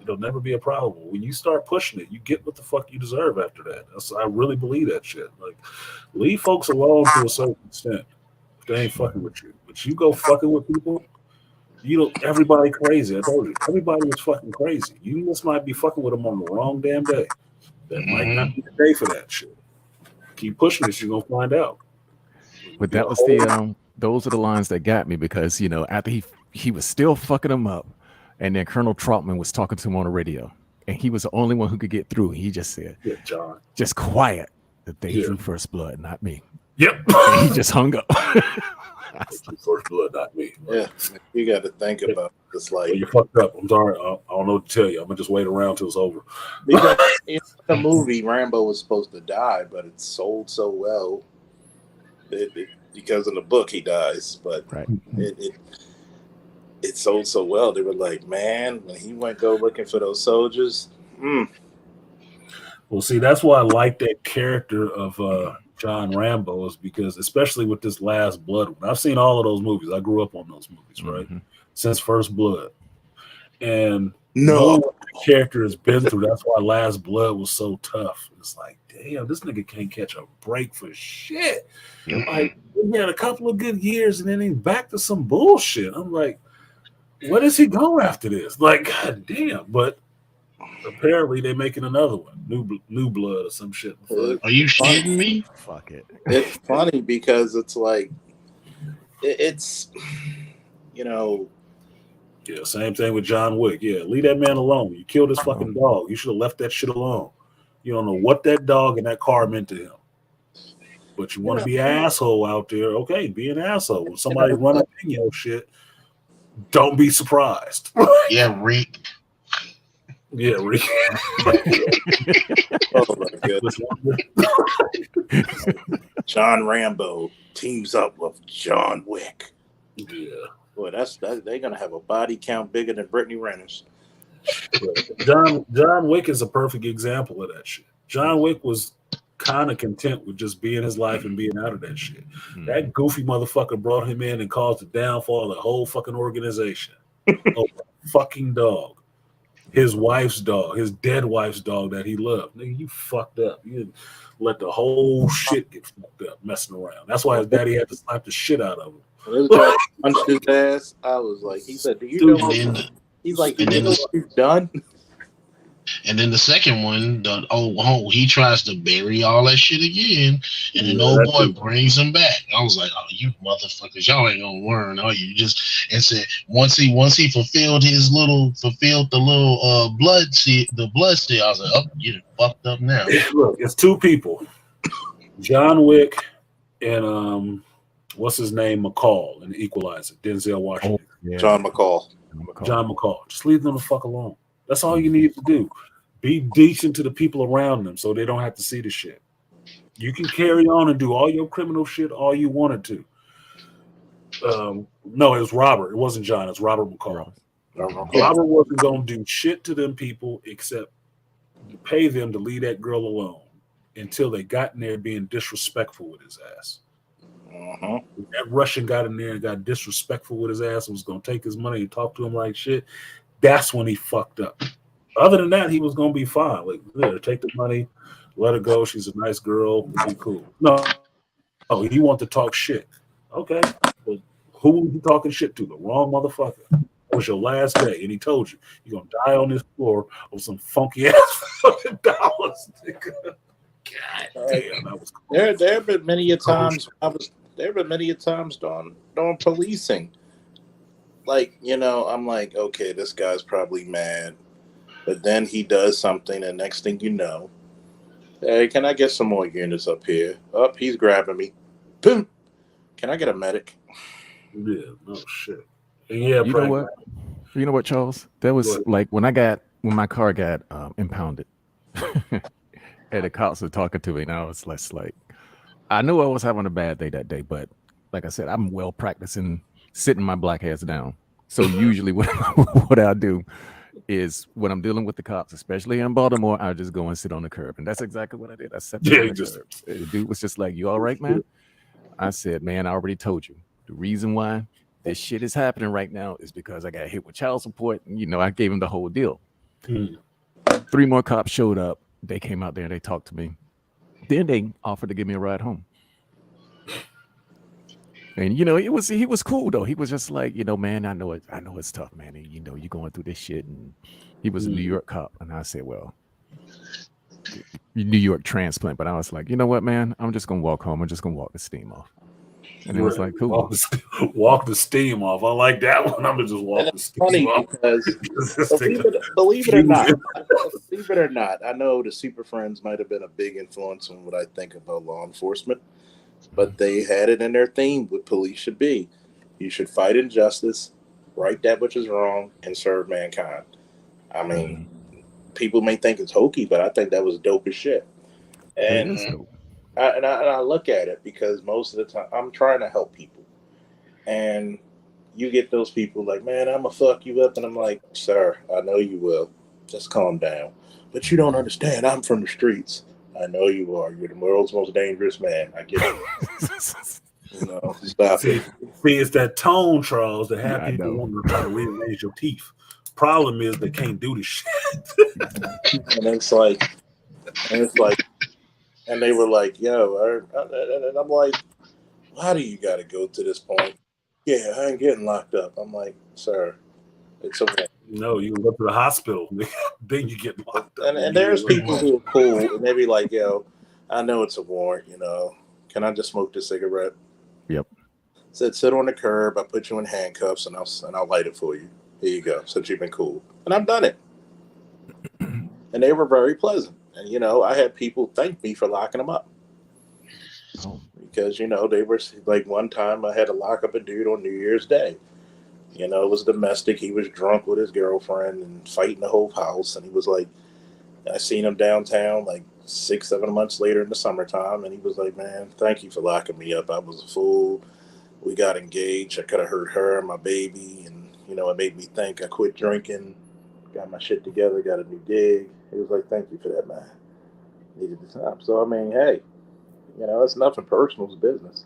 It'll never be a problem. When you start pushing it, you get what the fuck you deserve after that. I really believe that shit. Like, leave folks alone to a certain extent if they ain't fucking with you. But you go fucking with people, everybody crazy. I told you, everybody was fucking crazy. You just might be fucking with them on the wrong damn day. That might not be the day for that shit. Keep pushing this, you're gonna find out. But that was those are the lines that got me because after he was still fucking them up, and then Colonel Troutman was talking to him on the radio, and he was the only one who could get through. He just said, "Yeah, John, just quiet. That they drew First Blood, not me." Yep. And he just hung up. First Blood, not me. Yeah, you got to think about this. Like, you fucked up. I'm sorry. I don't know what to tell you. I'm gonna just wait around till it's over. Because in the movie, Rambo was supposed to die, but it sold so well. Because in the book he dies, but it sold so well. They were like, man, when he went go looking for those soldiers. Well, see, that's why I like that character of John Rambo, is because especially with this Last Blood one. I've seen all of those movies. I grew up on those movies, right? Since First Blood. And knowing what the character has been through, that's why Last Blood was so tough. It's like, damn, this nigga can't catch a break for shit. Like, he had a couple of good years and then he's back to some bullshit. I'm like, where does he go after this? Like, god damn. But apparently they're making another one, New Blood or some shit. Are you shitting me? Fuck it. It's funny because it's like, it's, Yeah, same thing with John Wick. Yeah, leave that man alone. You killed his fucking dog. You should have left that shit alone. You don't know what that dog and that car meant to him. But you want to be an asshole out there, okay, be an asshole. When somebody run up in your shit, don't be surprised. Yeah, Reek. Yeah, Reek. Oh my goodness. John Rambo teams up with John Wick. Yeah. Boy, they're gonna have a body count bigger than Brittany Renner's. John Wick is a perfect example of that shit. John Wick was kind of content with just being his life and being out of that shit. Mhm. That goofy motherfucker brought him in and caused the downfall of the whole fucking organization. Oh, fucking dog. His wife's dog, his dead wife's dog that he loved. Nigga, you fucked up. You let the whole shit get fucked up messing around. That's why his daddy had to slap the shit out of him. When this guy punched his ass, I was like, he said, "Do you know what?" He's like, "Do you know what you've done?" And then the second one, he tries to bury all that shit again, and an old boy brings him back. I was like, "Oh, you motherfuckers, y'all ain't gonna learn, are you?" And said once he fulfilled the little blood seal, I was like, "Oh, you done fucked up now." Look, it's two people, John Wick and what's his name, McCall in the Equalizer, Denzel Washington. Oh, yeah. John McCall. John McCall. Just leave them the fuck alone. That's all you need to do. Be decent to the people around them so they don't have to see the shit. You can carry on and do all your criminal shit all you wanted to. No, it was Robert. It wasn't John. It was Robert McCall. Robert wasn't going to do shit to them people except pay them to leave that girl alone until they got in there being disrespectful with his ass. Uh-huh. That Russian got in there and got disrespectful with his ass and was going to take his money and talk to him like shit. That's when he fucked up. Other than that, he was going to be fine. Like, yeah, take the money, let her go. She's a nice girl. Be cool. No, he wanted to talk shit. Okay. Well, who were you talking shit to? The wrong motherfucker. It was your last day, and he told you you're going to die on this floor with some funky ass fucking dollars. Nigga. God damn, that was cool. There have been many a times doing policing. Like, I'm like, okay, this guy's probably mad. But then he does something, and next thing you know, hey, can I get some more units up here? Up, he's grabbing me. Boom. Can I get a medic? Yeah, no shit. And yeah, You know what? You know what, Charles? That was like when my car got impounded. And the cops were talking to me, and I was less like, I knew I was having a bad day that day, but like I said, I'm well practiced in sitting my black ass down. So usually what I do is when I'm dealing with the cops, especially in Baltimore, I just go and sit on the curb. And that's exactly what I did. I sat there on the curb. The dude was just like, "You all right, man?" I said, "Man, I already told you. The reason why this shit is happening right now is because I got hit with child support." And, I gave him the whole deal. 3 more cops showed up. They came out there and they talked to me. Then they offered to give me a ride home. And he was cool though. He was just like, man, I know it's tough, man. And, you're going through this shit. And he was a New York cop. And I said, well, New York transplant. But I was like, you know what, man? I'm just gonna walk home. I'm just gonna walk the steam off. And it was like, cool. Walk the steam off. I like that one. I'm gonna just walk the steam off. Because believe it or not, I know the Super Friends might have been a big influence on what I think about law enforcement. But they had it in their theme what police should be. You should fight injustice, right that which is wrong, and serve mankind. I mean, people may think it's hokey, but I think that was dope as shit. And I look at it because most of the time I'm trying to help people. And you get those people like, man, I'm going to fuck you up. And I'm like, sir, I know you will. Just calm down. But you don't understand. I'm from the streets. I know you are. You're the world's most dangerous man. I get it. Stop it. See, it's that tone, Charles, that have people wanting to try to rearrange your teeth. Problem is they can't do the shit. and they were like, yo, and I'm like, how do you got to go to this point? Yeah, I ain't getting locked up. I'm like, sir, it's okay. No, you can go to the hospital. Then you get locked up. And there's people who are cool, and they be like, yo, I know it's a warrant, Can I just smoke this cigarette? Yep. Said, sit on the curb. I put you in handcuffs, and I'll light it for you. Here you go. Since you've been cool. And I've done it. And they were very pleasant. And, I had people thank me for locking them up. Oh. Because, they were like one time I had to lock up a dude on New Year's Day. It was domestic. He was drunk with his girlfriend and fighting the whole house. And he was like, I seen him downtown like 6-7 months later in the summertime. And he was like, man, thank you for locking me up. I was a fool. We got engaged. I could have hurt her and my baby. And, it made me think. I quit drinking, got my shit together, got a new gig. He was like, thank you for that, man. Needed the time. So I mean, hey, it's nothing personal. It's business.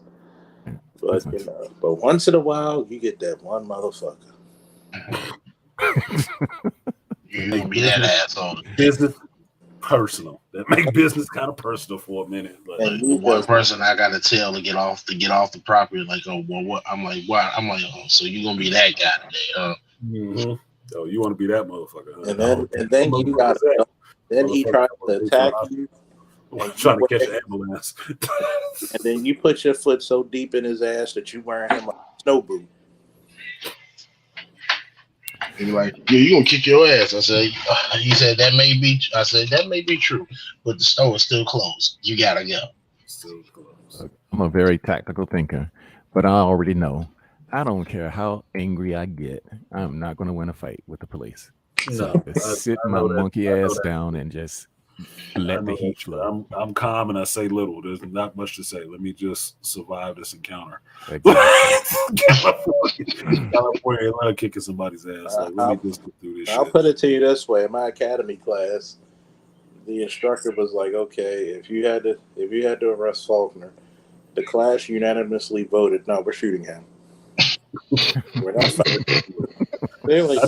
But Business. but once in a while, you get that one motherfucker. You're gonna be that asshole. Business personal. That make business kind of personal for a minute. But And The one person I gotta tell to get off the property, like, oh well, what? I'm like, why? I'm like, oh, so you gonna be that guy today, huh? mm-hmm. Oh, you want to be that motherfucker? Huh? and then you got then he tries to attack you, and trying to catch an ambulance. and then you put your foot so deep in his ass that you wearing him a snow boot. And you're like, yeah, you gonna kick your ass. I said, he said that may be. I said that may be true, but the store is still closed. You gotta go. Still close. Look, I'm a very tactical thinker, but I already know I don't care how angry I get. I'm not going to win a fight with the police. So No, just sit my monkey ass down and just let the heat flow. I'm calm and I say little. There's not much to say. Let me just survive this encounter. California love kicking somebody's ass. Like, let me just get through this. I'll put it to you this way: in my academy class, the instructor was like, "Okay, if you had to arrest Faulkner, the class unanimously voted, no, we're shooting him. We're not fighting." Like,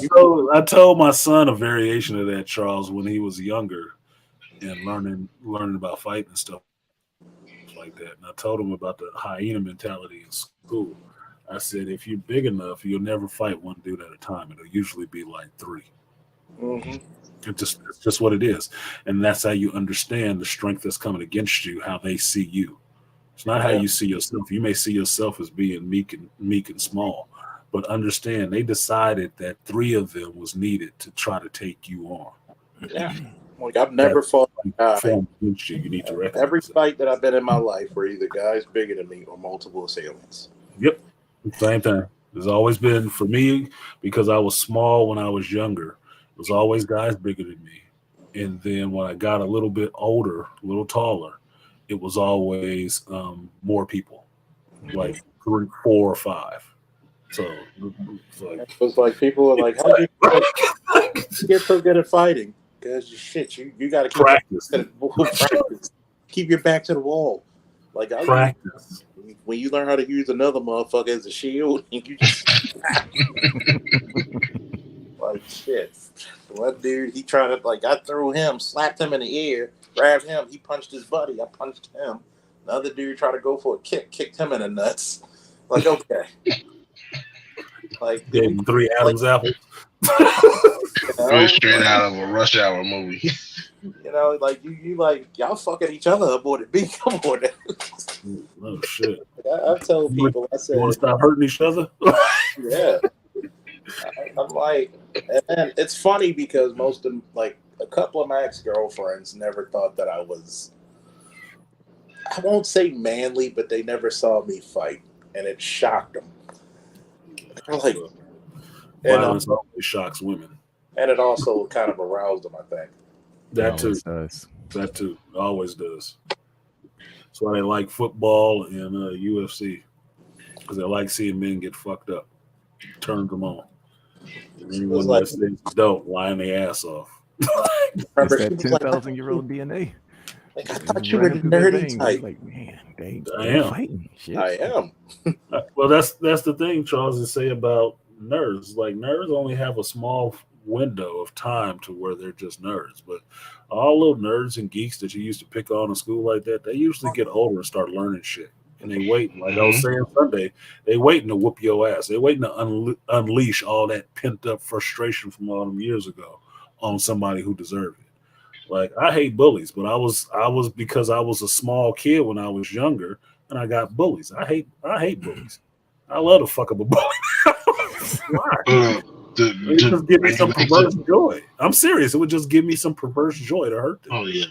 I told my son a variation of that, Charles, when he was younger and learning about fighting and stuff like that. And I told him about the hyena mentality in school. I said, if you're big enough, you'll never fight one dude at a time. It'll usually be like three. Mm-hmm. It's just what it is. And that's how you understand the strength that's coming against you, how they see you. It's not how you see yourself. You may see yourself as being meek and small, but understand they decided that three of them was needed to try to take you on. Yeah. Like, I've never fought a guy. Against you. You need to recognize every fight that I've been in my life were either guys bigger than me or multiple assailants. Yep. Same thing. There's always been, for me, because I was small when I was younger, it was always guys bigger than me. And then when I got a little bit older, a little taller, it was always more people, like 3, 4, or 5. So it was like people were like, "How do you get so good at fighting?" Because you got to practice. Practice. Keep your back to the wall. Like practice. When you learn how to use another motherfucker as a shield, you just like shit. One dude, he tried to I threw him, slapped him in the ear, grabbed him, he punched his buddy, I punched him. Another dude tried to go for a kick, kicked him in the nuts. Like, okay. Like, gave him 3 Adam's apples. Straight out of a Rush Hour movie. Like you like y'all fucking each other up more than me. Come on now. Oh shit. I tell people, I said, you want to stop hurting each other? Yeah. I'm like, and it's funny because most of a couple of my ex-girlfriends never thought that I was, I won't say manly, but they never saw me fight, and it shocked them. They're like, violence always shocks women, and it also kind of aroused them, I think. That too. That too. It always does. That's why they like football and UFC, because they like seeing men get fucked up. Turns them on. And anyone that says don't, lying their ass off. It's that 10,000-year-old DNA. Like, I thought you were the nerdy type. Like, man, I am fighting. Shit. I am. Well, that's the thing, Charles, to say about nerds. Like, nerds only have a small window of time to where they're just nerds, but all little nerds and geeks that you used to pick on in school like that, they usually get older and start learning shit, and they wait. Like I was saying Sunday, they waiting to whoop your ass. They waiting to unleash all that pent up frustration from all them years ago on somebody who deserved it. Like, I hate bullies, but I was because I was a small kid when I was younger, and I got bullies. I hate bullies. I love to fuck up a bully. Why? It just give me some perverse joy. I'm serious. It would just give me some perverse joy to hurt them. Oh yeah.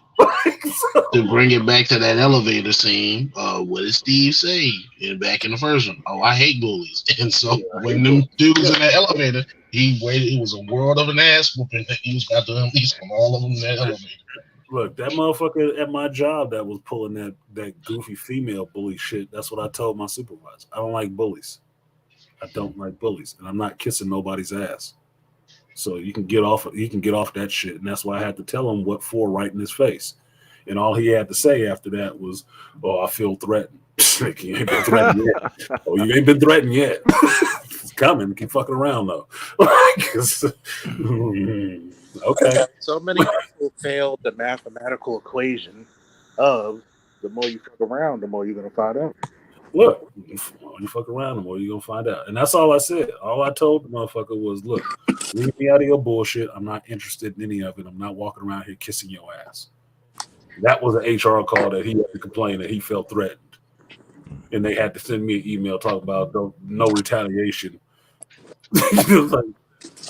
To bring it back to that elevator scene, what did Steve say back in the first one? Oh, I hate bullies. And so when them dudes in that elevator, he waited. It was a world of an ass whooping that he was about to unleash from all of them in that elevator. Look, that motherfucker at my job that was pulling that goofy female bully shit. That's what I told my supervisor. I don't like bullies. I don't like bullies, and I'm not kissing nobody's ass. So you can get off that shit, and that's why I had to tell him what for right in his face. And all he had to say after that was, "Oh, I feel threatened." Like, you ain't been threatened yet. Oh, you ain't been threatened yet. It's coming. Keep fucking around though. Okay. So many people failed the mathematical equation of the more you fuck around, the more you're gonna find out. Look, the more you fuck around, the more you're gonna find out. And that's all I said. All I told the motherfucker was, look, leave me out of your bullshit. I'm not interested in any of it. I'm not walking around here kissing your ass. That was an HR call that he had to complain that he felt threatened. And they had to send me an email talking about no retaliation. Like,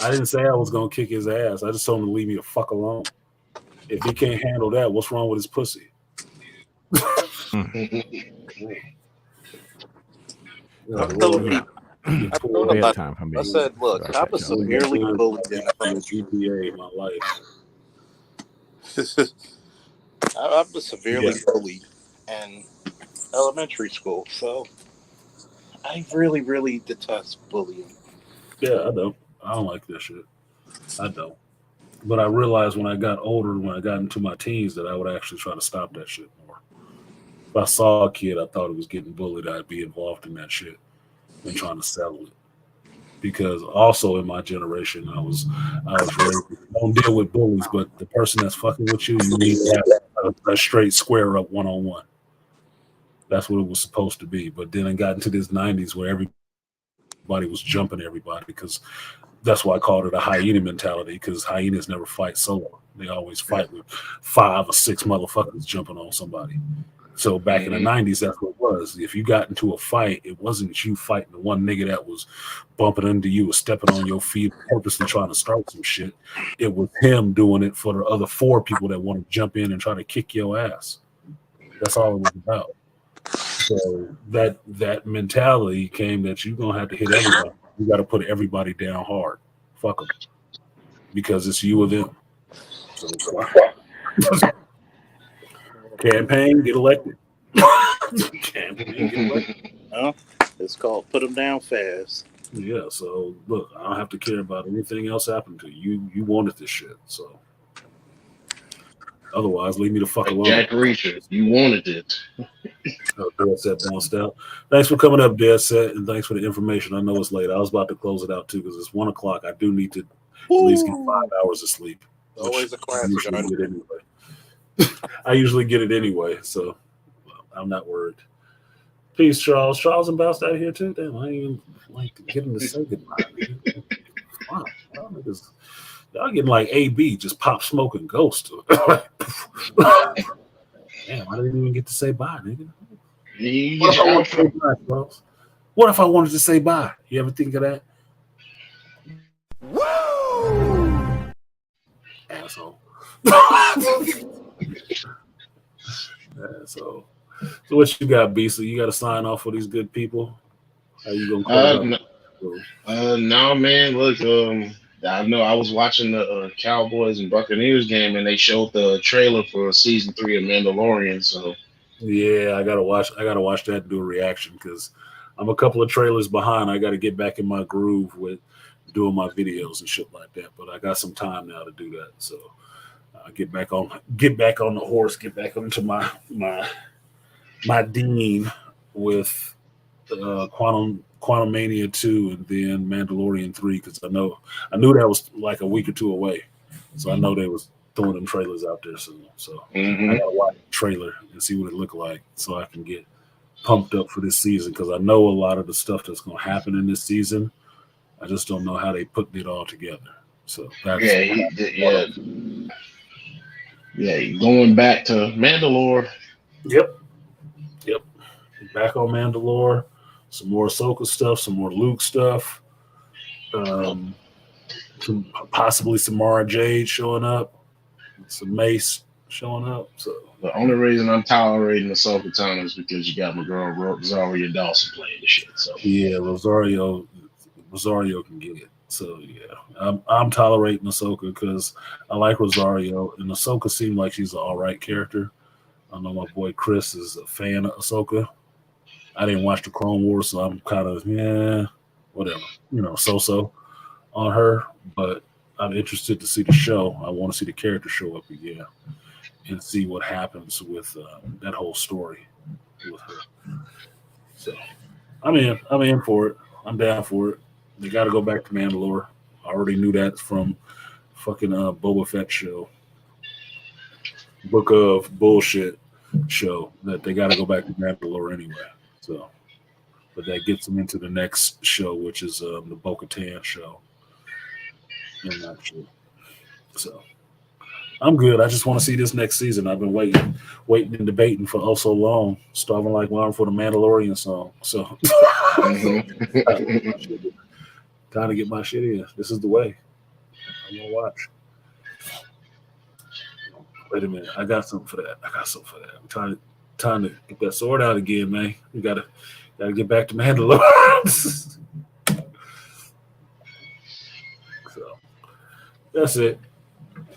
I didn't say I was gonna kick his ass. I just told him to leave me the fuck alone. If he can't handle that, what's wrong with his pussy? I'm telling people, I told him Bedtime for me. I said, look, I was severely bullied in GPA in my life. I was severely bullied in elementary school, so I really, really detest bullying. Yeah, I don't like this shit. I don't. But I realized when I got older, when I got into my teens, that I would actually try to stop that shit more. If I saw a kid I thought it was getting bullied, I'd be involved in that shit and trying to settle it. Because also in my generation, I was raised, don't deal with bullies, but the person that's fucking with you, you need to have a straight square up one-on-one. That's what it was supposed to be. But then it got into this 90s where everybody was jumping everybody, because that's why I called it a hyena mentality, because hyenas never fight solo. They always fight with 5 or 6 motherfuckers jumping on somebody. So back in the 90s, that's what it was. If you got into a fight, it wasn't you fighting the one nigga that was bumping into you or stepping on your feet, purposely trying to start some shit. It was him doing it for the other 4 people that want to jump in and try to kick your ass. That's all it was about. So that mentality came that you're going to have to hit everybody. You got to put everybody down hard. Fuck them. Because it's you or them. So campaign, get elected. Campaign, get elected. It's called put them down fast. Yeah, so look, I don't have to care about anything else happening to you. You wanted this shit, so otherwise, leave me the fuck alone. Jack Reacher, you wanted it. Dead Set bounced out. Thanks for coming up, Dead Set, and thanks for the information. I know it's late. I was about to close it out too because it's 1 o'clock. I do need to at least get 5 hours of sleep. Always a classic. I usually get it anyway, so I'm not worried. Peace, Charles. Charles and bounced out of here too. Damn, I ain't even like getting to say goodbye. Wow, y'all getting like AB, just pop smoking ghost. Damn, I didn't even get to say bye, nigga. What if I wanted to say bye? You ever think of that? Woo! Asshole. So what you got, Beasley? You got to sign off for these good people? How you gonna call no, man. Look, I know I was watching the Cowboys and Buccaneers game, and they showed the trailer for season 3 of Mandalorian. So yeah, I gotta watch that and do a reaction because I'm a couple of trailers behind. I got to get back in my groove with doing my videos and shit like that. But I got some time now to do that. So get back on the horse. Get back onto my dean with Quantum Mania 2 and then Mandalorian 3 because I knew that was like a week or 2 away. So I know they was throwing them trailers out there soon. So I gotta watch the trailer and see what it looked like so I can get pumped up for this season because I know a lot of the stuff that's gonna happen in this season. I just don't know how they put it all together. So that's going back to Mandalore. Yep. Back on Mandalore. Some more Ahsoka stuff, some more Luke stuff. Possibly some Mara Jade showing up. Some Mace showing up. So the only reason I'm tolerating Ahsoka Tano is because you got my girl Rosario Dawson playing the shit. So yeah, Rosario can get it. So yeah, I'm tolerating Ahsoka because I like Rosario, and Ahsoka seemed like she's an all right character. I know my boy Chris is a fan of Ahsoka. I didn't watch the Clone Wars, so I'm kind of whatever, so on her. But I'm interested to see the show. I want to see the character show up again. and see what happens with that whole story with her. So I'm in for it. I'm down for it. They got to go back to Mandalore. I already knew that from fucking Boba Fett show, Book of Bullshit show, that they got to go back to Mandalore anyway. So, but that gets them into the next show, which is the Bo-Katan show in that show. So I'm good. I just want to see this next season. I've been waiting and debating for so long, starving like Lauren for the Mandalorian song. So time to get my shit in. This is the way. I'm gonna watch. Wait a minute. I got something for that. I'm trying to get that sword out again, man. We gotta get back to Mandalore. So that's it.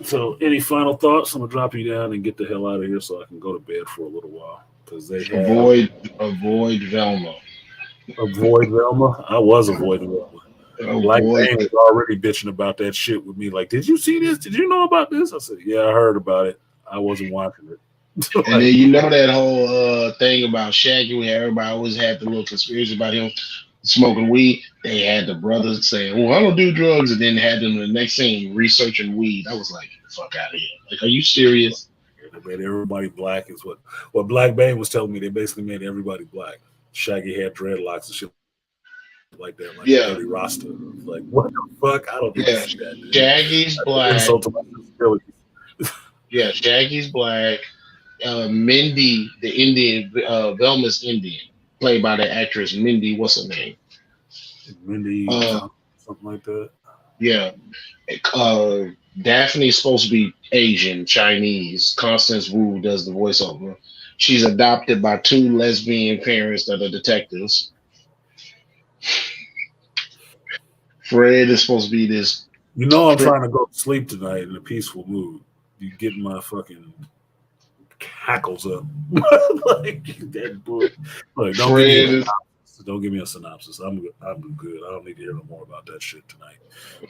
So, any final thoughts? I'm gonna drop you down and get the hell out of here so I can go to bed for a little while because they have avoid Velma. Avoid Velma. I was avoiding Velma. Black Bane was already bitching about that shit with me. Like, did you see this? Did you know about this? I said, yeah, I heard about it. I wasn't watching it. And then you know that whole thing about Shaggy, where everybody always had the little conspiracy about him smoking weed. They had the brothers saying, "Well, I don't do drugs," and then had them in the next scene researching weed. I was like, "Fuck out of here!" Like, are you serious? They made everybody black is what Black Bane was telling me. They basically made everybody black. Shaggy had dreadlocks and shit like that, like a dirty Rasta. Like, what the fuck? I don't give a shit. Shaggy's black. Yeah, Shaggy's black. Mindy, the Indian, Velma's Indian, played by the actress Mindy. What's her name? Mindy, something like that. Yeah. Daphne's supposed to be Asian, Chinese. Constance Wu does the voiceover. She's adopted by two lesbian parents that are detectives. Fred is supposed to be this. You know, I'm trying to go to sleep tonight in a peaceful mood. You get my fucking hackles up. Like that book. Like, don't give me a synopsis. I'm good. I don't need to hear no more about that shit tonight.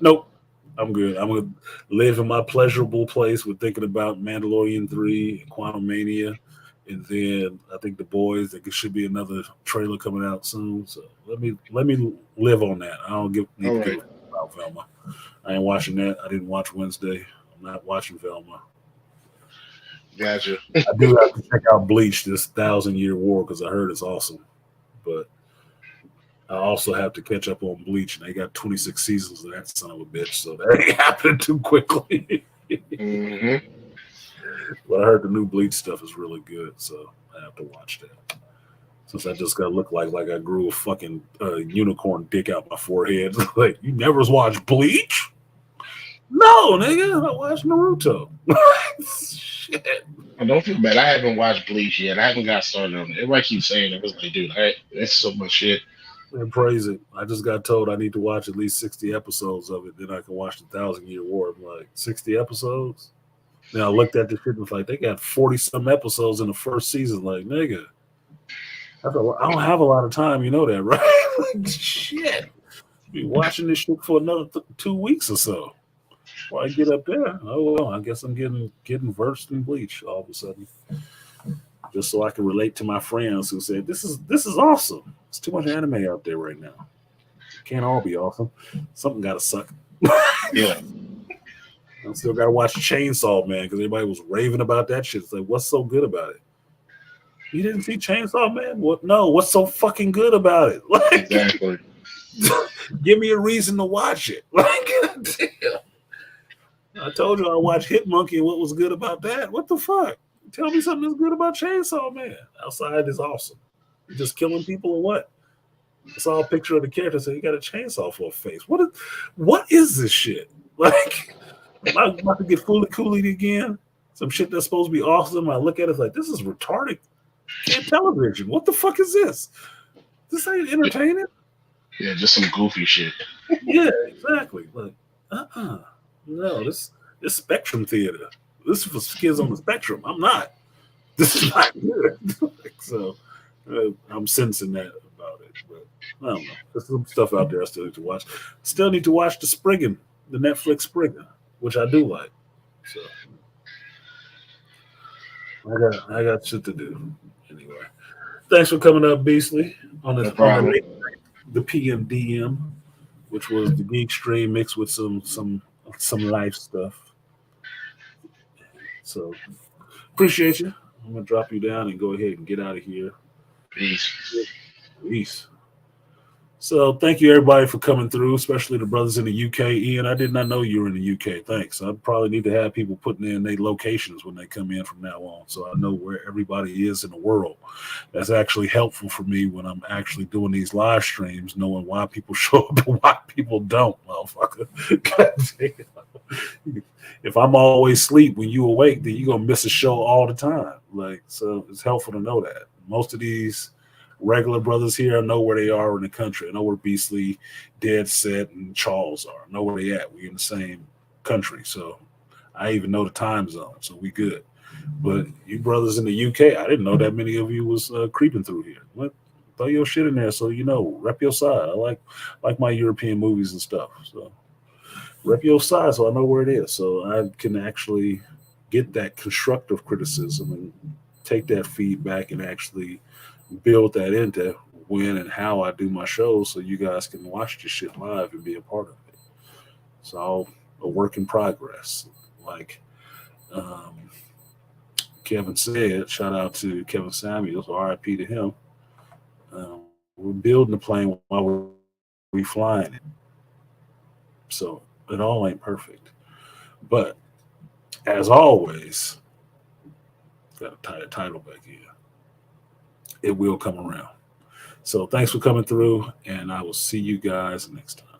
Nope. I'm good. I'm gonna live in my pleasurable place with thinking about Mandalorian 3 and Quantum Mania. And then I think The Boys, there should be another trailer coming out soon. So let me live on that. I don't need to give about Velma. I ain't watching that. I didn't watch Wednesday. I'm not watching Velma. Gotcha. I do have to check out Bleach, this 1,000-year war, because I heard it's awesome. But I also have to catch up on Bleach, and they got 26 seasons of that son of a bitch, so that ain't happening too quickly. Mm-hmm. But I heard the new Bleach stuff is really good, so I have to watch that. Since I just gotta look like I grew a fucking unicorn dick out my forehead. Like, you never watched Bleach? No, nigga, I watched Naruto. Shit. I don't feel bad. I haven't watched Bleach yet. I haven't got started on it. Everybody keeps saying it. I was like, dude, that's so much shit. And praise it. I just got told I need to watch at least 60 episodes of it. Then I can watch the 1,000-year war. I'm like, 60 episodes? Then I looked at the shit and was like, they got 40-some episodes in the first season. Like, nigga, I don't have a lot of time. You know that, right? Like, shit. Be watching this shit for another 2 weeks or so. Before I get up there, oh well, I guess I'm getting versed in Bleach all of a sudden. Just so I can relate to my friends who said, this is awesome. It's too much anime out there right now. It can't all be awesome. Something gotta suck. Yeah. I still gotta watch Chainsaw Man because everybody was raving about that shit. It's like, what's so good about it? You didn't see Chainsaw Man? What? No, what's so fucking good about it? Like, exactly. Give me a reason to watch it. Like, damn. I told you I watched Hit Monkey and what was good about that. What the fuck? Tell me something that's good about Chainsaw Man. Outside is awesome. You're just killing people or what? I saw a picture of the character saying he got a chainsaw for a face. What is this shit? Like, am I about to get fully coolied again? Some shit that's supposed to be awesome. I look at it like, this is retarded. Can't television. What the fuck is this? This ain't entertaining. Yeah, just some goofy shit. Yeah, exactly. Like, no, this Spectrum Theater. This is for kids on the spectrum. I'm not. This is not good. So I'm sensing that about it. But I don't know. There's some stuff out there I still need to watch. Still need to watch the Netflix Spriggan, which I do like. So I got shit to do. Anyway, thanks for coming up, Beastly, on No this problem. the PMDM, which was the geek stream mixed with some life stuff. So appreciate you. I'm gonna drop you down and go ahead and get out of here. Peace. Peace. So thank you everybody for coming through, especially the brothers in the UK. Ian, I did not know you were in the UK. Thanks. I probably need to have people putting in their locations when they come in from now on, so I know where everybody is in the world. That's actually helpful for me when I'm actually doing these live streams, knowing why people show up and why people don't, motherfucker. God damn. If I'm always asleep when you awake, then you're gonna miss a show all the time. Like, so it's helpful to know that. Most of these regular brothers here, I know where they are in the country. I know where Beastly, Dead Set, and Charles are. I know where they at. We in the same country, so I even know the time zone, so we good. But you brothers in the UK, I didn't know that many of you was creeping through here. What? Throw your shit in there, so you know, rep your side. I like my European movies and stuff. So rep your side, so I know where it is, so I can actually get that constructive criticism and take that feedback and actually build that into when and how I do my shows so you guys can watch this shit live and be a part of it. It's all a work in progress. Like Kevin said, shout out to Kevin Samuels, RIP to him. We're building the plane while we're flying it. So it all ain't perfect. But as always, got to tie the title back in. It will come around. So thanks for coming through, and I will see you guys next time.